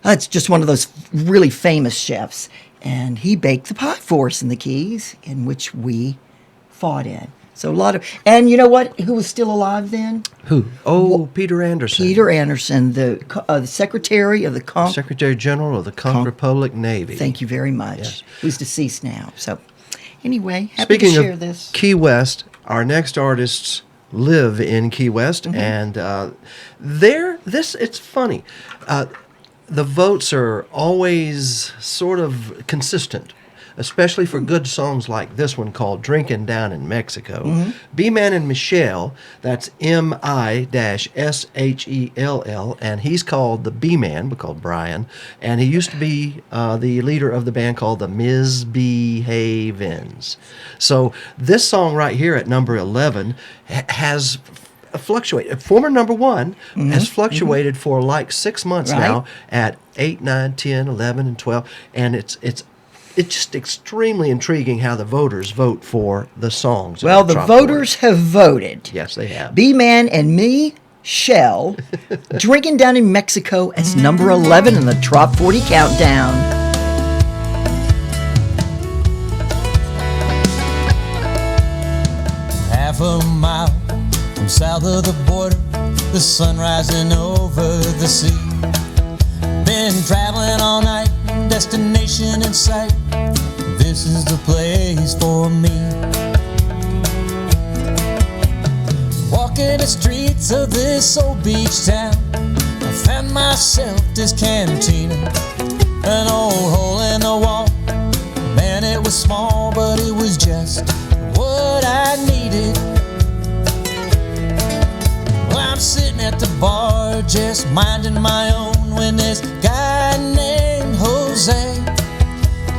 It's just one of those really famous chefs. And he baked the pie for us in the Keys, in which we fought in. So a lot of, and you know what? Who was still alive then? Who? Oh, Peter Anderson. Peter Anderson, the Secretary of the Secretary General of the Conch Republic Navy. Thank you very much. Yes. Who's deceased now. So, anyway, happy Speaking to share of this. Key West, our next artists live in Key West, and it's funny. The votes are always sort of consistent, especially for good songs like this one called Drinking Down in Mexico. B-Man and Michelle, that's M-I-S-H-E-L-L, and he's called the B-Man, called Brian, and he used to be the leader of the band called the Misbehavens. So this song right here at number 11 has fluctuated. Former number one has fluctuated for like 6 months now at 8, 9, 10, 11, and 12, and it's just extremely intriguing how the voters vote for the songs. Well, the voters have voted. Yes, they have. B-Man and me, Shell, Drinking Down in Mexico as number 11 in the Trop 40 countdown. Half a mile from south of the border, the sun rising over the sea. Been traveling all night, destination in sight. This is the place for me. Walking the streets of this old beach town, I found myself this cantina, an old hole in the wall. Man, it was small, but it was just what I needed. Well, I'm sitting at the bar, just minding my own, when this guy named Jose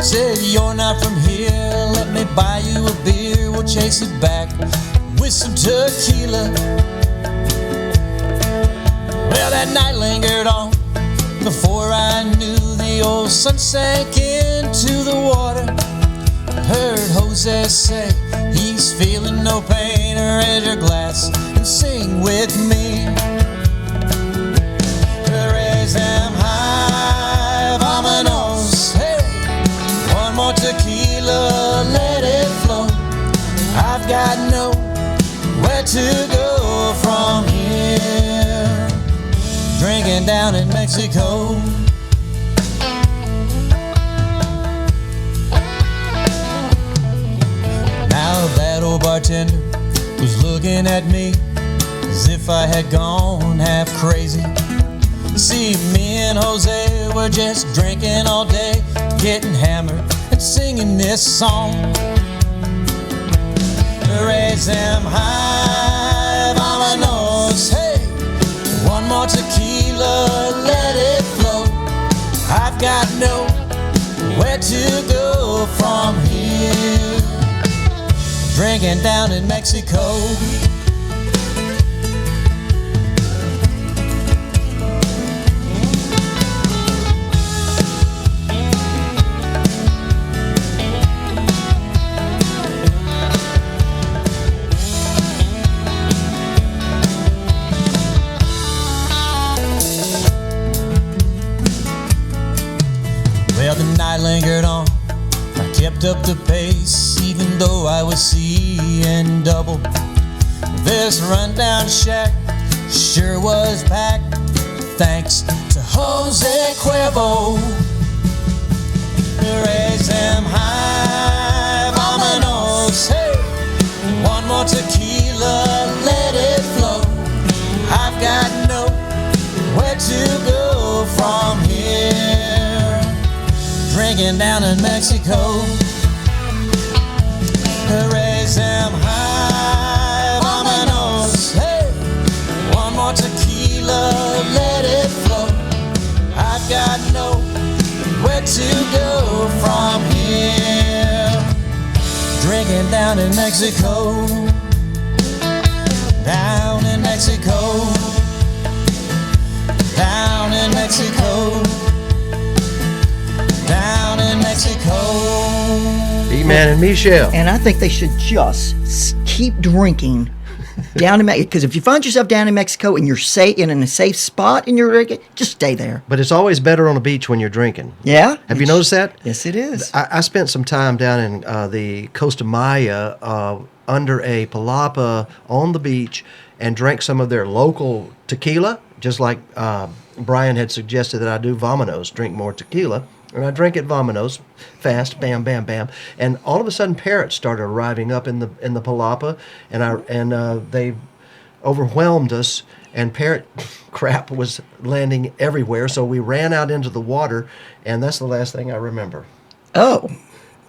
said, you're not from here, let me buy you a beer. We'll chase it back with some tequila. Well, that night lingered on. Before I knew, the old sun sank into the water. Heard Jose say he's feeling no pain. Raise your glass and sing with me. Raise them high, vámonos. Hey, one more tequila, let it flow. I've got nowhere to go from here. Drinking down in Mexico. Now that old bartender was looking at me as if I had gone half crazy. See, me and Jose were just drinking all day, getting hammered and singing this song. Raise them high, vámonos, hey. One more tequila, let it flow. I've got nowhere to go from here. Drinking down in Mexico. Well, the night lingered on. I kept up the pace, even though I was seeing double. This rundown shack sure was packed, thanks to Jose Cuervo. Raise them high, vámonos, hey. One more tequila, let it flow. I've got nowhere to go from here. drinking down in Mexico. Raise them high, vámonos. Hey, one more tequila, let it flow. I've got nowhere to go from here. Drinking down in Mexico. Down in Mexico. Down in Mexico. Down in Mexico. E-Man and Michelle. And I think they should just keep drinking down in Mexico. Because if you find yourself down in Mexico and you're in a safe spot and you're drinking, just stay there. But it's always better on the beach when you're drinking. Yeah? Have you noticed that? Yes, it is. I spent some time down in the Costa Maya under a palapa on the beach and drank some of their local tequila, just like Brian had suggested that I do. Vámonos, drink more tequila. And I drank it Vámonos, fast, bam, bam, bam, and all of a sudden parrots started arriving up in the palapa, and they overwhelmed us, and parrot crap was landing everywhere. So we ran out into the water, and that's the last thing I remember. Oh,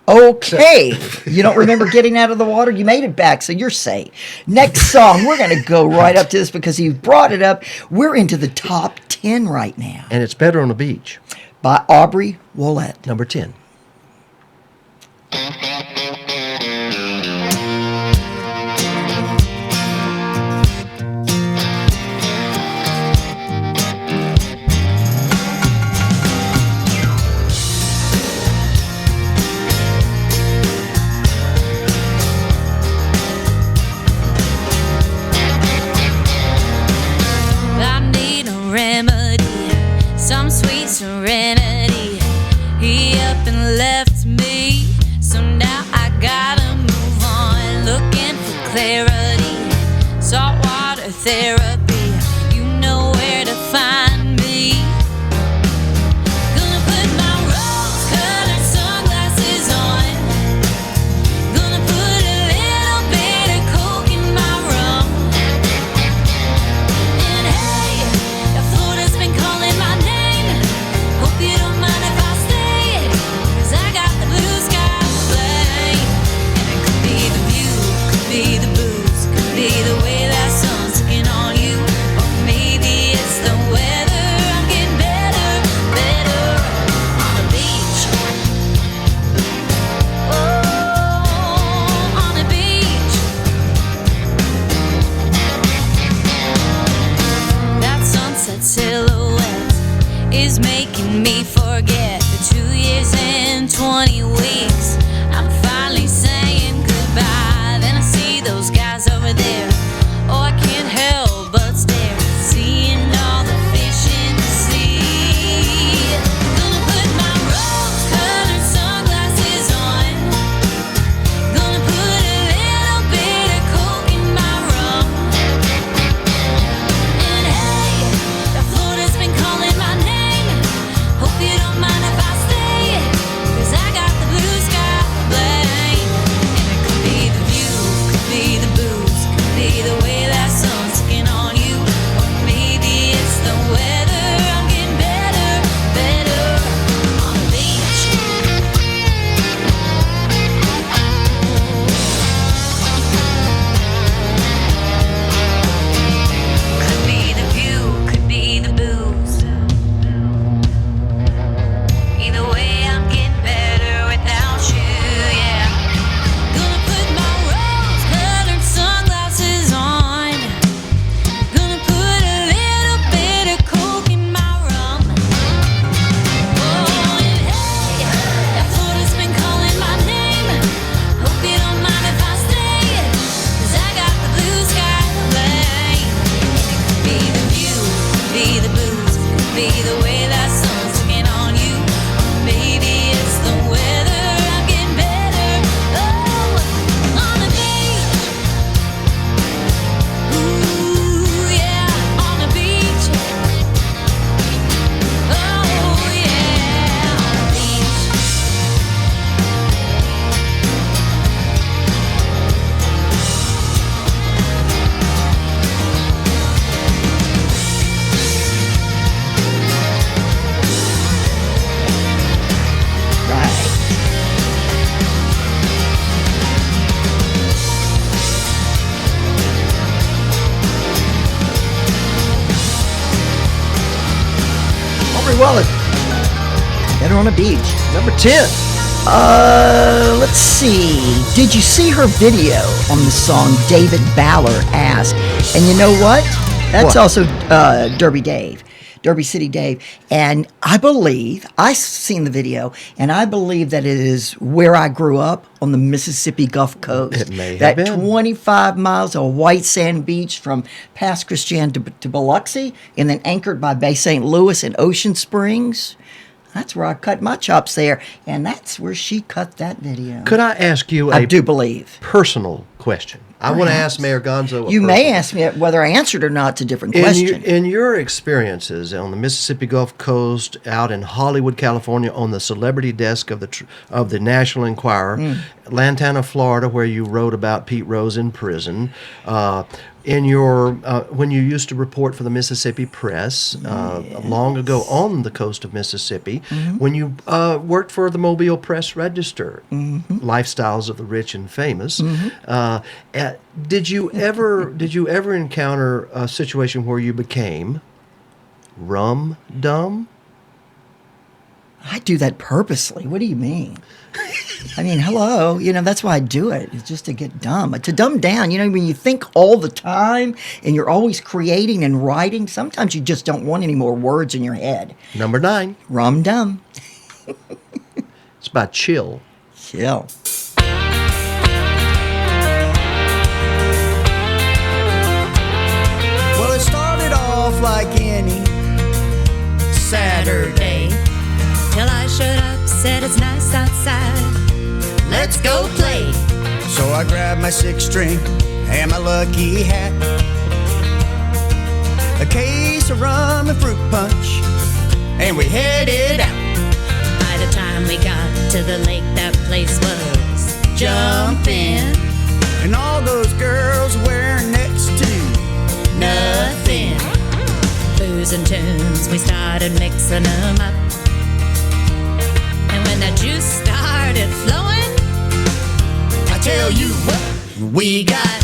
okay. You don't remember getting out of the water? You made it back, so you're safe. Next song, we're going to go right up to this because you brought it up. We're into the top 10 right now. And it's Better on the Beach. By Aubrey Willett. Number 10. I need a remedy, some sweet serenity. He up and left me, so now I gotta move on. Looking for clarity, saltwater therapy. You know where to find me. Gonna put my rose-colored sunglasses on. Gonna put a little bit of coke in my rum. And hey, Florida's been calling my name. Hope you don't mind if I stay, 'cause I got the blue sky flame. And it could be the view, could be the booze, could be the way that sun's looking on you. Wallet. Met her on a beach. Number 10. Let's see. Did you see her video on the song David Ballard Ask? And you know what? That's also Derby City Dave. And I've seen the video, and I believe that it is where I grew up on the Mississippi Gulf Coast. It may have been. 25 miles of white sand beach from Pass Christian to Biloxi, and then anchored by Bay St. Louis and Ocean Springs. That's where I cut my chops there, and that's where she cut that video. Could I ask you I do believe. Personal question? I want to ask Mayor Gonzo. You may ask me whether I answered or not. It's a different question. In your experiences on the Mississippi Gulf Coast, out in Hollywood, California, on the celebrity desk of the National Enquirer, Lantana, Florida, where you wrote about Pete Rose in prison, in your when you used to report for the Mississippi Press long ago on the coast of Mississippi, when you worked for the Mobile Press Register, Lifestyles of the Rich and Famous. Did you ever encounter a situation where you became rum dumb? I do that purposely. What do you mean? I mean, hello. That's why I do it. It's just to get dumb. To dumb down. When you think all the time and you're always creating and writing, sometimes you just don't want any more words in your head. Number 9. Rum dumb. It's about chill. Chill. Well, it started off like any Saturday, till I showed up, said it's nice outside, let's go play. So I grabbed my 6-string and my lucky hat, a case of rum and fruit punch, and we headed out. By the time we got to the lake, that place was jumping, and all those girls were next to nothing. Booze and tunes, we started mixing them up, and when that juice started flowing, I tell you what, we got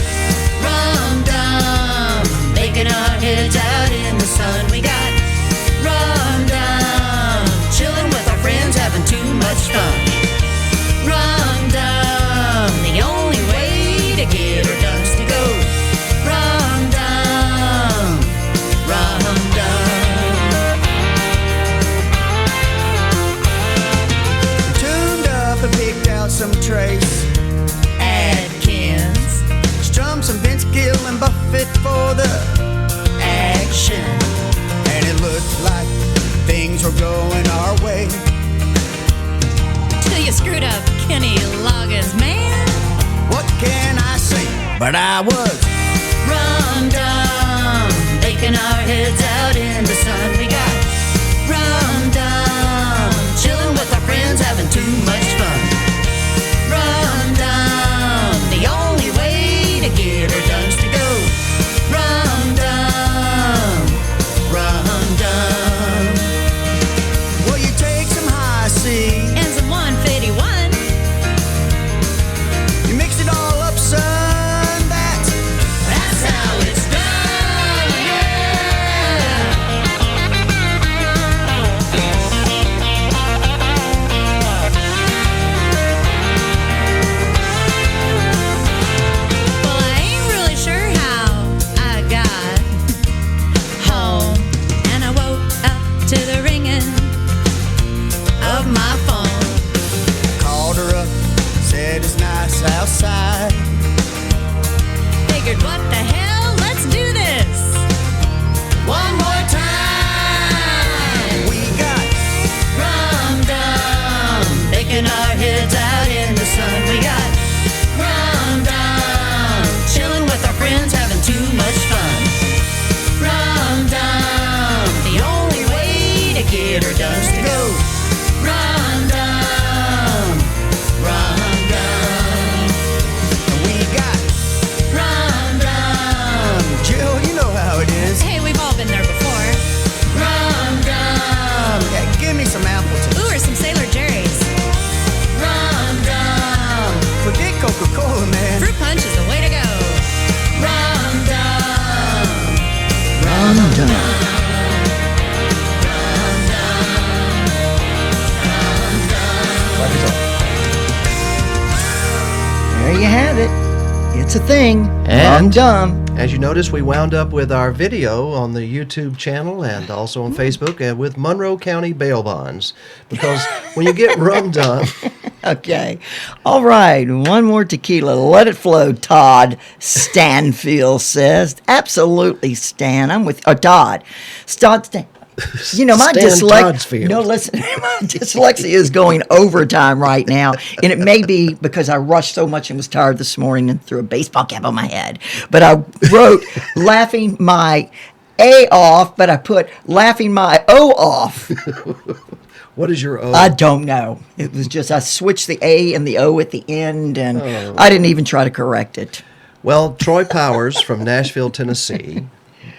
rum dum, baking our heads out in the sun. We got rum dum, chilling with our friends, having too much fun. Rum dum, the only way to get her done is to go. Rum dum, rum dum. Tuned up and picked out some Trace Adkins, strummed some Vince Gill and Buffett for the action, and it looked like things were going our way. till you screwed up Kenny Loggins, man. What can I say? But I was rum dum, baking our heads out in the sun. We got rum dum, chilling with our friends, having too much fun. Rum dum, the only way to get her done is to go. Rum dum, rum dum. Well, you take some high C and some 151. You mix it all up, son. That's how it's done, yeah. thing. I'm done. As you notice, we wound up with our video on the YouTube channel and also on Facebook and with Monroe County bail bonds. Because when you get rum done... Okay. All right. One more tequila. Let it flow, Todd Stanfield says. Absolutely, Stan. I'm with... Todd. Todd Stan. You know, my dyslexia. No, listen, my dyslexia is going overtime right now, and it may be because I rushed so much and was tired this morning and threw a baseball cap on my head. But I wrote laughing my A off, but I put laughing my O off. What is your O? I don't know. It was just I switched the A and the O at the end, and I didn't even try to correct it. Well, Troy Powers from Nashville, Tennessee,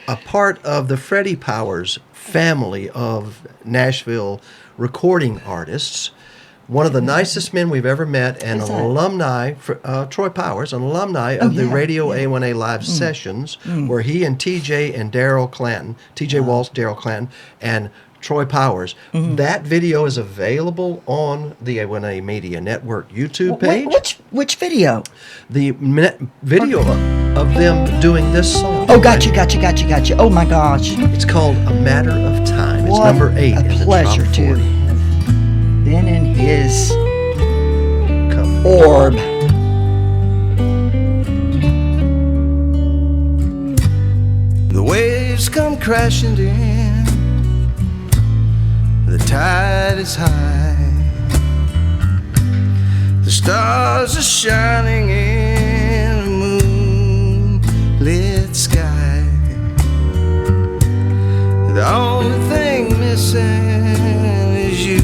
a part of the Freddie Powers family of Nashville recording artists, one of the nicest men we've ever met, and an alumni, Troy Powers, an alumni of the Radio A1A Live Sessions, where he and TJ and Daryl Clanton, TJ Walsh, Daryl Clanton, and Troy Powers. That video is available on the A1A Media Network YouTube page. Which video? The video of them doing this song. Oh, gotcha. Oh, my gosh. It's called A Matter of Time. It's What number 8 in the a pleasure top to 40. have been in his orb. The waves come crashing in, the tide is high, the stars are shining in a moonlit sky. The only thing missing is you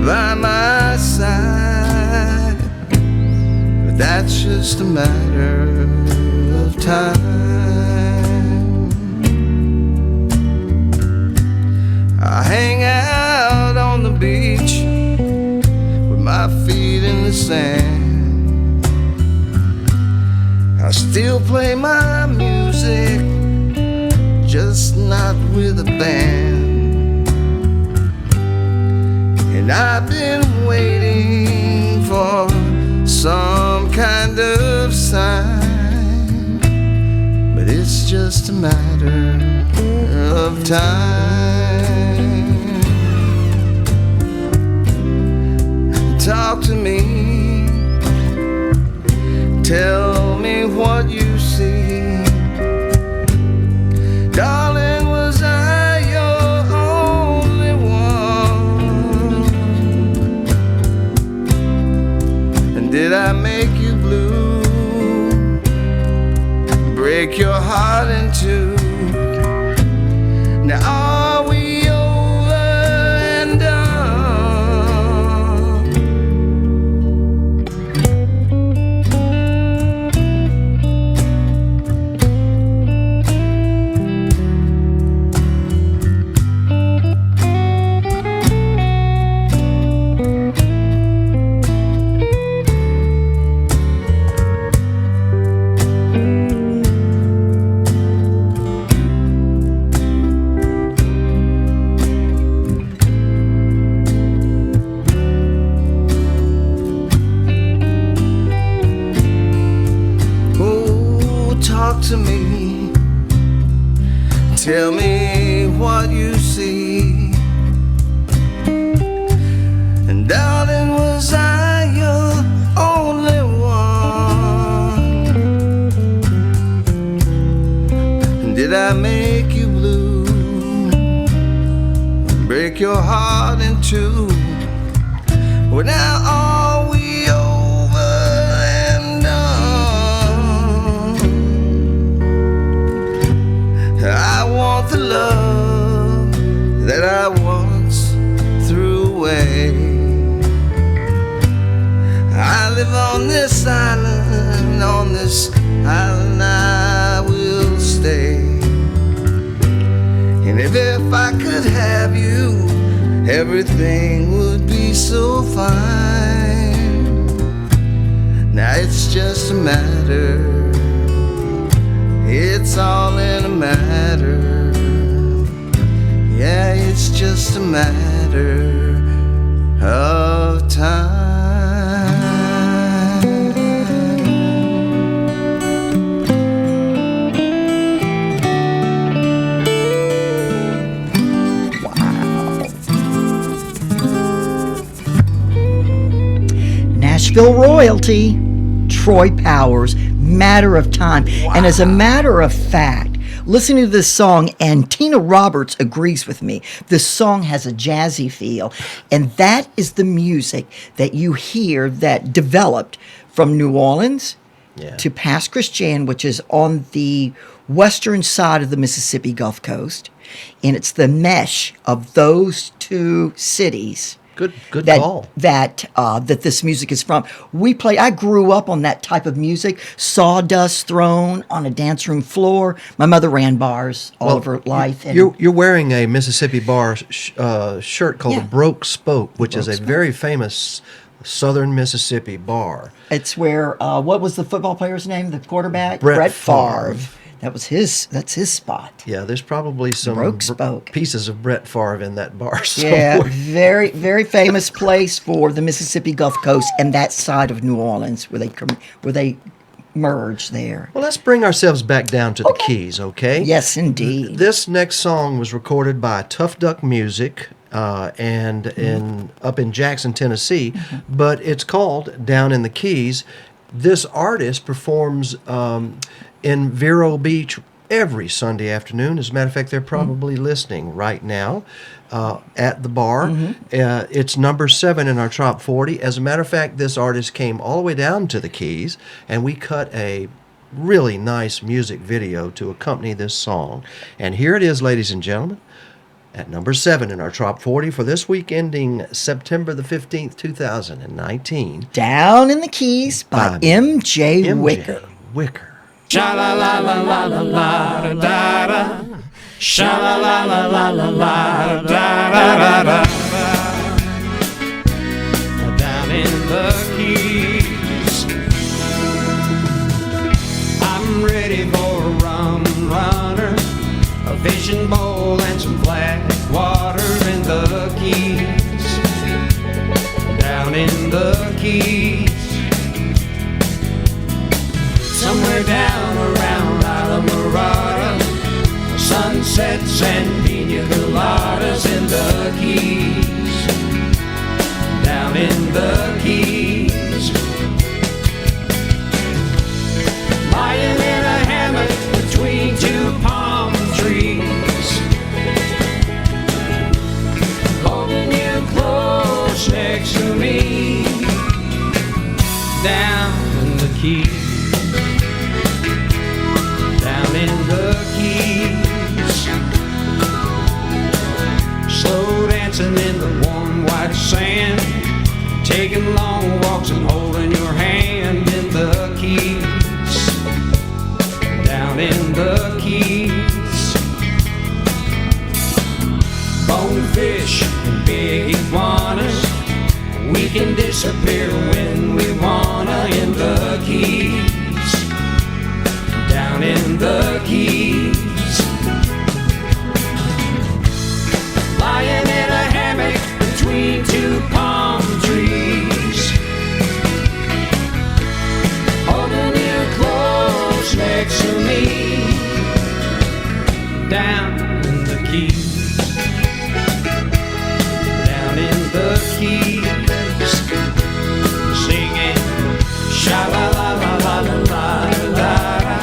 by my side, but that's just a matter of time. I hang out on the beach with my feet in the sand. I still play my music, just not with a band. And I've been waiting for some kind of sign, but it's just a matter of time. Talk to me, tell me what you see. Darling, was I your only one? And did I make you blue, break your heart in two? Now are we over and done? To me, tell me what you see. And darling, was I your only one? And did I make you blue, break your heart in two? Well, now are we over and done? I want the love that I once threw away. I live on this island I will stay. And if I could have you, everything would be so fine. Now it's just a matter, it's all in a matter. Yeah, it's just a matter of time. Nashville royalty, Troy Powers, Matter of Time. Wow. And as a matter of fact, listening to this song, and Tina Roberts agrees with me, this song has a jazzy feel, and that is the music that you hear that developed from New Orleans to Pass Christian, which is on the western side of the Mississippi Gulf Coast, and it's the mesh of those two cities. Good that, call. That this music is from. I grew up on that type of music. Sawdust thrown on a dance room floor. My mother ran bars all of her life. And You're wearing a Mississippi bar shirt called a Broke Spoke, which is a very famous Southern Mississippi bar. It's where what was the football player's name? The quarterback, Brett Favre. That's his spot. Yeah, there's probably some pieces of Brett Favre in that bar somewhere. Yeah, very, very famous place for the Mississippi Gulf Coast and that side of New Orleans where they merge there. Well, let's bring ourselves back down to the Keys, okay? Yes, indeed. This next song was recorded by Tough Duck Music up in Jackson, Tennessee, but it's called Down in the Keys. This artist performs in Vero Beach every Sunday afternoon. As a matter of fact, they're probably listening right now at the bar. It's number 7 in our top 40. As a matter of fact, this artist came all the way down to the Keys, and we cut a really nice music video to accompany this song. And here it is, ladies and gentlemen, at number 7 in our top 40 for this week ending September the 15th, 2019. Down in the Keys by M.J. Wicker. Sha la la la la la la da da da. Sha la la la la la la da da da da. Down in the Keys, I'm ready for a rum runner, a fishing bowl and some flat water in the Keys. Down in the Keys, somewhere down around Isla sunsets and pina coladas in the Keys. Down in the Keys, lying in a hammock between two palm trees, holding you close next to me. Down in the Keys, in the Keys, slow dancing in the warm white sand, taking long walks and holding your hand in the Keys. Down in the Keys, bonefish and big iguanas, we can disappear when we wanna in the Keys. Down in the Keys, lying in a hammock between two palm trees, holding you close next to me. Down in the Keys, down in the Keys, singing sha la la la la la la la.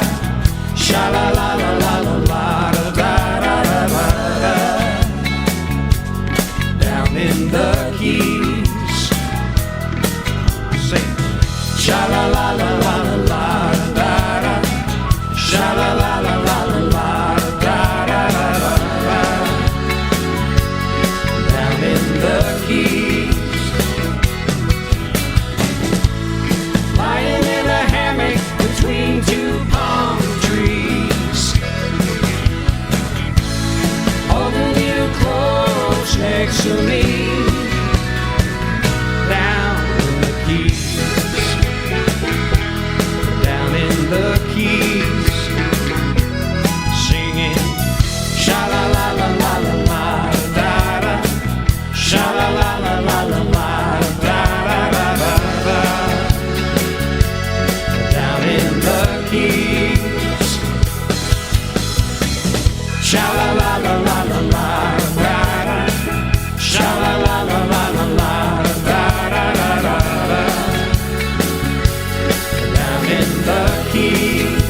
Sha la la la la la la da da da da da. Down in the Keys, sing sha la la la la la la da da. Sha la la la la la la da da da da. keys.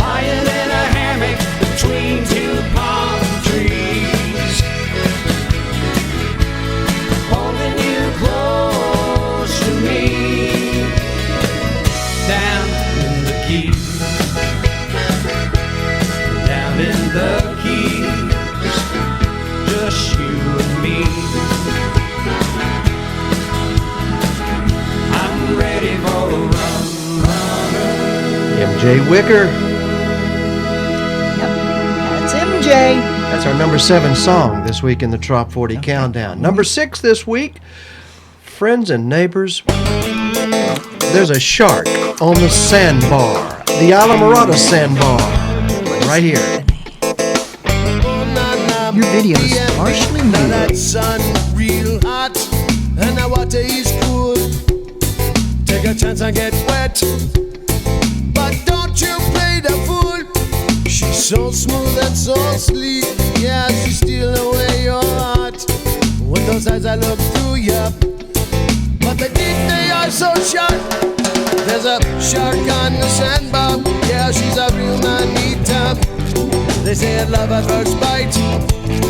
Lying in a hammock between two palm trees, holding you close to me. Down in the keys, down in the keys, just you and me. I'm ready for a rum runner. MJ Wicker. That's MJ. That's our number 7 song this week in the Trop 40 Countdown. Number 6 this week, Friends and Neighbors. There's a shark on the sandbar, the Alamorada sandbar, right here. Your video is partially Now new. that sun real hot and the water is cool. Take a chance and get wet, but don't you play the fool. She's so smooth and so sleek, yeah, she steal away your heart with those eyes that look through ya. But the deep they are so sharp. There's a shark on the sandbar, yeah, she's a real manita. They say at love at first bite.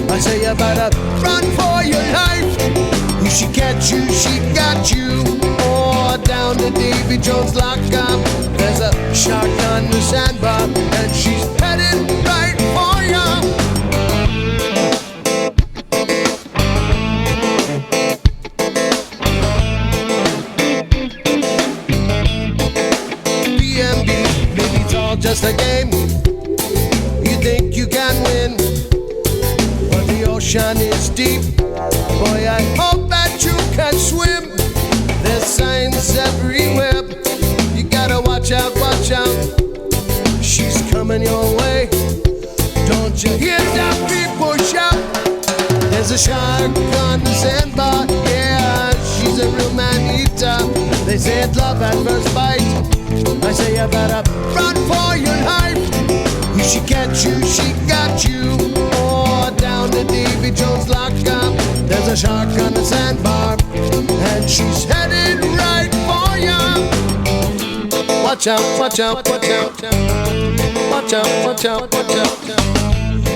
I say you better run for your life. If she catch you, she got you. Or down to Davy Jones lockup. There's a shark on the sandbar, and she's headed right for you. BMB, maybe it's all just a game. You think you can win, but the ocean is deep. Boy, I hope that you can swim. There's signs everywhere. You gotta watch out, watch out. She's coming your way. Don't you hear that people shout? There's a shark on the sandbar. Yeah, she's a real man-eater. They say it's love at first bite. I say you better run for your life. If she catch you, she got you. Or down to Davy Jones lockup. There's a shark on the sandbar, and she's headed right for you. Watch out, watch out, watch out. Watch out, watch out, watch out.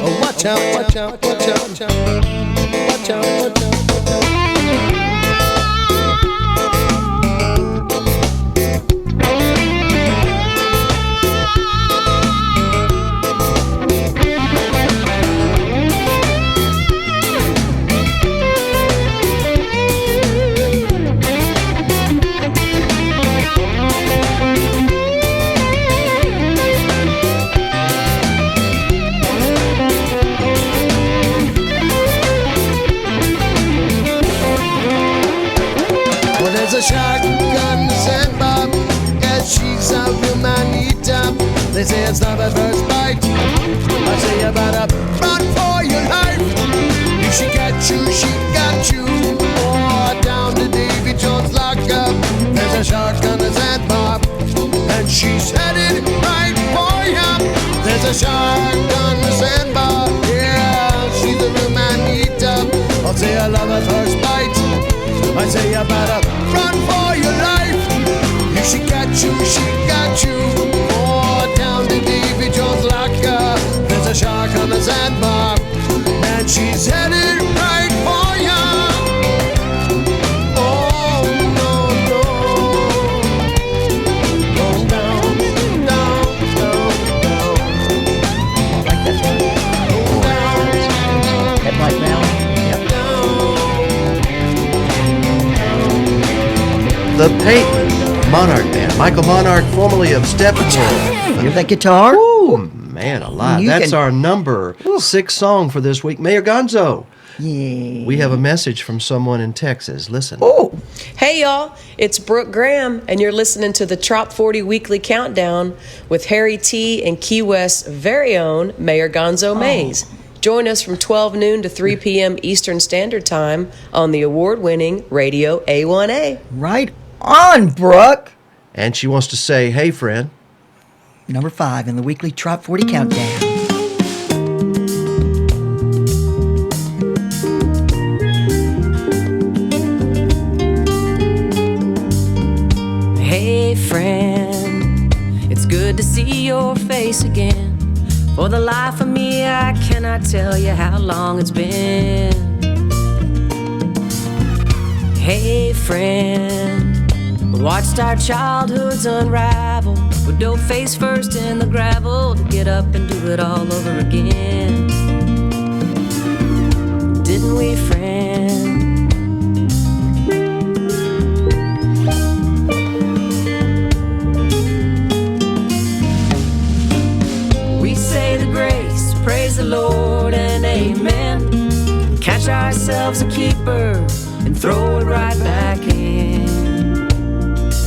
Oh, watch out, watch out, watch out. Watch out, watch out, watch out. There's a shark on the sandbar, and she's a real manita. They say it's love at first bite. I say you better run for your life. If she got you, she got you. Or down to Davy Jones lockup. There's a shark on the sandbar, and she's headed right for you. There's a shark on the sandbar, yeah, she's a real manita. I'll say I love at first bite. I say you better run for your life. If she got you, she got you. Or down to Davy Jones locker. There's a shark on the sandbar, and she's headed right for ya. Oh no, no. Go down, down, down, down. Like that. Go down. Headlight down. The Peyton Monarch Band. Michael Monarch, formerly of Steppenwolf. Hear that guitar? Ooh, man alive. That's our number 6 song for this week. Mayor Gonzo. Yeah. We have a message from someone in Texas. Listen. Oh. Hey, y'all. It's Brooke Graham, and you're listening to the Trop 40 Weekly Countdown with Harry T. and Key West's very own Mayor Gonzo Mays. Join us from 12 noon to 3 p.m. Eastern Standard Time on the award-winning Radio A1A. Right on, Brooke. And she wants to say, hey, friend. Number 5 in the weekly Trop 40 Countdown. Hey friend, it's good to see your face again. For the life of me, I cannot tell you how long it's been. Hey friend, watched our childhoods unravel. We dove face first in the gravel to get up and do it all over again. Didn't we, friend? We say the grace, praise the Lord and amen. Catch ourselves a keeper and throw it right back in.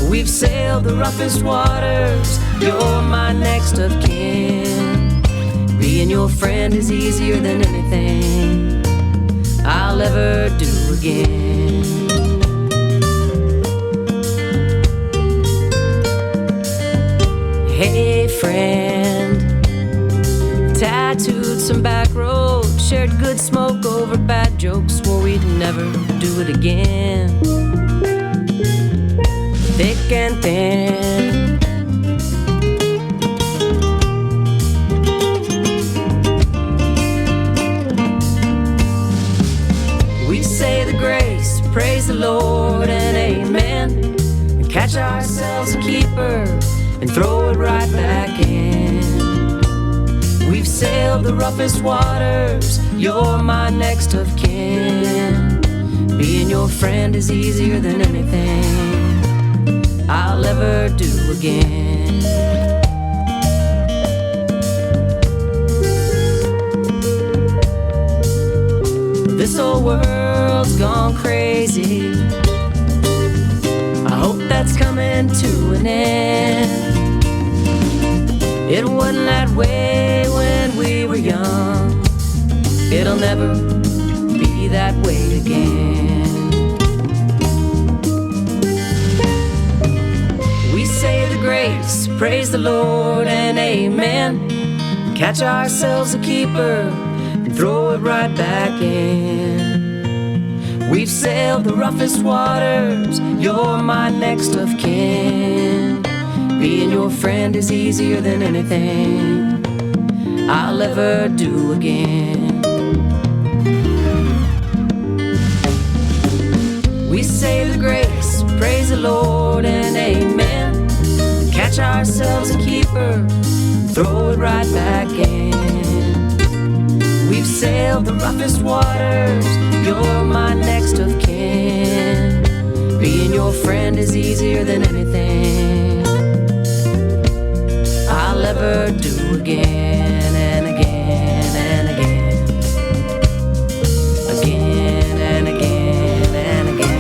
We've sailed the roughest waters, you're my next of kin. Being your friend is easier than anything I'll ever do again. Hey friend, tattooed some back roads, shared good smoke over bad jokes, swore we'd never do it again. Thick and thin, we say the grace, praise the Lord and amen. And catch ourselves a keeper and throw it right back in. We've sailed the roughest waters, you're my next of kin. Being your friend is easier than anything I'll ever do again. This old world's gone crazy. I hope that's coming to an end. It wasn't that way when we were young. It'll never be that way again. We say the grace, praise the Lord and amen. Catch ourselves a keeper and throw it right back in. We've sailed the roughest waters, you're my next of kin. Being your friend is easier than anything I'll ever do again. We say the grace, praise the Lord and amen. Catch ourselves a keeper, throw it right back in. We've sailed the roughest waters, you're my next of kin. Being your friend is easier than anything I'll ever do again and again and again. Again and again and again.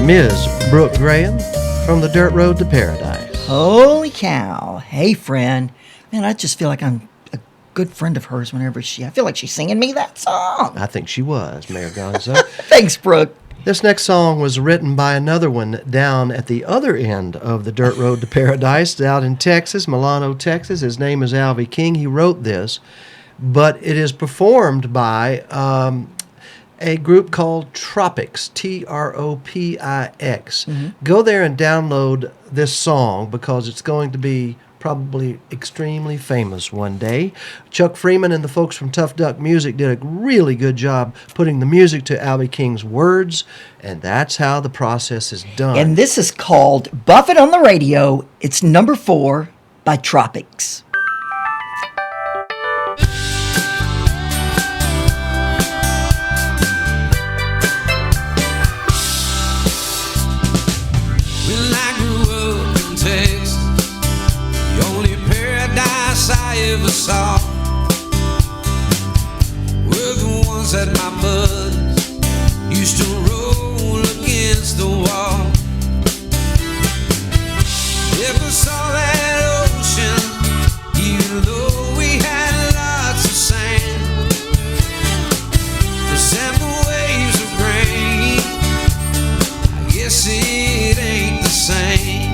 Ms. Brooke Graham from the Dirt Road to Paradise. Holy cow. Hey, friend. Man, I just feel like I'm a good friend of hers whenever I feel like she's singing me that song. I think she was, Mayor Gonzo. Thanks, Brooke. This next song was written by another one down at the other end of the Dirt Road to Paradise, out in Texas, Milano, Texas. His name is Alvy King. He wrote this, but it is performed by a group called Tropix, Tropix. Go there and download this song because it's going to be probably extremely famous one day. Chuck Freeman and the folks from Tough Duck Music did a really good job putting the music to Alvy King's words, and that's how the process is done. And this is called Buffett on the Radio. It's number 4 by Tropix. I ever saw were the ones that my buds used to roll against the wall. Never saw that ocean, even though we had lots of sand. The sample waves of grain, I guess it ain't the same.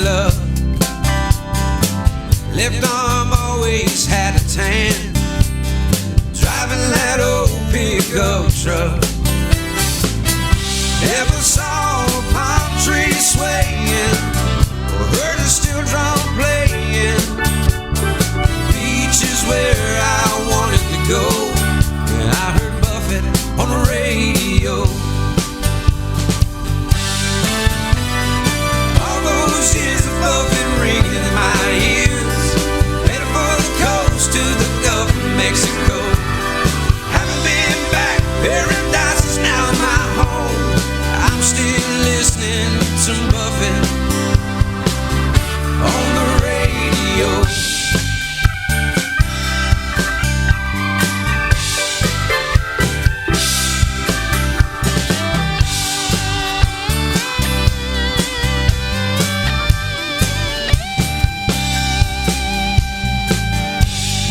love. Left arm always had a tan. Driving that old pickup truck. Never saw a palm tree swaying or heard a steel drum playing. Beach is where I wanted to go, and I heard Buffett on the radio. All those years of Buffett ringing in my ears, headed for the coast to the Gulf of Mexico. Haven't been back, paradise is now my home. I'm still listening to Buffett on the radio.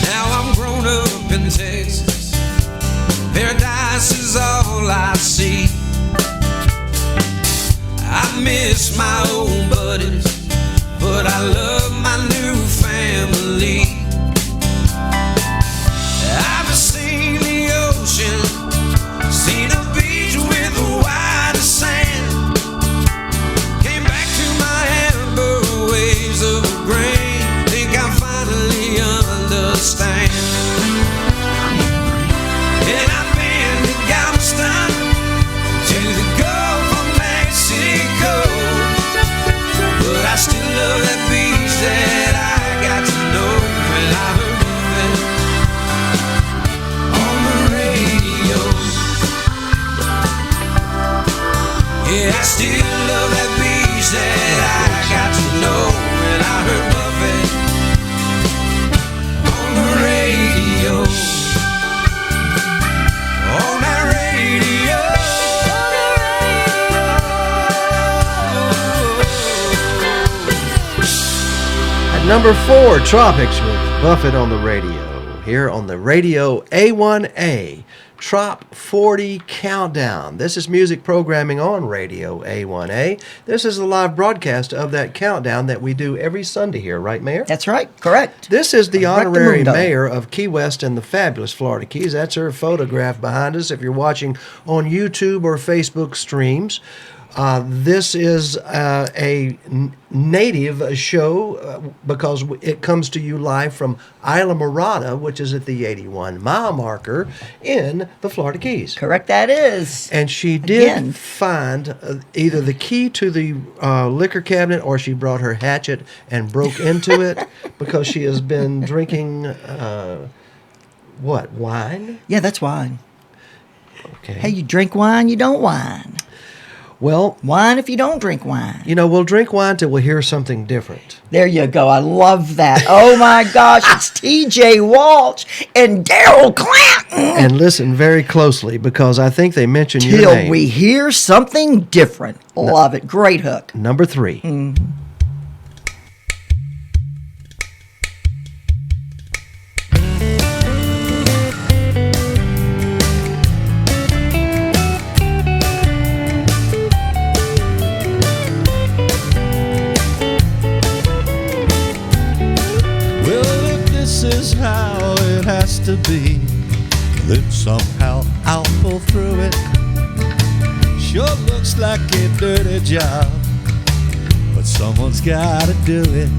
Now I'm grown up in Texas. Paradise is all I see. I miss my old buddies, but I love my new family. I've seen the ocean, seen a beach with the whitest sand. Came back to my amber waves of grain. Think I finally understand. And I've been to Galveston, to the Gulf of Mexico, but I still love that beach that I got to know when I heard Buffett on the radio. Yeah, I still love that beach that I got to know when I heard Buffett on the radio. On that radio. At number 4, Tropics with Buffett on the radio. Here on the radio A1A, Trop 40 Countdown. This is music programming on radio A1A. This is a live broadcast of that countdown that we do every Sunday here, right, Mayor? That's right, correct. This is the honorary Rectamundo. mayor of Key West and the fabulous Florida Keys. That's her photograph behind us if you're watching on YouTube or Facebook streams. This is a native show because it comes to you live from Isla Mirada, which is at the 81-mile marker in the Florida Keys. Correct, that is. And she did Again. find either the key to the liquor cabinet or she brought her hatchet and broke into it because she has been drinking, wine? Yeah, that's wine. Okay. Hey, you drink wine, you don't whine. Well, wine if you don't drink wine. You know, we'll drink wine till we hear something different. There you go. I love that. Oh my gosh, it's TJ Walsh and Daryl Clanton. And listen very closely because I think they mention your Till name. we hear something different. Love it. Great hook. Number 3. Mm-hmm. Is how it has to be, then somehow I'll pull through it. Sure looks like a dirty job, but someone's gotta do it.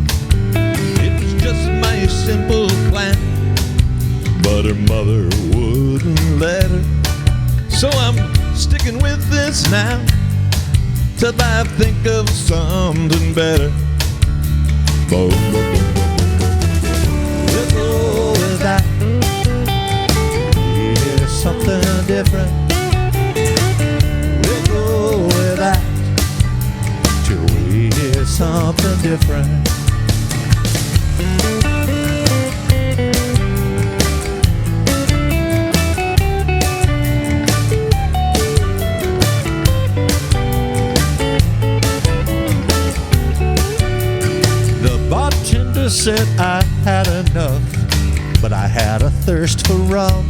It was just my simple plan, but her mother wouldn't let her. So I'm sticking with this now, till I think of something better. Boom, boom, boom. We'll go with that. Here's something different. We'll go with that till we hear something different. The bartender said I had enough, but I had a thirst for rum.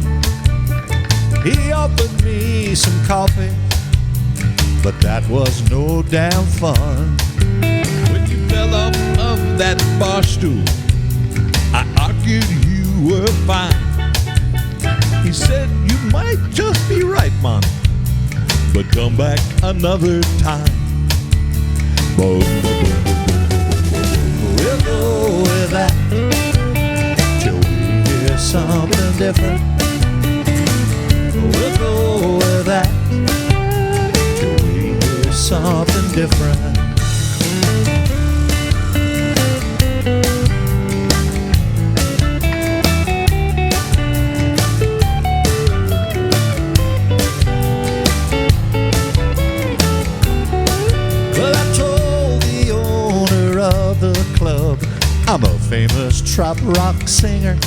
He offered me some coffee, but that was no damn fun. When you fell off that bar stool. I argued you were fine. He said you might just be right, man, but come back another time. We'll go with that till we hear something different. We'll go with that till we hear something different. I'm a famous trop rock singer,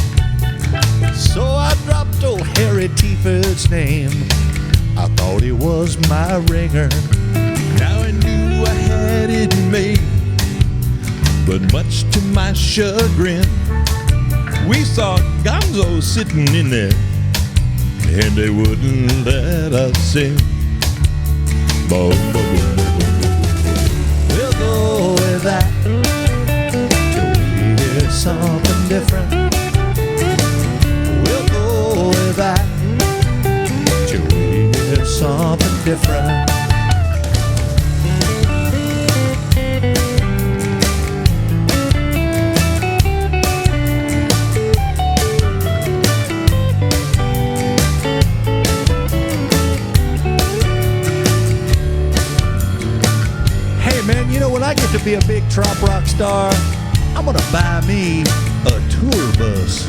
so I dropped old Harry Teaford's name. I thought he was my ringer. Now I knew I had it made, but much to my chagrin, we saw Gonzo sitting in there, and they wouldn't let us sing. We'll go with that. Something different. We'll go with that till we hear something different. Hey man, you know, when I get to be a big trop rock star, I'm gonna buy me a tour bus.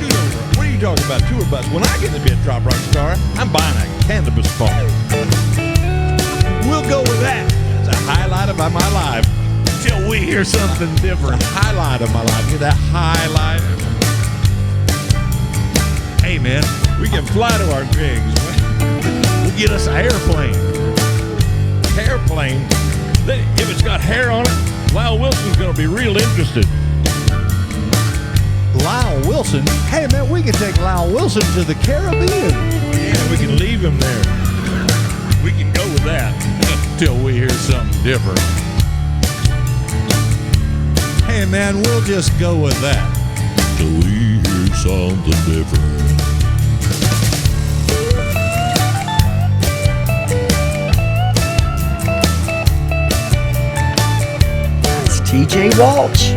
What are you talking about, tour bus? When I get to be a trop rock star, I'm buying a cannabis farm. We'll go with that. It's a highlight of my life. Till we hear something different. It's a highlight of my life. Get that highlight. Hey man, we can fly to our gigs. We'll get us an airplane. Airplane. If it's got hair on it, Lyle Wilson's gonna be real interested. Lyle Wilson? Hey man, we can take Lyle Wilson to the Caribbean. Yeah, we can leave him there. We can go with that till we hear something different. Hey man, we'll just go with that till we hear something different. It's TJ Walsh.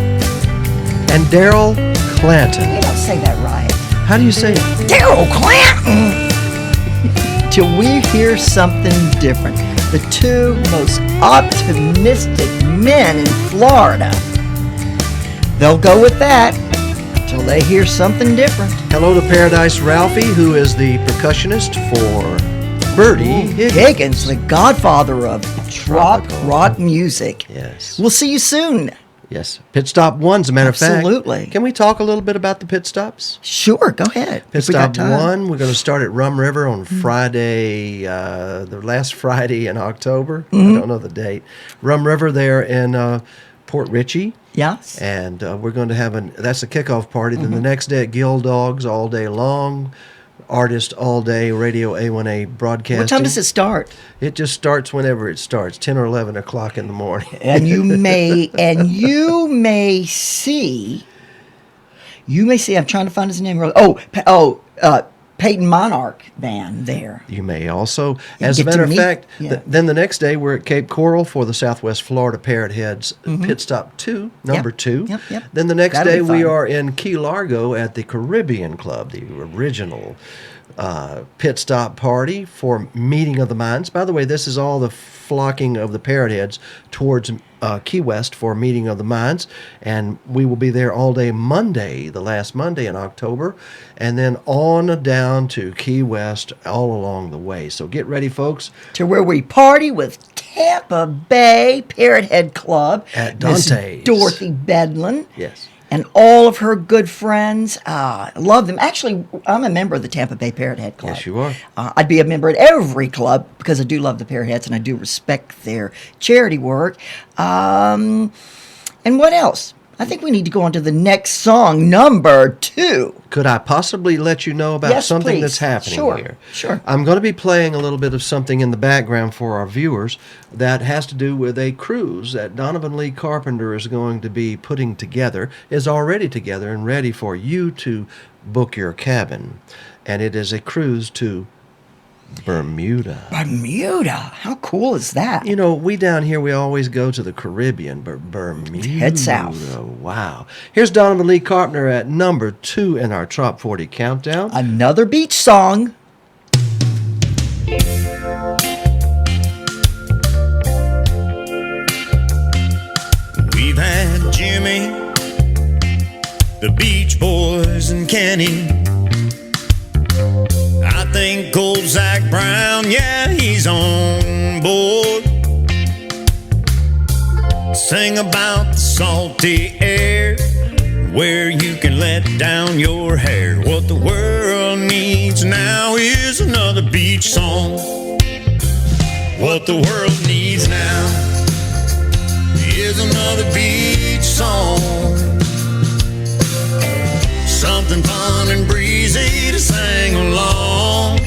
And Daryl Clanton. You don't say that right. How do you say it? Daryl Clanton! Till we hear something different. The two most optimistic men in Florida. They'll go with that till they hear something different. Hello to Paradise Ralphie, who is the percussionist for Birdie Higgins, the godfather of trop rock music. Yes. We'll see you soon. Yes. Pit Stop 1, as a matter of fact. Absolutely. Can we talk a little bit about the pit stops? Sure, go ahead. Pit Stop 1, we're going to start at Rum River on Friday, the last Friday in October. I don't know the date. Rum River there in Port Richey. Yes. And we're going to have that's a kickoff party. Then the next day at Gill Dogs all day long. Artist all day, Radio A1A broadcasting. What time does it start? It just starts whenever it starts, 10 or 11 o'clock in the morning. And you may see, I'm trying to find his name. Peyton Monarch band there. You may also, as a matter of fact, then the next day we're at Cape Coral for the Southwest Florida Parrot Heads Pit Stop 2, number 2. Yep. Then the next day we are in Key Largo at the Caribbean Club, the original pit stop party for Meeting of the Minds. By the way, this is all the flocking of the Parrot Heads towards Key West for Meeting of the Minds, and we will be there all day Monday, the last Monday in October, and then on down to Key West all along the way. So get ready, folks. To where we party with Tampa Bay Parrot Head Club. At Miss Dante's. Dorothy Bedlin. Yes. And all of her good friends. Love them. Actually, I'm a member of the Tampa Bay Parrot Head Club. Yes, you are. I'd be a member at every club because I do love the Parrot Heads and I do respect their charity work. And what else? I think we need to go on to the next song, number 2. Could I possibly let you know about Yes, something please. that's happening Sure, here? sure. I'm going to be playing a little bit of something in the background for our viewers that has to do with a cruise that Donovan Lee Carpenter is going to be putting together, is already together and ready for you to book your cabin. And it is a cruise to Bermuda. Bermuda? How cool is that? You know, we down here, we always go to the Caribbean, but Bermuda. Head south. Wow. Here's Donovan Lee Carpenter at number 2 in our Trop 40 countdown. Another beach song. We've had Jimmy, the Beach Boys, and Kenny. I think old Zach Brown, yeah, he's on board. Sing about the salty air, where you can let down your hair. What the world needs now is another beach song. What the world needs now is another beach song. Something fun and breezy to sing along.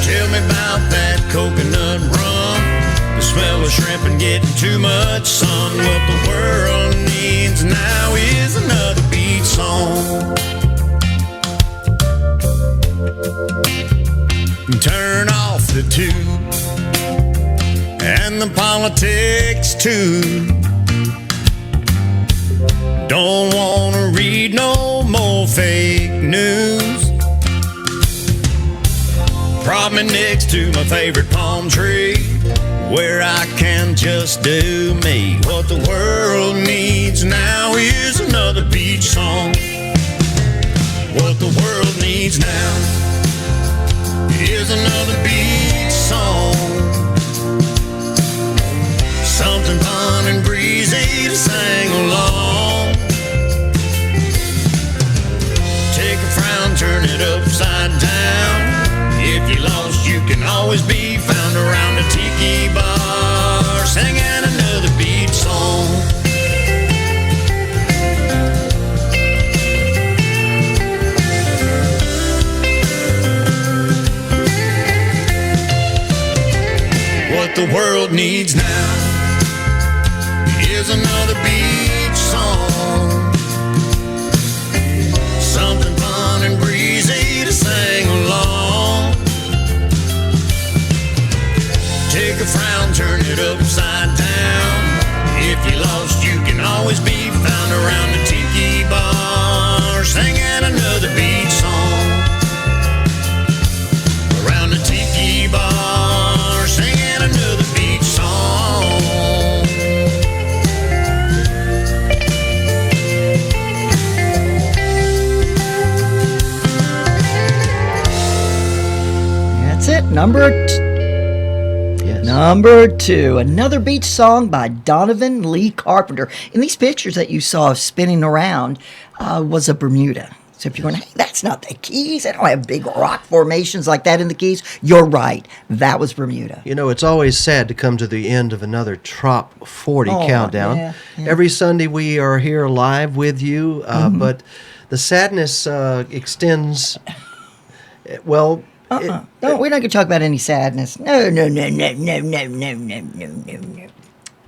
Tell me about that coconut rum, the smell of shrimp and getting too much sun. What the world needs now is another beach song. Turn off the tube and the politics too. Don't wanna read no more fake news. Prop me next to my favorite palm tree, where I can just do me. What the world needs now is another beach song. What the world needs now is another beach song. Something fun and breezy to sing along. Take a frown, turn it upside down. If you're lost, you can always be found around a tiki bar, singing another beach song. What the world needs now is another beach song. Something fun and breezy to sing along. Take a frown, turn it upside down. If you're lost, you can always be found around a tiki bar, singing another beach song. Around a tiki bar, singing another beach song. That's it. Number 2. Another beach song by Donovan Lee Carpenter. And these pictures that you saw spinning around was a Bermuda. So if you're going, hey, that's not the Keys. I don't have big rock formations like that in the Keys. You're right. That was Bermuda. You know, it's always sad to come to the end of another Trop 40 countdown. Yeah. Every Sunday we are here live with you, but the sadness extends, well... No, we're not going to talk about any sadness. No.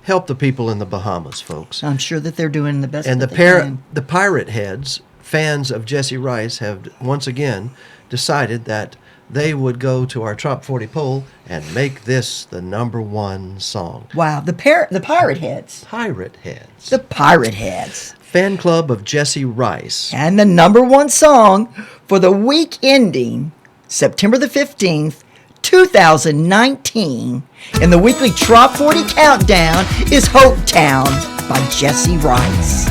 Help the people in the Bahamas, folks. I'm sure that they're doing the best And that they can. the Pirate Heads, fans of Jesse Rice, have once again decided that they would go to our Trop 40 poll and make this the number 1 song. Wow, the Pirate Heads. Pirate Heads. The Pirate Heads. Fan club of Jesse Rice. And the number 1 song for the week ending September the 15th, 2019, in the weekly Trop 40 countdown is Hope Town by Jesse Rice.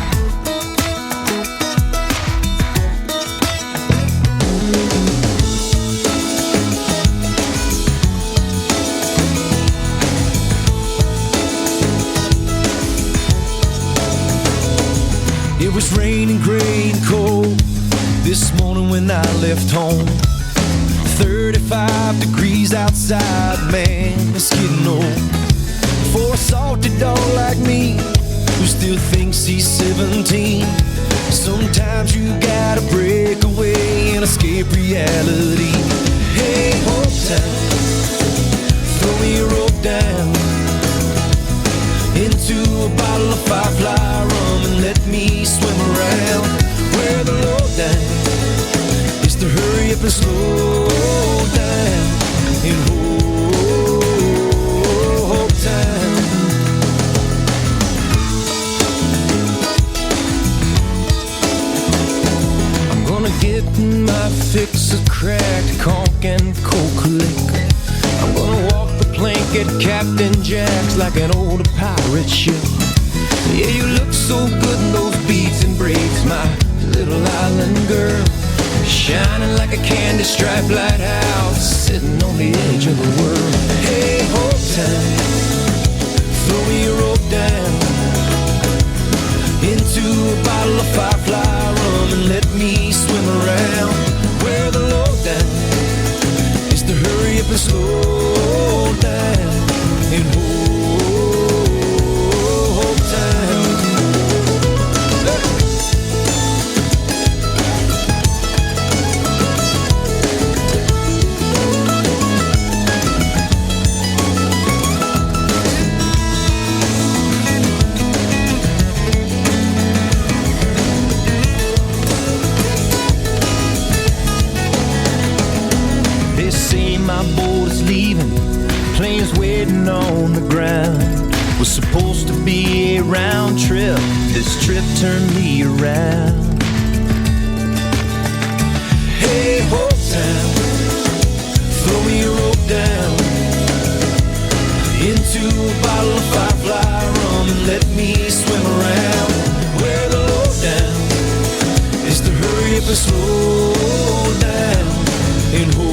It was raining, gray and cold this morning when I left home. 35 degrees outside, man, it's getting old. For a salty dog like me, C-17. Sometimes you gotta break away and escape reality. Hey, Hope Town, throw me a rope down into a bottle of Firefly rum and let me swim around. Where the lowdown is to hurry up and slow down in Hope Town. I'm gonna get my fix of cracked conch and coke liquor. I'm gonna walk the plank at Captain Jack's like an old pirate ship. Yeah, you look so good in those beads and braids, my little island girl, shining like a candy striped lighthouse, sitting on the edge of the world. Hey, Hope Town, throw me a rope down into a bottle of Firefly rum and let me swim around. Where the lowdown is to hurry up and slow down in Hope Town. They say my boat is leaving, planes waiting on the ground. Was supposed to be a round trip, this trip turned me around. Hey, Hope Town, throw me a rope down into a bottle of Firefly rum and let me swim around. Where the lowdown is to hurry up and slow down in Hope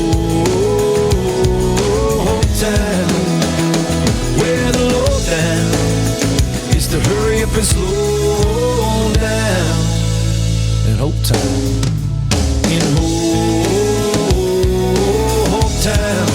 Town. Where the lowdown is to hurry up and slow down in Hope Town. In Hope Town.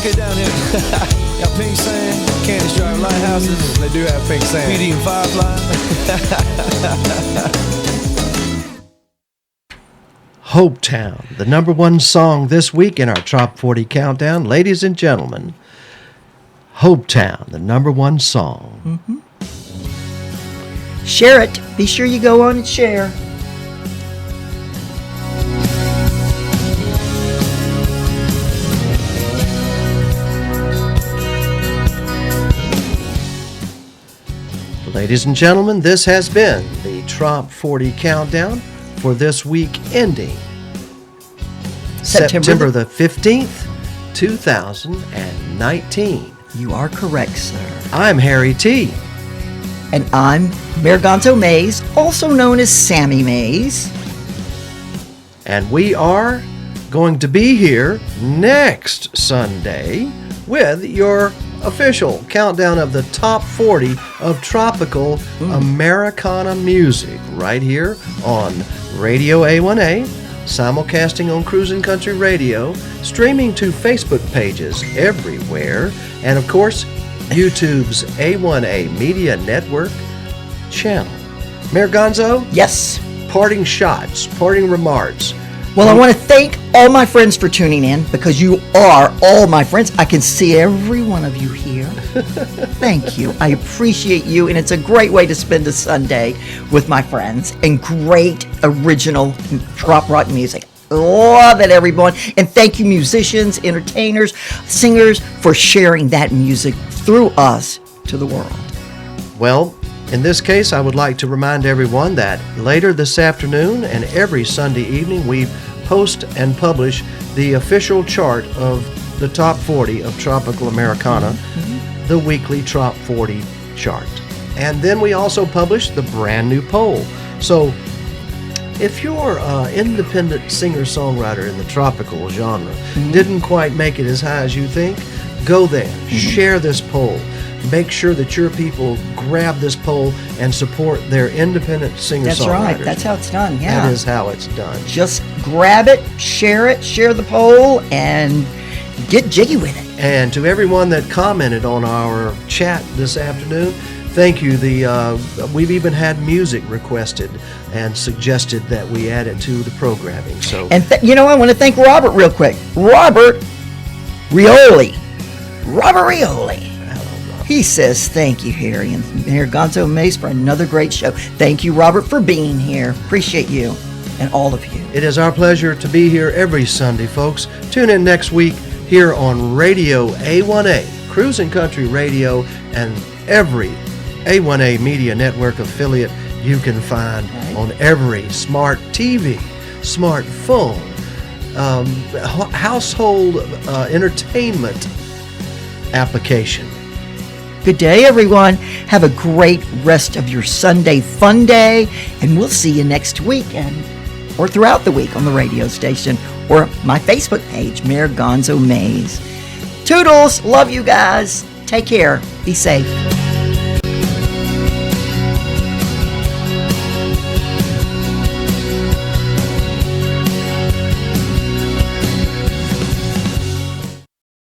Get down here. Got pink sand, candy stripe lighthouses. They do have pink sand. Petey and Firefly. Hope Town, the number one song this week in our Top 40 Countdown. Ladies and gentlemen, Hope Town, the number one song. Share it. Be sure you go on and share. Ladies and gentlemen, this has been the Trop 40 Countdown for this week ending September the 15th, 2019. You are correct, sir. I'm Harry T. And I'm Mayor Gonzo Mays, also known as Sammy Mays. And we are going to be here next Sunday with your official countdown of the top 40 of tropical Americana music right here on Radio A1A, simulcasting on Cruisin Country Radio, streaming to Facebook pages everywhere, and of course, YouTube's A1A Media Network channel. Mayor Gonzo? Yes. Parting shots, parting remarks. Well, I want to thank all my friends for tuning in, because you are all my friends. I can see every one of you here. Thank you. I appreciate you, and it's a great way to spend a Sunday with my friends and great original trop rock music. Love it, everyone. And thank you, musicians, entertainers, singers, for sharing that music through us to the world. Well, in this case, I would like to remind everyone that later this afternoon and every Sunday evening, we post and publish the official chart of the top 40 of Tropical Americana, the weekly Trop 40 chart. And then we also publish the brand new poll. So If your independent singer-songwriter in the tropical genre didn't quite make it as high as you think, go there. Share this poll. Make sure that your people grab this poll and support their independent singer-songwriters. That's right. That's how it's done. Yeah. That is how it's done. Just grab it, share the poll, and get jiggy with it. And to everyone that commented on our chat this afternoon, thank you. We've even had music requested and suggested that we add it to the programming. So, and I want to thank Robert real quick. Robert Rioli. He says, thank you, Harry and Mayor Gonzo Mays, for another great show. Thank you, Robert, for being here. Appreciate you and all of you. It is our pleasure to be here every Sunday, folks. Tune in next week here on Radio A1A, Cruisin Country Radio, and every A1A Media Network affiliate you can find on every smart TV, smartphone, household entertainment application. Good day, everyone. Have a great rest of your Sunday fun day, and we'll see you next week or throughout the week on the radio station or my Facebook page, Mayor Gonzo Mays. Toodles. Love you guys. Take care. Be safe.